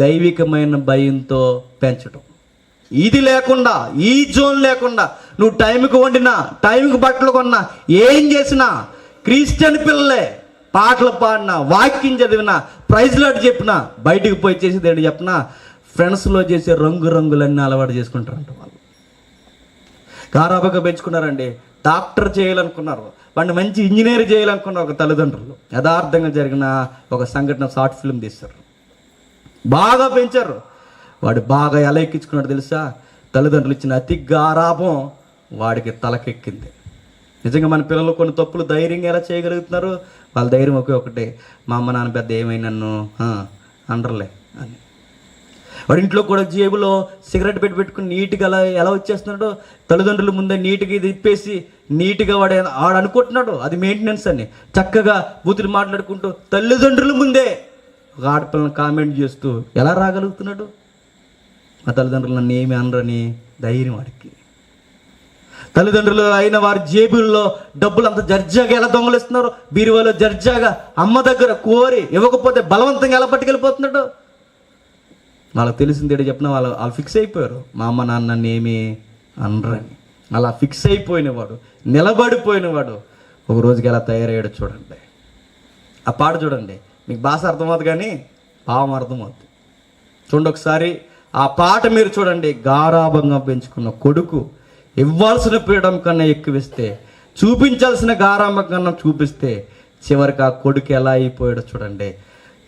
దైవికమైన భయంతో పెంచడం. ఇది లేకుండా, ఈ జోన్ లేకుండా నువ్వు టైంకి వండినా, టైంకి బట్టలు కొన్నా, ఏం చేసినా క్రిస్టియన్ పిల్లలే. పాటలు పాడినా, వాక్యం చదివినా, ప్రైజ్లాట్ చెప్పినా, బయటికి పోయి చేసేది ఏంటి చెప్పినా, ఫ్రెండ్స్లో చేసే రంగులన్నీ అలవాటు చేసుకుంటారంట. వాళ్ళు గారాబగా పెంచుకున్నారండి. డాక్టర్ చేయాలనుకున్నారు, వాడిని మంచి ఇంజనీర్ చేయాలనుకున్నారు ఒక తల్లిదండ్రులు. యథార్థంగా జరిగిన ఒక సంఘటన షార్ట్ ఫిల్మ్ తీశారు. బాగా పెంచారు. వాడు బాగా ఎలా ఎక్కించుకున్నాడు తెలుసా? తల్లిదండ్రులు ఇచ్చిన అతి గారాబం వాడికి తలకెక్కింది. నిజంగా మన పిల్లలు కొన్ని తప్పులు ధైర్యంగా ఎలా చేయగలుగుతున్నారు? వాళ్ళ ధైర్యం ఒకటే, మా అమ్మ నాన్న పెద్ద ఏమైనా నన్ను అనర్లే అని. వాడి ఇంట్లో కూడా జేబులో సిగరెట్ పెట్టుకుని నీట్గా ఎలా వచ్చేస్తున్నాడో, తల్లిదండ్రుల ముందే నీట్గా ఇది ఇప్పేసి నీట్గా వాడు అనుకుంటున్నాడు అది మెయింటెనెన్స్ అని. చక్కగా బూతులు మాట్లాడుకుంటూ తల్లిదండ్రుల ముందే ఒక ఆడపిల్లని కామెంట్ చేస్తూ ఎలా రాగలుగుతున్నాడు? మా తల్లిదండ్రులు నన్ను ఏమి అనరని ధైర్యం వాడికి. తల్లిదండ్రులు అయిన వారి జేబుల్లో డబ్బులు అంత జర్జాగా ఎలా దొంగలిస్తున్నారు? బీరువాలో జర్జాగా అమ్మ దగ్గర కోరి ఇవ్వకపోతే బలవంతంగా ఎలా పట్టుకెళ్ళిపోతున్నాడు? వాళ్ళకి తెలిసింది ఏంటో చెప్పిన వాళ్ళు ఫిక్స్ అయిపోయారు, మా అమ్మ నాన్న నన్ను ఏమీ అనరని. అలా ఫిక్స్ అయిపోయినవాడు, నిలబడిపోయినవాడు ఒక రోజుకి ఎలా తయారయ్యాడు చూడండి. ఆ పాట చూడండి, మీకు భాష అర్థమవుతుంది కానీ భావం అర్థమవుతుంది. చూడండి ఒకసారి ఆ పాట మీరు చూడండి. గారాభంగా పెంచుకున్న కొడుకు ఇవ్వాల్సిన పీడం కన్నా ఎక్కువిస్తే, చూపించాల్సిన గారాభం కన్నా చూపిస్తే, చివరికి ఆ కొడుకు ఎలా అయిపోయాడో చూడండి.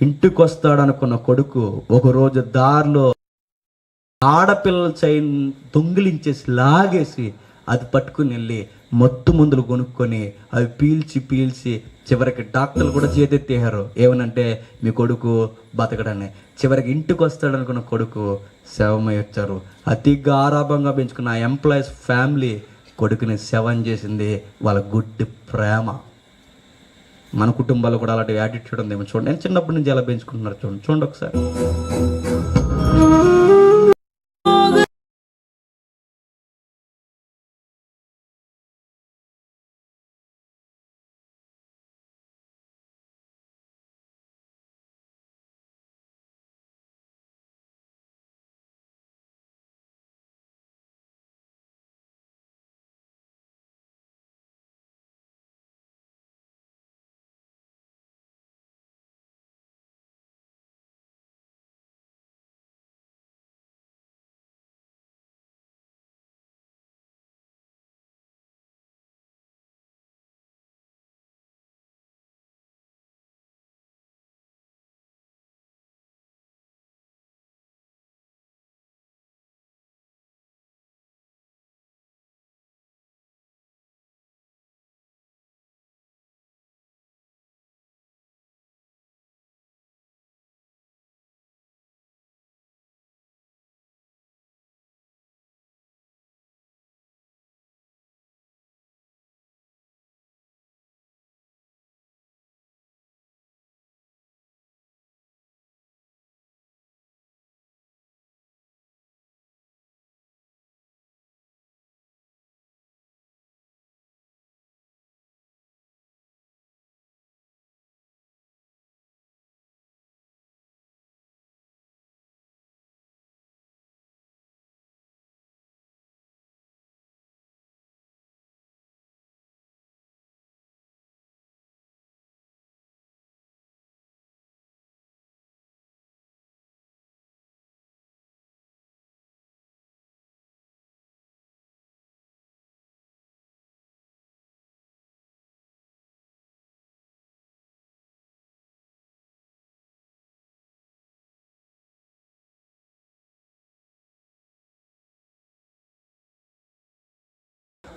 ఇంటికి వస్తాడనుకున్న కొడుకు ఒకరోజు దారిలో ఆడపిల్లల చైన్ దొంగిలించేసి లాగేసి అది పట్టుకుని వెళ్ళి మత్తు మందులు కొనుక్కొని అవి పీల్చి చివరికి డాక్టర్లు కూడా చేతెత్తేశారు. ఏమనంటే మీ కొడుకు బతకడని. చివరికి ఇంటికి వస్తాడనుకున్న కొడుకు శవమై వచ్చారు. అతి గారాభంగా పెంచుకున్న ఆ ఎంప్లాయీస్ ఫ్యామిలీ కొడుకుని శవం చేసింది వాళ్ళ గుడ్ ప్రేమ. మన కుటుంబాల్లో కూడా అలాంటి యాటిట్యూడ్ ఉందేమో చూడండి. నేను చిన్నప్పటి నుంచి ఎలా పెంచుకుంటున్నారు చూడండి ఒకసారి.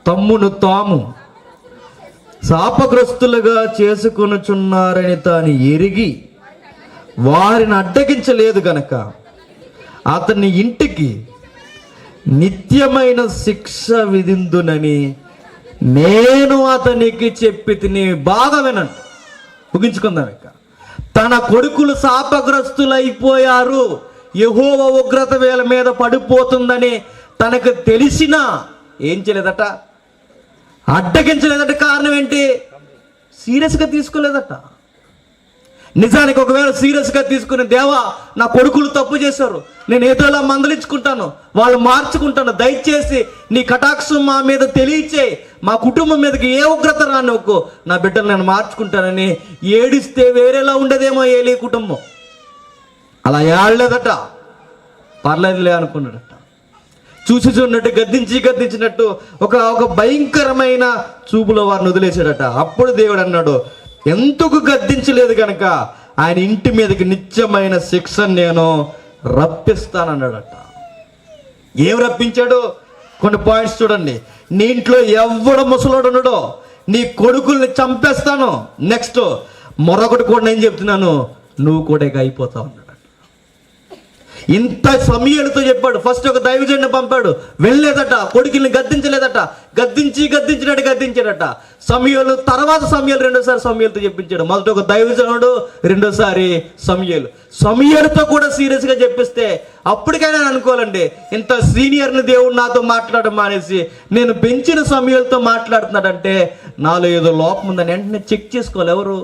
తమ్మును తాము శాపగ్రస్తులుగా చేసుకొనుచున్నారని తాను ఎరిగి వారిని అడ్డగించలేదు గనక అతని ఇంటికి నిత్యమైన శిక్ష విధిందునని నేను అతనికి చెప్పి తిని. బాగా వినండి, ముగించుకుందాం. ఇక తన కొడుకులు శాపగ్రస్తులైపోయారు, యెహోవా ఉగ్రత వీళ్ళ మీద పడిపోతుందని తనకు తెలిసినా ఏం చేయలేదట, అడ్డగించలేదట. కారణం ఏంటి? సీరియస్గా తీసుకోలేదట. నిజానికి ఒకవేళ సీరియస్గా తీసుకుని, దేవా నా కొడుకులు తప్పు చేశారు, నేను ఏదోలా మందలించుకుంటాను, వాళ్ళు మార్చుకుంటాను, దయచేసి నీ కటాక్షం మా మీద తెలియచేయి, మా కుటుంబం మీదకి ఏ ఉగ్రత రానుకో, నా బిడ్డలు నేను మార్చుకుంటానని ఏడిస్తే వేరేలా ఉండేదేమో ఏలీ కుటుంబం. అలా ఏడలేదట, పర్లేదులే అనుకున్నాడట. చూసి చూడనట్టు గద్దించినట్టు ఒక భయంకరమైన చూపులో వారిని వదిలేశాడట. అప్పుడు దేవుడు అన్నాడు, ఎందుకు గద్దించలేదు కనుక ఆయన ఇంటి మీదకి నిత్యమైన శిక్షను నేను రప్పిస్తానన్నాడట. ఏం రప్పించాడు? కొన్ని పాయింట్స్ చూడండి. నీ ఇంట్లో ఎవడు ముసలోడు ఉన్నాడో నీ కొడుకుల్ని చంపేస్తాను. నెక్స్ట్ మరొకటి కూడా నేను చెప్తున్నాను, నువ్వు కూడా ఇక అయిపోతావు అన్నాడు. ఇంత సమూయేలుతో చెప్పాడు. ఫస్ట్ ఒక దైవజనుడిని పంపాడు, వెళ్ళలేదట, కొడుకుల్ని గద్దించలేదట, గద్దించాడట. సమూయేలు తర్వాత రెండోసారి సమూయేలుతో చెప్పించాడు. మొదట ఒక దైవజనుడు, రెండోసారి సమూయేలుతో కూడా సీరియస్గా చెప్పిస్తే అప్పటికైనా అనుకోవాలండి, ఇంత సీనియర్ని దేవుడు నాతో మాట్లాడడం మానేసి నేను పెంచిన సమూయేలుతో మాట్లాడుతున్నాడంటే నాలో ఏదో లోపం ఉందని వెంటనే చెక్ చేసుకోవాలి. ఎవరు?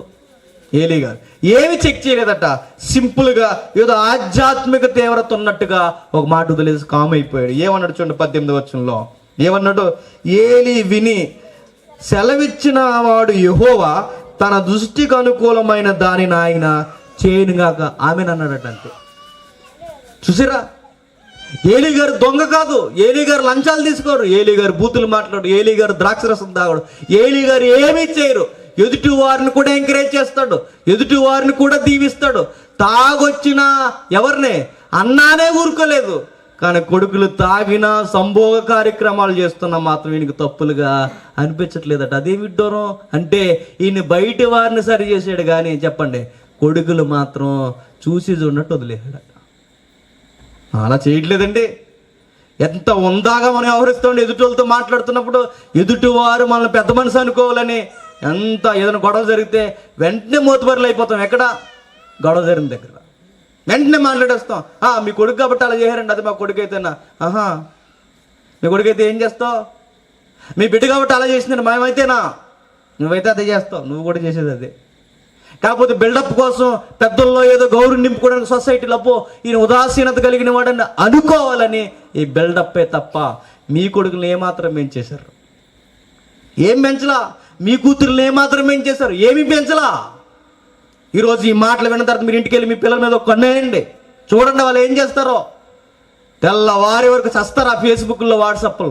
ఏలీ గారు. ఏమి చెక్ చేయలేదట, సింపుల్గా ఏదో ఆధ్యాత్మిక తీవ్రత ఉన్నట్టుగా ఒక మాట వదిలేసి కామ్ అయిపోయాడు. ఏమన్నాడు చూడండి 18వ వచనంలో ఏమన్నాడు? ఏలీ విని సెలవిచ్చిన వాడు యెహోవా తన దృష్టికి అనుకూలమైన దానిని ఆయన చేయనుగాక ఆమెనన్నాడట. అంతే. చూసిరా, ఏలీ గారు దొంగ కాదు, ఏలీ గారు లంచాలు తీసుకోరు, ఏలీ గారు బూతులు మాట్లాడు, ఏలీ గారు ద్రాక్షరసం తాగడు, ఏలీ గారు ఏమీ చేయరు. ఎదుటి వారిని కూడా ఎంకరేజ్ చేస్తాడు, ఎదుటి వారిని కూడా దీవిస్తాడు. తాగొచ్చిన ఎవరినే అన్నానే ఊరుకోలేదు, కానీ కొడుకులు తాగిన సంభోగ కార్యక్రమాలు చేస్తున్నా మాత్రం ఈయనకి తప్పులుగా అనిపించట్లేదట. అదే విడ్డూరం అంటే ఈయన బయట వారిని సరి చేసాడు కానీ చెప్పండి, కొడుకులు మాత్రం చూసి చూడనట్టు వదిలేసాడట. అలా చేయట్లేదండి. ఎంత ఉందాగా మనం వ్యవహరిస్తాం ఎదుటి వాళ్ళతో మాట్లాడుతున్నప్పుడు. ఎదుటి వారు మనల్ని పెద్ద మనసు అనుకోవాలని ఎంత ఏదైనా గొడవ జరిగితే వెంటనే మోతుబరులు అయిపోతాం. ఎక్కడ? గొడవ జరిగిన దగ్గర వెంటనే మాట్లాడేస్తాం. మీ కొడుకు కాబట్టి అలా చేశారండి, అది మా కొడుకు అయితేనా? మీ కొడుకు అయితే ఏం చేస్తావు? మీ బిడ్డ కాబట్టి అలా చేసిందండి, మేమైతేనా? నువ్వైతే అదే చేస్తావు, నువ్వు కూడా చేసేది అదే. కాకపోతే బిల్డప్ కోసం పెద్దల్లో ఏదో గౌరవం నింపుకోవడానికి సొసైటీలో ఈయన ఉదాసీనత కలిగిన వాడని అనుకోవాలని ఈ బిల్డప్పే తప్ప మీ కొడుకులు ఏమాత్రం ఏం చేశారు? ఏం పెంచలా. మీ కూతురులు ఏమాత్రం ఏం చేశారు? ఏమి పెంచలా. ఈరోజు ఈ మాటలు విన్న తర్వాత మీరు ఇంటికి వెళ్ళి మీ పిల్లల మీద ఒక కన్నేయండి, చూడండి వాళ్ళు ఏం చేస్తారో. తెల్లవారి వరకు చస్తారా ఫేస్బుక్లో, వాట్సాప్లో.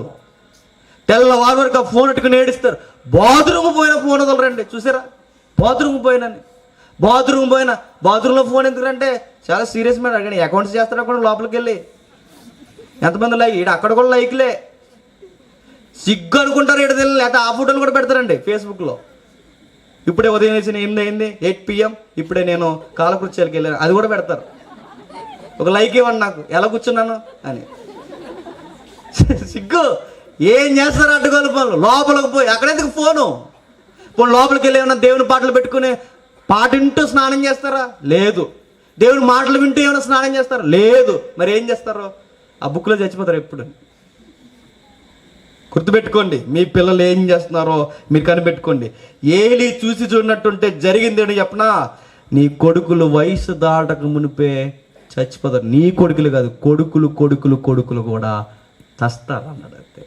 తెల్లవారి వరకు ఆ ఫోన్ పెట్టుకుని ఏడిస్తారు. బాత్రూమ్ పోయిన ఫోన్ వదలరండి. చూసారా? బాత్రూమ్ బాత్రూంలో ఫోన్ ఎందుకంటే చాలా సీరియస్ మ్యాటర్. అక్కడ అకౌంట్స్ చేస్తారు, అక్కడ లోపలికి వెళ్ళి ఎంతమంది లైక్, ఇక్కడ అక్కడ కూడా లైక్లే. సిగ్గు అనుకుంటారు, ఇక్కడ తెలియదు. లేకపోతే ఆ ఫోటోలు కూడా పెడతారండి ఫేస్బుక్లో. ఇప్పుడే ఉదయం వేసిన 8 అయింది, 8 PM, ఇప్పుడే నేను కాలకృత్యాలకు వెళ్ళాను, అది కూడా పెడతారు. ఒక లైక్ ఇవ్వండి నాకు, ఎలా కూర్చున్నాను అని. సిగ్గు. ఏం చేస్తారు అడ్డుగోలు పనులు? లోపలికి పోయి అక్కడెందుకు ఫోను? లోపలికి వెళ్ళి ఏమన్నా దేవుని పాటలు పెట్టుకుని పాట వింటూ స్నానం చేస్తారా? లేదు. దేవుని మాటలు వింటూ ఏమైనా స్నానం చేస్తారా? లేదు. మరి ఏం చేస్తారు? ఆ బుక్లో చచ్చిపోతారు ఎప్పుడు. గుర్తుపెట్టుకోండి, మీ పిల్లలు ఏం చేస్తున్నారో మీరు కనిపెట్టుకోండి. ఏలీ చూసి చూడనట్టుంటే జరిగింది ఏంటి చెప్పనా? నీ కొడుకులు వయసు దాటక మునిపే చచ్చిపోతారు. నీ కొడుకులు కాదు, కొడుకులు కూడా చస్తారు అన్నాడు. అంతే.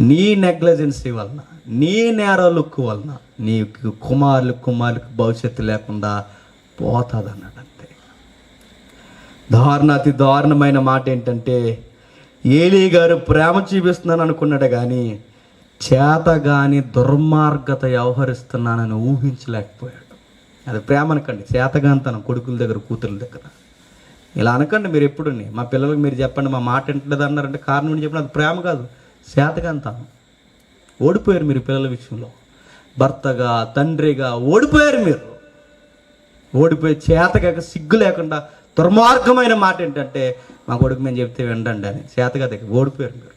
నీ నెగ్లిజెన్సీ వలన, నీ నేరాలకు వలన నీ కుమారులకు భవిష్యత్తు లేకుండా పోతుంది అన్నాడు. అంతే. అతి దారుణమైన మాట ఏంటంటే, ఏలీ గారు ప్రేమ చూపిస్తున్నాను అనుకున్నాడు కానీ చేతగాని దుర్మార్గత వ్యవహరిస్తున్నానని ఊహించలేకపోయాడు. అది ప్రేమ అనకండి, చేతగాంతనం కొడుకుల దగ్గర, కూతురుల దగ్గర. ఇలా అనకండి మీరు ఎప్పుడు. మా పిల్లలకు మీరు చెప్పండి, మా మాట వింటలేదు అన్నారంటే కారణం చెప్పిన అది ప్రేమ కాదు, శాతకంతాను. ఓడిపోయారు మీరు పిల్లల విషయంలో, భర్తగా తండ్రిగా ఓడిపోయారు మీరు. ఓడిపోయి చేతగాక సిగ్గు లేకుండా దుర్మార్గమైన మాట ఏంటంటే మా కొడుకు మేము చెప్తే వినండి అని. చేతగా దగ్గర ఓడిపోయారు మీరు.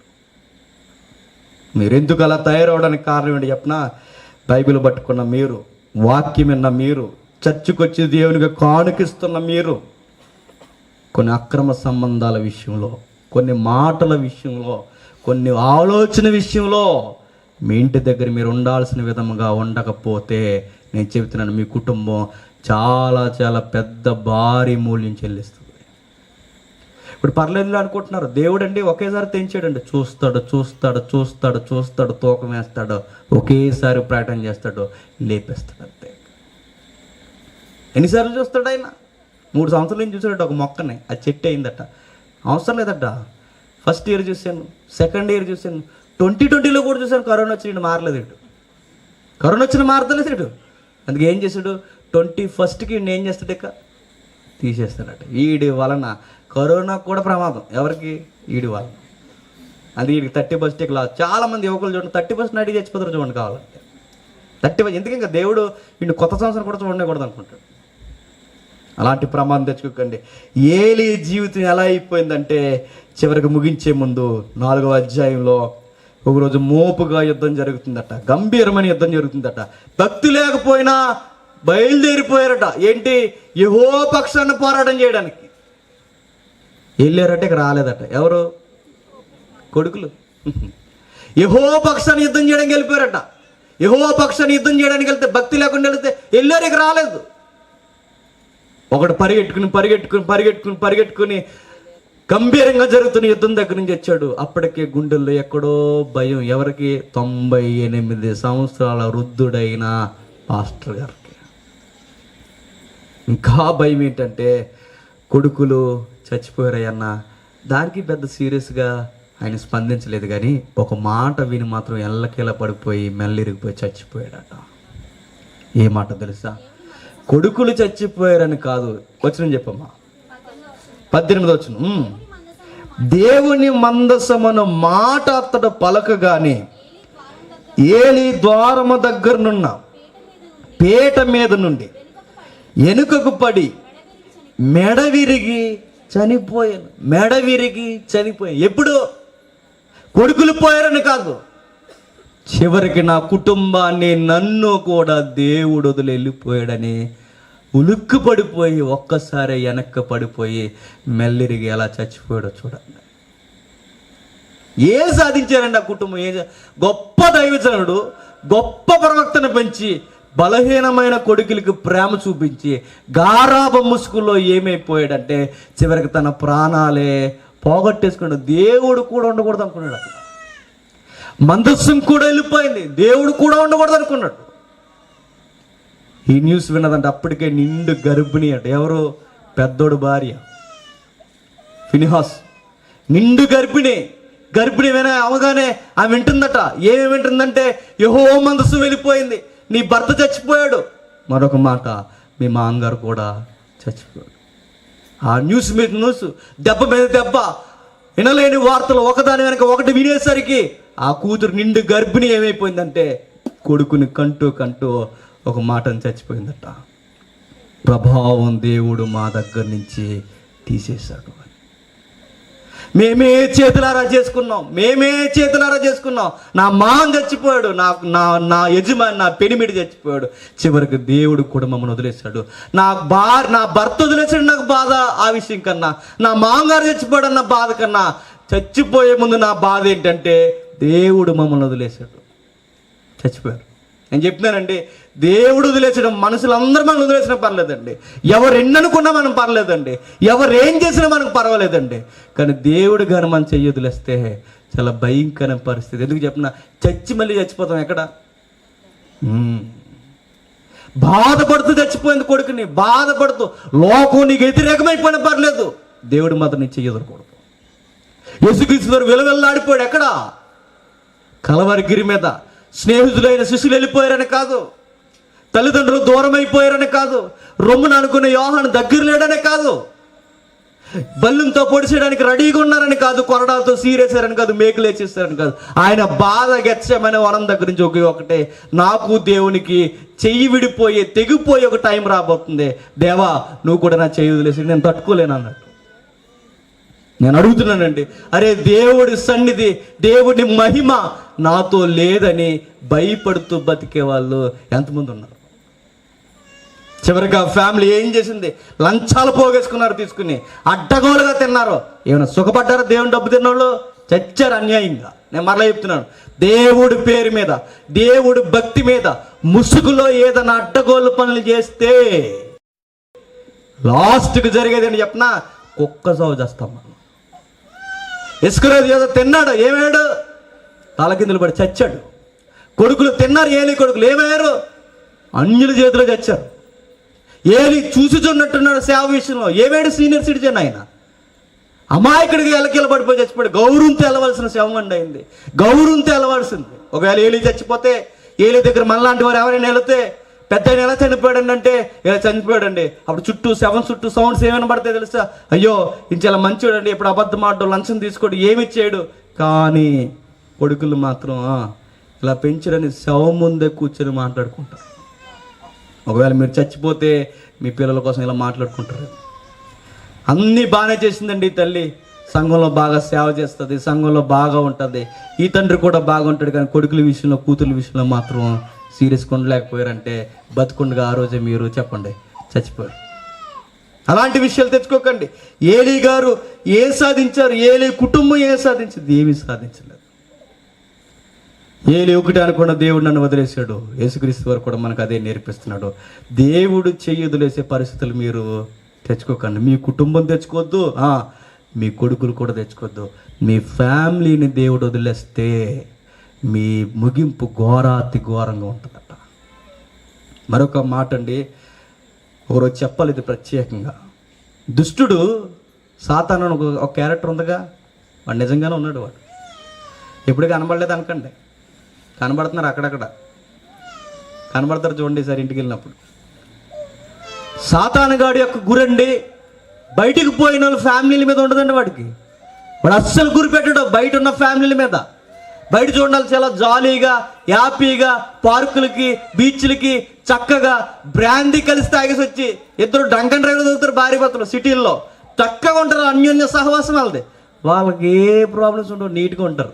మీరెందుకు అలా తయారవడానికి కారణం ఏంటి చెప్పినా, బైబిల్ పట్టుకున్న మీరు, వాక్యం విన్న మీరు, చర్చికి వచ్చి దేవునికి కానుకిస్తున్న మీరు, కొన్ని అక్రమ సంబంధాల విషయంలో, కొన్ని మాటల విషయంలో, కొన్ని ఆలోచన విషయంలో మీ ఇంటి దగ్గర మీరు ఉండాల్సిన విధంగా ఉండకపోతే నేను చెబుతున్నాను, మీ కుటుంబం చాలా చాలా పెద్ద భారీ మూల్యం చెల్లిస్తుంది. ఇప్పుడు పర్లేదు అనుకుంటున్నారు, దేవుడు అండి ఒకేసారి తెంచాడండి. చూస్తాడు చూస్తాడు చూస్తాడు చూస్తాడు, తూకం వేస్తాడు, ఒకేసారి ప్రకటన చేస్తాడు, లేపేస్తాడు అంతే. ఎన్నిసార్లు చూస్తాడు ఆయన? 3 సంవత్సరాల నుంచి చూసాడట ఒక మొక్కని, అది చెట్టు అయిందట. అవసరం లేదట. ఫస్ట్ ఇయర్ చూశాను, సెకండ్ ఇయర్ చూశాను, 2020లో కూడా చూశాను. కరోనా వచ్చి మారలేదు ఇటు, కరోనా వచ్చిన మారతలేదు ఇటు. అందుకే ఏం చేశాడు, 21కి ఏం చేస్తాడు, ఇక తీసేస్తాడట. వీడి వలన కరోనా కూడా ప్రమాదం. ఎవరికి? వీడి వలన. అది వీడికి 30% లాస్. చాలామంది యువకులు చూడండి 30% అడిగి చచ్చిపోతారు చూడండి కావాలంటే. 30%. ఎందుకు ఇంకా దేవుడు వీడిని కొత్త సంవత్సరం కూడా చూడకూడదు అనుకుంటాడు. అలాంటి ప్రమాదం తెచ్చుకోకండి. ఏలీ జీవితం ఎలా అయిపోయిందంటే చివరికి ముగించే ముందు 4వ అధ్యాయంలో ఒకరోజు మోపుగా యుద్ధం జరుగుతుందట, గంభీరమైన యుద్ధం జరుగుతుందట. భక్తి లేకపోయినా బయలుదేరిపోయారట. ఏంటి? యెహోవా పక్షాన పోరాటం చేయడానికి వెళ్ళారట. ఇక రాలేదట. ఎవరు? కొడుకులు. యెహోవా పక్షాన్ని యుద్ధం చేయడానికి వెళ్ళిపోయారట. యెహోవా పక్షాన్ని యుద్ధం చేయడానికి వెళ్తే, భక్తి లేకుండా వెళ్తే వెళ్ళారు, ఇక రాలేదు. ఒకడు పరిగెట్టుకుని గంభీరంగా జరుగుతున్న యుద్ధం దగ్గర నుంచి వచ్చాడు. అప్పటికే గుండెల్లో ఎక్కడో భయం. ఎవరికి? 98 సంవత్సరాల వృద్ధుడైన పాస్టర్ గారికి. ఇంకా భయం ఏంటంటే కొడుకులు చచ్చిపోయారయ్యన్న. దానికి పెద్ద సీరియస్గా ఆయన స్పందించలేదు, కానీ ఒక మాట విని మాత్రం ఎల్లకేలా పడిపోయి మెల్లిరిగిపోయి చచ్చిపోయాడట. ఏ మాట తెలుసా? కొడుకులు చచ్చిపోయారని కాదు. వచనం చెప్పమ్మా, 18వ వచనం. దేవుని మందసమున మాట అతడు పలకగానే ఏలీ ద్వారము దగ్గరనున్న పీట మీద నుండి వెనుకకు పడి మెడ విరిగి చనిపోయాను. మెడ విరిగి చనిపోయాను. ఎప్పుడు? కొడుకులు పోయారని కాదు, చివరికి నా కుటుంబాన్ని, నన్ను కూడా దేవుడు వదిలి వెళ్ళిపోయాడని ఉలుక్కు పడిపోయి ఒక్కసారి వెనక్కి పడిపోయి మెల్లిరిగి ఎలా చచ్చిపోయాడో చూడండి. ఏం సాధించారండి ఆ కుటుంబం? గొప్ప దైవజనుడు, గొప్ప ప్రవక్తను పెంచి బలహీనమైన కొడుకులకి ప్రేమ చూపించి గారాబ ముసుగులో ఏమైపోయాడంటే చివరికి తన ప్రాణాలే పోగొట్టేసుకున్నాడు. దేవుడు కూడా ఉండకూడదు అనుకున్నాడు. అక్కడ మందస్సం కూడా వెళ్ళిపోయింది, దేవుడు కూడా ఉండకూడదు అనుకున్నాడు. ఈ న్యూస్ విన్నదంటే అప్పటికే నిండు గర్భిణి అంట. ఎవరు? పెద్దోడు భార్య ఫినిహాస్. నిండు గర్భిణి అవగానే ఆమె వింటుందట. ఏమి వింటుందంటే, యెహోవా మందస్సు వెళ్ళిపోయింది, నీ భర్త చచ్చిపోయాడు. మరొక మాట, మీ మామగారు కూడా చచ్చిపోయాడు. ఆ న్యూస్ మీద న్యూస్, దెబ్బ మీద దెబ్బ, వినలేని వార్తలు ఒకదాని వెనక ఒకటి వినేసరికి ఆ కూతురు నిండు గర్భిణి ఏమైపోయిందంటే కొడుకుని కంటూ ఒక మాటను చచ్చిపోయిందట. ప్రభావం దేవుడు మా దగ్గర నుంచి తీసేశాడు. మేమే చేతులారా చేసుకున్నాం. నా మామ చచ్చిపోయాడు, నా యజమాని, నా పెనిమిడి చచ్చిపోయాడు. చివరికి దేవుడు కూడా మమ్మల్ని వదిలేశాడు. నా భర్త వదిలేశాడు. నాకు బాధ ఆ విషయం కన్నా, నా మామగారు చచ్చిపోయాడు అన్న బాధ కన్నా, చచ్చిపోయే ముందు నా బాధ ఏంటంటే దేవుడు మమ్మల్ని వదిలేశాడు, చచ్చిపోయారు. నేను చెప్తున్నానండి, దేవుడు వదిలేసడం, మనుషులందరూ మనం వదిలేసినా పర్లేదండి, ఎవరు ఎన్ననుకున్నా మనం పర్లేదండి, ఎవరు ఏం చేసినా మనకు పర్వాలేదండి, కానీ దేవుడు కానీ మనం చెయ్యి వదిలేస్తే చాలా భయంకరమైన పరిస్థితి. ఎందుకు చెప్పిన, చచ్చి మళ్ళీ చచ్చిపోతాం. ఎక్కడ? బాధపడుతూ చచ్చిపోయింది కొడుకుని, బాధపడుతూ. లోకం నీకు వ్యతిరేకమైపోయినా పర్లేదు, దేవుడు మాత్రం నీ చెయ్యి వదలకూడదు. యేసుక్రీస్తు విలువెల్లాడిపోయాడు. ఎక్కడ? కలవరిగిరి మీద. స్నేహితులైన శిష్యులు వెళ్ళిపోయారని కాదు, తల్లిదండ్రులు దూరం అయిపోయారని కాదు, రొమ్మున అనుకునే యోహాను దగ్గర లేడనే కాదు, బల్లంతో పొడిచేయడానికి రెడీగా ఉన్నారని కాదు, కొరడాలతో సీరేసారని కాదు, మేకులు వేసేసారని కాదు. ఆయన బాధ గెచ్చమనే వనం దగ్గర నుంచి ఒకటే, నాకు దేవునికి చెయ్యి విడిపోయే తెగిపోయి ఒక టైం రాబోతుంది, దేవా నువ్వు కూడా నా చెయ్యి వదిలేసి నేను తట్టుకోలేను అన్నట్టు. నేను అడుగుతున్నానండి, అరే దేవుడి సన్నిధి, దేవుడి మహిమ నాతో లేదని భయపడుతూ బతికే వాళ్ళు ఎంతమంది ఉన్నారు? చివరికి ఆ ఫ్యామిలీ ఏం చేసింది? లంచాలు పోగేసుకున్నారు, తీసుకుని అడ్డగోలుగా తిన్నారు. ఏమైనా సుఖపడ్డారా? దేవుని డబ్బు తిన్నోళ్ళు చచ్చారు అన్యాయంగా. నేను మరలా చెప్తున్నాను, దేవుడి పేరు మీద, దేవుడి భక్తి మీద ముసుగులో ఏదైనా అడ్డగోలు పనులు చేస్తే లాస్ట్కి జరిగేది ఏంటి చెప్పనా? కుక్క సాగు చేస్తాం మనం. ఇసుకరోజు ఏదో తిన్నాడు, ఏమయ్యాడు? తలకిందులు పడి చచ్చాడు. కొడుకులు తిన్నారు, ఏలి కొడుకులు ఏమయ్యారు? అన్యుల చేతిలో చచ్చారు. ఏలి చూసుచున్నట్టున్నాడు సేవ విషయంలో, ఏమేడు? సీనియర్ సిటిజన్ ఆయన. అమాయకుడికి ఎలకీల పడిపోయి చచ్చిపోయాడు. గౌరవంతో వెళ్ళవలసిన శవం అండి అయింది, గౌరవంతో వెళ్ళవలసింది. ఒకవేళ ఏలి చచ్చిపోతే, ఏలి దగ్గర మనలాంటి వారు ఎవరైనా వెళితే, పెద్ద ఆయన ఎలా చనిపోయాడండి అంటే ఇలా చనిపోయాడండి. అప్పుడు చుట్టూ శవం చుట్టూ సౌండ్స్ ఏమైనా పడతాయి తెలుసా? అయ్యో ఇంచెలా మంచోడండి, ఇప్పుడు అబద్ధం ఆడడం, లంచం తీసుకోడు, ఏమి చేయడు. కానీ కొడుకులు మాత్రం ఇలా పెంచడని శవం ముందే కూర్చొని మాట్లాడుకుంటారు. ఒకవేళ మీరు చచ్చిపోతే మీ పిల్లల కోసం ఇలా మాట్లాడుకుంటారు. అన్నీ బాగానే చేసిందండి ఈ తల్లి, సంఘంలో బాగా సేవ చేస్తుంది, సంఘంలో బాగా ఉంటుంది, ఈ తండ్రి కూడా బాగా ఉంటాడు. కానీ కొడుకుల విషయంలో, కూతుర్ల విషయంలో మాత్రం సీరియస్గా ఉండలేకపోయారంటే బతుకుండగా ఆ రోజే మీరు చెప్పండి చచ్చిపోయారు. అలాంటి విషయాలు తెచ్చుకోకండి. ఏలీ గారు ఏం సాధించారు? ఏలీ కుటుంబం ఏం సాధించింది? ఏమీ సాధించలేదు. ఏలీ ఒకటి అనుకున్న దేవుడు నన్ను వదిలేశాడు. యేసుక్రీస్తు వారు కూడా మనకు అదే నేర్పిస్తున్నాడు. దేవుడు చెయ్యి వదిలేసే పరిస్థితులు మీరు తెచ్చుకోకండి. మీ కుటుంబం తెచ్చుకోవద్దు, మీ కొడుకులు కూడా తెచ్చుకోవద్దు. మీ ఫ్యామిలీని దేవుడు వదిలేస్తే మీ ముగింపు ఘోరాతి ఘోరంగా ఉంటుందట. మరొక మాట అండి, ఒకరోజు చెప్పాలి ఇది ప్రత్యేకంగా. దుష్టుడు సాతాను ఒక క్యారెక్టర్ ఉందిగా, వాడు నిజంగానే ఉన్నాడు. వాడు ఎప్పుడు కనబడలేదు అనకండి, కనబడుతున్నారు అక్కడక్కడ, కనబడతారు చూడండి సార్ ఇంటికి వెళ్ళినప్పుడు. సాతానుగాడి యొక్క గురండి బయటికి పోయిన వాళ్ళు ఫ్యామిలీల మీద ఉండదండి వాడికి. వాడు అస్సలు గురి పెట్టడు బయట ఉన్న ఫ్యామిలీల మీద. బయట చూడాలి చాలా జాలీగా, హ్యాపీగా, పార్కులకి, బీచ్లకి చక్కగా బ్రాందీ కలిసి తాగేసి వచ్చి ఇద్దరు డంకన్ డ్రైవర్ చదువుతారు, భార్య భర్తలు సిటీల్లో చక్కగా ఉంటారు, అన్యోన్య సహవాసం వాళ్ళది. వాళ్ళకి ఏ ప్రాబ్లమ్స్ ఉండవు, నీట్గా ఉంటారు.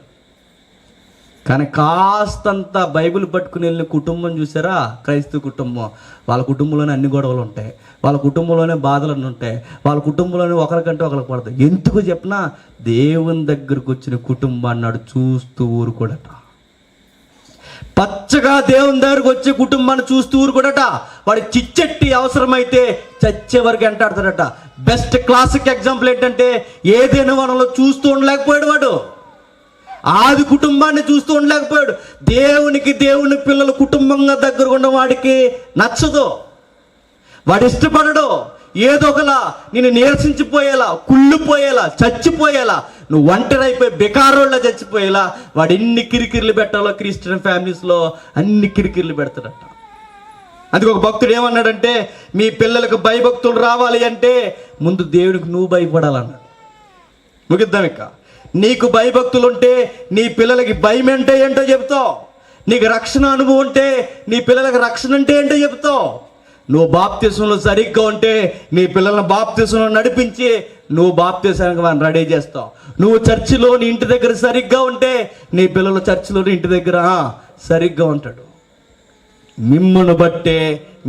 కానీ కాస్తంత బైబిల్ పట్టుకుని వెళ్ళిన కుటుంబం చూసారా, క్రైస్తవ కుటుంబం, వాళ్ళ కుటుంబంలోనే అన్ని గొడవలు ఉంటాయి, వాళ్ళ కుటుంబంలోనే బాధలు ఉంటాయి, వాళ్ళ కుటుంబంలోనే ఒకరికంటే ఒకరికి పడతాయి. ఎందుకు చెప్పినా దేవుని దగ్గరకు వచ్చిన కుటుంబాన్ని నాడు చూస్తూ ఊరుకోడట. పచ్చగా దేవుని దగ్గరకు వచ్చే కుటుంబాన్ని చూస్తూ ఊరుకోడట. వాడి చిచ్చెట్టి అవసరమైతే చచ్చే వరకు ఎంటాడతాడట. బెస్ట్ క్లాసిక్ ఎగ్జాంపుల్ ఏంటంటే, ఏదైనా వనంలో చూస్తూ ఉండలేకపోయాడు వాడు. ఆది కుటుంబాన్ని చూస్తూ ఉండలేకపోయాడు. దేవుని పిల్లలు కుటుంబంగా దగ్గర ఉన్న వాడికి నచ్చదు, వాడు ఇష్టపడడు. ఏదో ఒకలా నేను నీరసించిపోయేలా, కుళ్ళిపోయేలా, చచ్చిపోయేలా, నువ్వు ఒంటరి అయిపోయి బెకారోళ్ళ చచ్చిపోయేలా వాడు ఎన్ని కిరికిర్లు పెట్టాలో క్రిస్టియన్ ఫ్యామిలీస్లో అన్ని కిరికిర్లు పెడతాడట. అందుకు ఒక భక్తుడు ఏమన్నాడంటే, మీ పిల్లలకు భయభక్తులు రావాలి అంటే ముందు దేవుడికి నువ్వు భయపడాలన్నాడు. ముగిద్దాం ఇక. నీకు భయభక్తులు ఉంటే నీ పిల్లలకి భయం అంటే ఏంటో చెప్తావు. నీకు రక్షణ అనుభవం ఉంటే నీ పిల్లలకి రక్షణ అంటే ఏంటో చెప్తావు. నువ్వు బాప్తిసంలో సరిగ్గా ఉంటే నీ పిల్లలను బాప్తిసంలో నడిపించి నువ్వు బాప్తిసానికి వాడిని రెడీ చేస్తావు. నువ్వు చర్చిలో నీ ఇంటి దగ్గర సరిగ్గా ఉంటే నీ పిల్లలు చర్చిలో ఇంటి దగ్గర సరిగ్గా ఉంటాడు. మిమ్మును బట్టే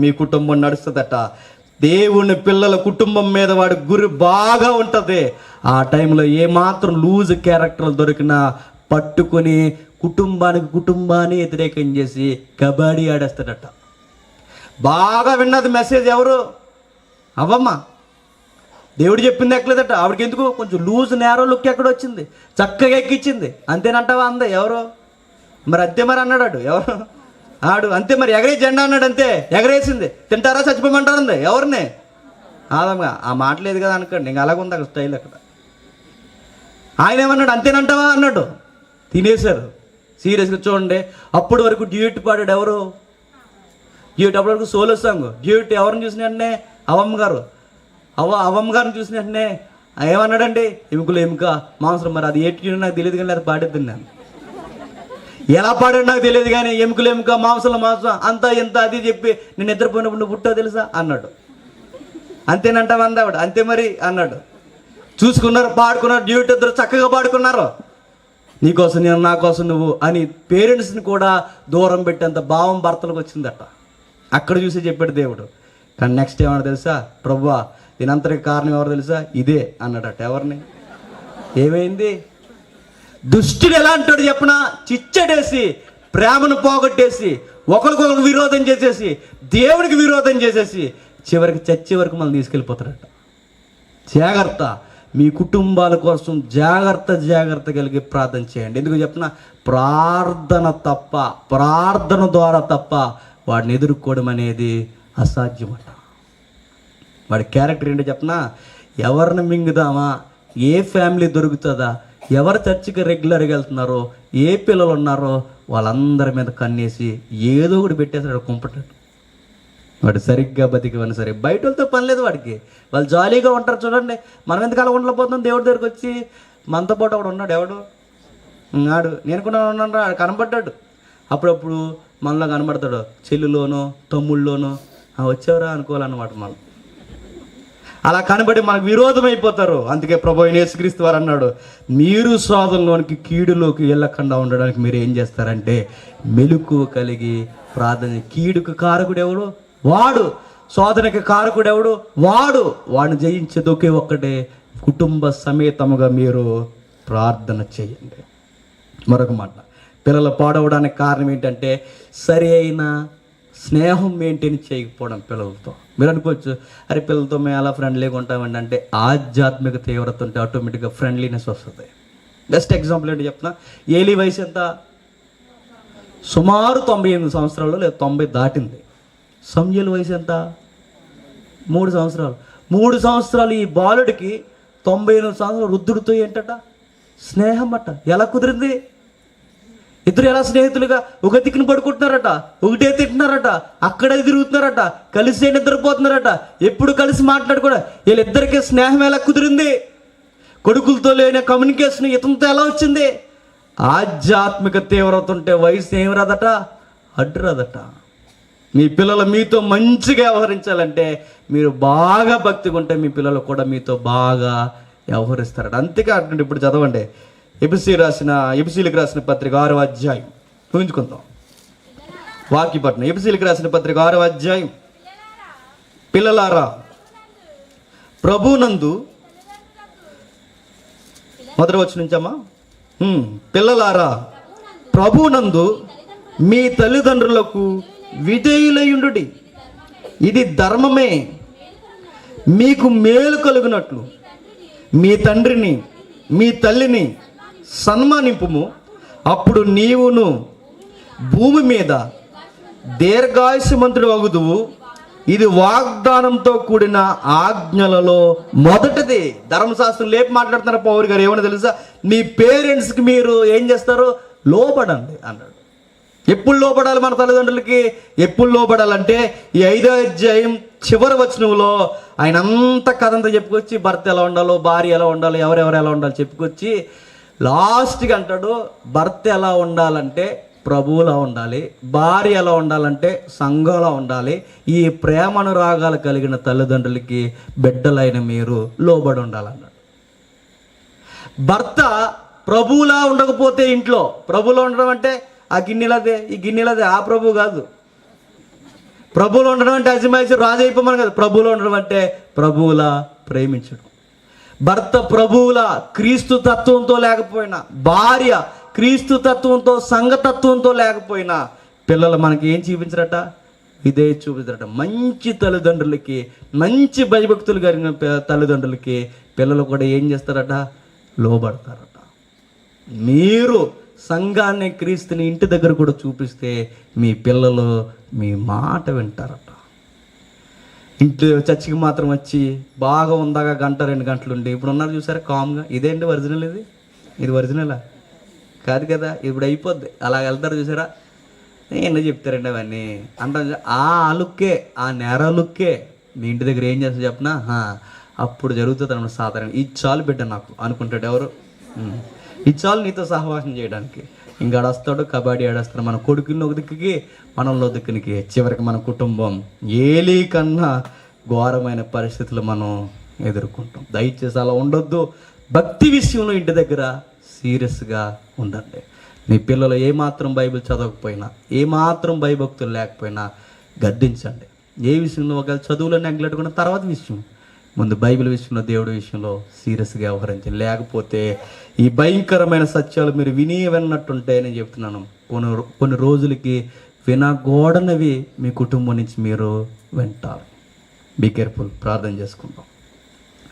మీ కుటుంబం నడుస్తుందట. దేవుని పిల్లల కుటుంబం మీద వాడి గురి బాగా ఉంటుంది. ఆ టైంలో ఏమాత్రం లూజ్ క్యారెక్టర్లు దొరికినా పట్టుకొని కుటుంబాన్ని వ్యతిరేకం చేసి కబడ్డీ ఆడేస్తాడట. బాగా విన్నది మెసేజ్ ఎవరు? అవ్వమ్మ. దేవుడు చెప్పింది ఎక్కలేదట. ఆవిడకి ఎందుకు కొంచెం లూజ్ నేరో లుక్ ఎక్కడ వచ్చింది, చక్కగా ఎక్కించింది. అంతేనంటావా అందే ఎవరు? మరి అంతే మరి అన్నాడు ఎవరు? ఆడు అంతే మరి ఎగరే జెండా అన్నాడు, అంతే ఎగరేసింది. తింటారా చచ్చిపోమంటారు అంది ఎవరిని? ఆదమ్గా. ఆ మాట లేదు కదా అనుకోండి, ఇంకా అలాగుంది అక్కడ స్టైల్ అక్కడ. ఆయన ఏమన్నాడు? అంతేనంటావా అన్నాడు. తినేశారు. సీరియస్గా చూడండి, అప్పటి వరకు డ్యూట్ పాడాడు ఎవరు? డ్యూట్. అప్పటి వరకు సోలో సాంగ్. డ్యూట్ ఎవరిని చూసిన వెంటనే అవ్వమ్మ గారు. అవ్వమ్మ గారిని చూసిన వెంటనే ఏమన్నాడండి, ఎముకలు ఎముక మాంసం, మరి అది ఏటి నాకు తెలియదు కానీ అది పాడేద్దండి నేను. ఎలా పాడాడు నాకు తెలియదు కానీ ఎముకలు ఎముక మాంసం మాంసం అంతా ఎంత అది చెప్పి నేను నిద్రపోయినప్పుడు నువ్వు పుట్టావు తెలుసా అన్నాడు. అంతేనంటావు అందావిడ, అంతే మరి అన్నాడు. చూసుకున్నారు, పాడుకున్నారు, డ్యూటీ ఇద్దరు చక్కగా పాడుకున్నారు. నీకోసం నేను, నా కోసం నువ్వు అని పేరెంట్స్ని కూడా దూరం పెట్టేంత భావం భర్తలకు వచ్చిందట. అక్కడ చూసి చెప్పాడు దేవుడు. కానీ నెక్స్ట్ ఏమన్నా తెలుసా, ప్రభువా దీనంతటికి కారణం ఎవరు తెలుసా, ఇదే అన్నాడట. ఎవరిని? ఏమైంది? దుష్టుడు ఎలా అంటాడు చెప్పనా, చిచ్చడేసి ప్రేమను పోగొట్టేసి ఒకరికొకరు విరోధం చేసేసి దేవుడికి విరోధం చేసేసి చివరికి చచ్చే వరకు మనం తీసుకెళ్ళిపోతారట. జాగ్రత్త, మీ కుటుంబాల కోసం జాగ్రత్త కలిగి ప్రార్థన చేయండి. ఎందుకు చెప్పిన, ప్రార్థన ద్వారా తప్ప వాడిని ఎదుర్కోవడం అనేది అసాధ్యమట. వాడి క్యారెక్టర్ ఏంటో చెప్పిన, ఎవరిని మింగుదామా, ఏ ఫ్యామిలీ దొరుకుతుందా, ఎవరు చర్చికి రెగ్యులర్గా వెళ్తున్నారో, ఏ పిల్లలు ఉన్నారో వాళ్ళందరి మీద కన్నేసి ఏదో ఒకటి పెట్టేసాడు కుంపటాడు. వాడు సరిగ్గా బతికివని సరే, బయట వాళ్ళతో పని లేదు వాడికి, వాళ్ళు జాలీగా ఉంటారు. చూడండి, మనం ఎంతకాలం ఉండలేకపోతున్నాం. దేవుడి దగ్గరికి వచ్చి మనతో పాటు ఒకడు ఉన్నాడు. ఎవడు ఉన్నాడు? నేను కూడా ఉన్నాను రా, కనబడ్డాడు. అప్పుడప్పుడు మనలో కనబడతాడు, చెల్లులోనో తమ్ముళ్ళలోనో వచ్చేవరా అనుకోవాలన్నమాట. మనం అలా కనబడి మనకు విరోధం అయిపోతారు. అందుకే ప్రభువైన యేసుక్రీస్తు వారు అన్నాడు, మీరు శోధనలోనికి కీడులోకి వెళ్ళకుండా ఉండడానికి మీరు ఏం చేస్తారంటే మెలకువ కలిగి ప్రార్థన. కీడుకు కారకుడు ఎవడు? వాడు. శోధనకి కారకుడు ఎవడు? వాడు. వాడిని జయించేది ఒకే ఒక్కటే, కుటుంబ సమేతముగా మీరు ప్రార్థన చేయండి. మరొక మాట, పిల్లలు పాడవడానికి కారణం ఏంటంటే సరి అయిన స్నేహం మెయింటైన్ చేయకపోవడం పిల్లలతో. మీరు అనుకోవచ్చు, అరే పిల్లలతో మేము ఎలా ఫ్రెండ్లీగా ఉంటామండి అంటే, ఆధ్యాత్మిక తీవ్రత ఉంటే ఆటోమేటిక్గా ఫ్రెండ్లీనెస్ వస్తుంది. బెస్ట్ ఎగ్జాంపుల్ ఏంటి చెప్తున్నా, ఏలీ వయసు ఎంత? సుమారు 98 సంవత్సరాలు, లేదా 90 దాటింది. సమూయేలు వయసు ఎంత? 3 సంవత్సరాలు. 3 సంవత్సరాలు ఈ బాలుడికి 98 సంవత్సరాలు వృద్ధుడితో ఏంటట స్నేహం అట. ఎలా కుదిరింది? ఇద్దరు ఎలా స్నేహితులుగా ఒక దిక్కున పడుకుంటున్నారట, ఒకటే తింటున్నారట, అక్కడే తిరుగుతున్నారట, కలిసే నిద్రపోతున్నారట, ఎప్పుడు కలిసి మాట్లాడుకోవడం. వీళ్ళిద్దరికీ స్నేహం ఎలా కుదిరింది? కొడుకులతో లేని కమ్యూనికేషన్ ఇతనితో ఎలా వచ్చింది? ఆధ్యాత్మిక తీవ్రత ఉంటే వయసు ఏమి రాదట, అడ్డు రాదట. మీ పిల్లలు మీతో మంచిగా వ్యవహరించాలంటే మీరు బాగా భక్తిగా ఉంటే మీ పిల్లలు కూడా మీతో బాగా వ్యవహరిస్తారట. అంతేకా అంటుంటే ఇప్పుడు చదవండి, ఎపిసీలకు రాసిన పత్రిక 6వ అధ్యాయం ఊహించుకుందాం. వాక్యపట్నం ఎపిసీలకు రాసిన పత్రిక 6వ అధ్యాయం. పిల్లలారా ప్రభునందు, మొదటి వచనం నుంచమ్మా, పిల్లలారా ప్రభునందు మీ తల్లిదండ్రులకు విధేయులయుండుడి, ఇది ధర్మమే. మీకు మేలు కలుగునట్లు మీ తండ్రిని మీ తల్లిని సన్మానింపుము, అప్పుడు నీవును భూమి మీద దీర్ఘాయుష్మంతుడు అగుదువు. ఇది వాగ్దానంతో కూడిన ఆజ్ఞలలో మొదటిది. ధర్మశాస్త్రం లేపి మాట్లాడుతున్నారు పౌరు గారు. ఏమన్నా తెలుసా, మీ పేరెంట్స్కి మీరు ఏం చేస్తారు? లోబడండి అన్నాడు. ఎప్పుడు లోబడాలి మన తల్లిదండ్రులకి? ఎప్పుడు లోబడాలంటే ఈ 5వ అధ్యాయం చివరి వచనంలో ఆయన అంత కథ అంతా చెప్పుకొచ్చి భర్త ఎలా ఉండాలో, భార్య ఎలా ఉండాలో, ఎవరెవరు ఎలా ఉండాలో చెప్పుకొచ్చి లాస్ట్కి అంటాడు, భర్త ఎలా ఉండాలంటే ప్రభువులా ఉండాలి, భార్య ఎలా ఉండాలంటే సంఘంలా ఉండాలి. ఈ ప్రేమానురాగాలు కలిగిన తల్లిదండ్రులకి బిడ్డలైన మీరు లోబడి ఉండాలన్నాడు. భర్త ప్రభువులా ఉండకపోతే ఇంట్లో, ప్రభువులో ఉండడం అంటే ఆ గిన్నెలదే ఈ గిన్నెలదే, ఆ ప్రభు కాదు. ప్రభువులో ఉండడం అంటే అజమాయిషి రాజు అయిపోమని కాదు. ప్రభువులో ఉండడం అంటే ప్రభువులా ప్రేమించడం. భర్త ప్రభువులా క్రీస్తు తత్వంతో లేకపోయినా, భార్య క్రీస్తు తత్వంతో సంఘతత్వంతో లేకపోయినా పిల్లలు మనకి ఏం చూపించరట? ఇదే చూపించరట. మంచి తల్లిదండ్రులకి, మంచి భయభక్తులు కలిగిన తల్లిదండ్రులకి పిల్లలు కూడా ఏం చేస్తారట? లోబడతారట. మీరు సంఘాన్ని, క్రీస్తుని ఇంటి దగ్గర కూడా చూపిస్తే మీ పిల్లలు మీ మాట వింటారట. ఇంటి చర్చికి మాత్రం వచ్చి బాగా ఉందాగా 1-2 గంటలు ఉండి, ఇప్పుడు ఉన్నారు చూసారా కామ్గా, ఇదేంటి ఒరిజినల్? ఇది ఒరిజినలా? కాదు కదా, ఇప్పుడు అయిపోద్ది. అలా వెళ్తారు చూసారా, ఏంటో చెప్తారండి అవన్నీ అంటాం. ఆ లుక్కే, ఆ నేర లుక్కే మీ ఇంటి దగ్గర ఏం చేస్తా చెప్పనా, అప్పుడు జరుగుతుంది అన్నమాట. సాధారణ ఇది చాలు బిడ్డ నాకు అనుకుంటాడు ఎవరు, ఇది చాలు నీతో సహవాసం చేయడానికి. ఇంకా వస్తాడు, కబడ్డీ ఆడేస్తాడు, మన కొడుకుని ఒక దిక్కుకి మనలో దిక్కునికి, చివరికి మన కుటుంబం ఏలీ కన్నా ఘోరమైన పరిస్థితులు మనం ఎదుర్కొంటాం. దయచేసి అలా ఉండొద్దు. భక్తి విషయంలో ఇంటి దగ్గర సీరియస్గా ఉండండి. మీ పిల్లలు ఏమాత్రం బైబిల్ చదవకపోయినా, ఏమాత్రం భయభక్తులు లేకపోయినా గద్దించండి. ఏ విషయంలో ఒకవేళ చదువులో నెగ్లెక్ట్ కూడా తర్వాత విషయం, ముందు బైబిల్ విషయంలో, దేవుడి విషయంలో సీరియస్గా వ్యవహరించండి. లేకపోతే ఈ భయంకరమైన సత్యాలు మీరు విన్నట్టుంటే నేను చెప్తున్నాను, కొన్ని రోజులకి వినకూడనివి మీ కుటుంబం నుంచి మీరు వింటారు. Be careful. ప్రార్థన చేసుకుంటాం.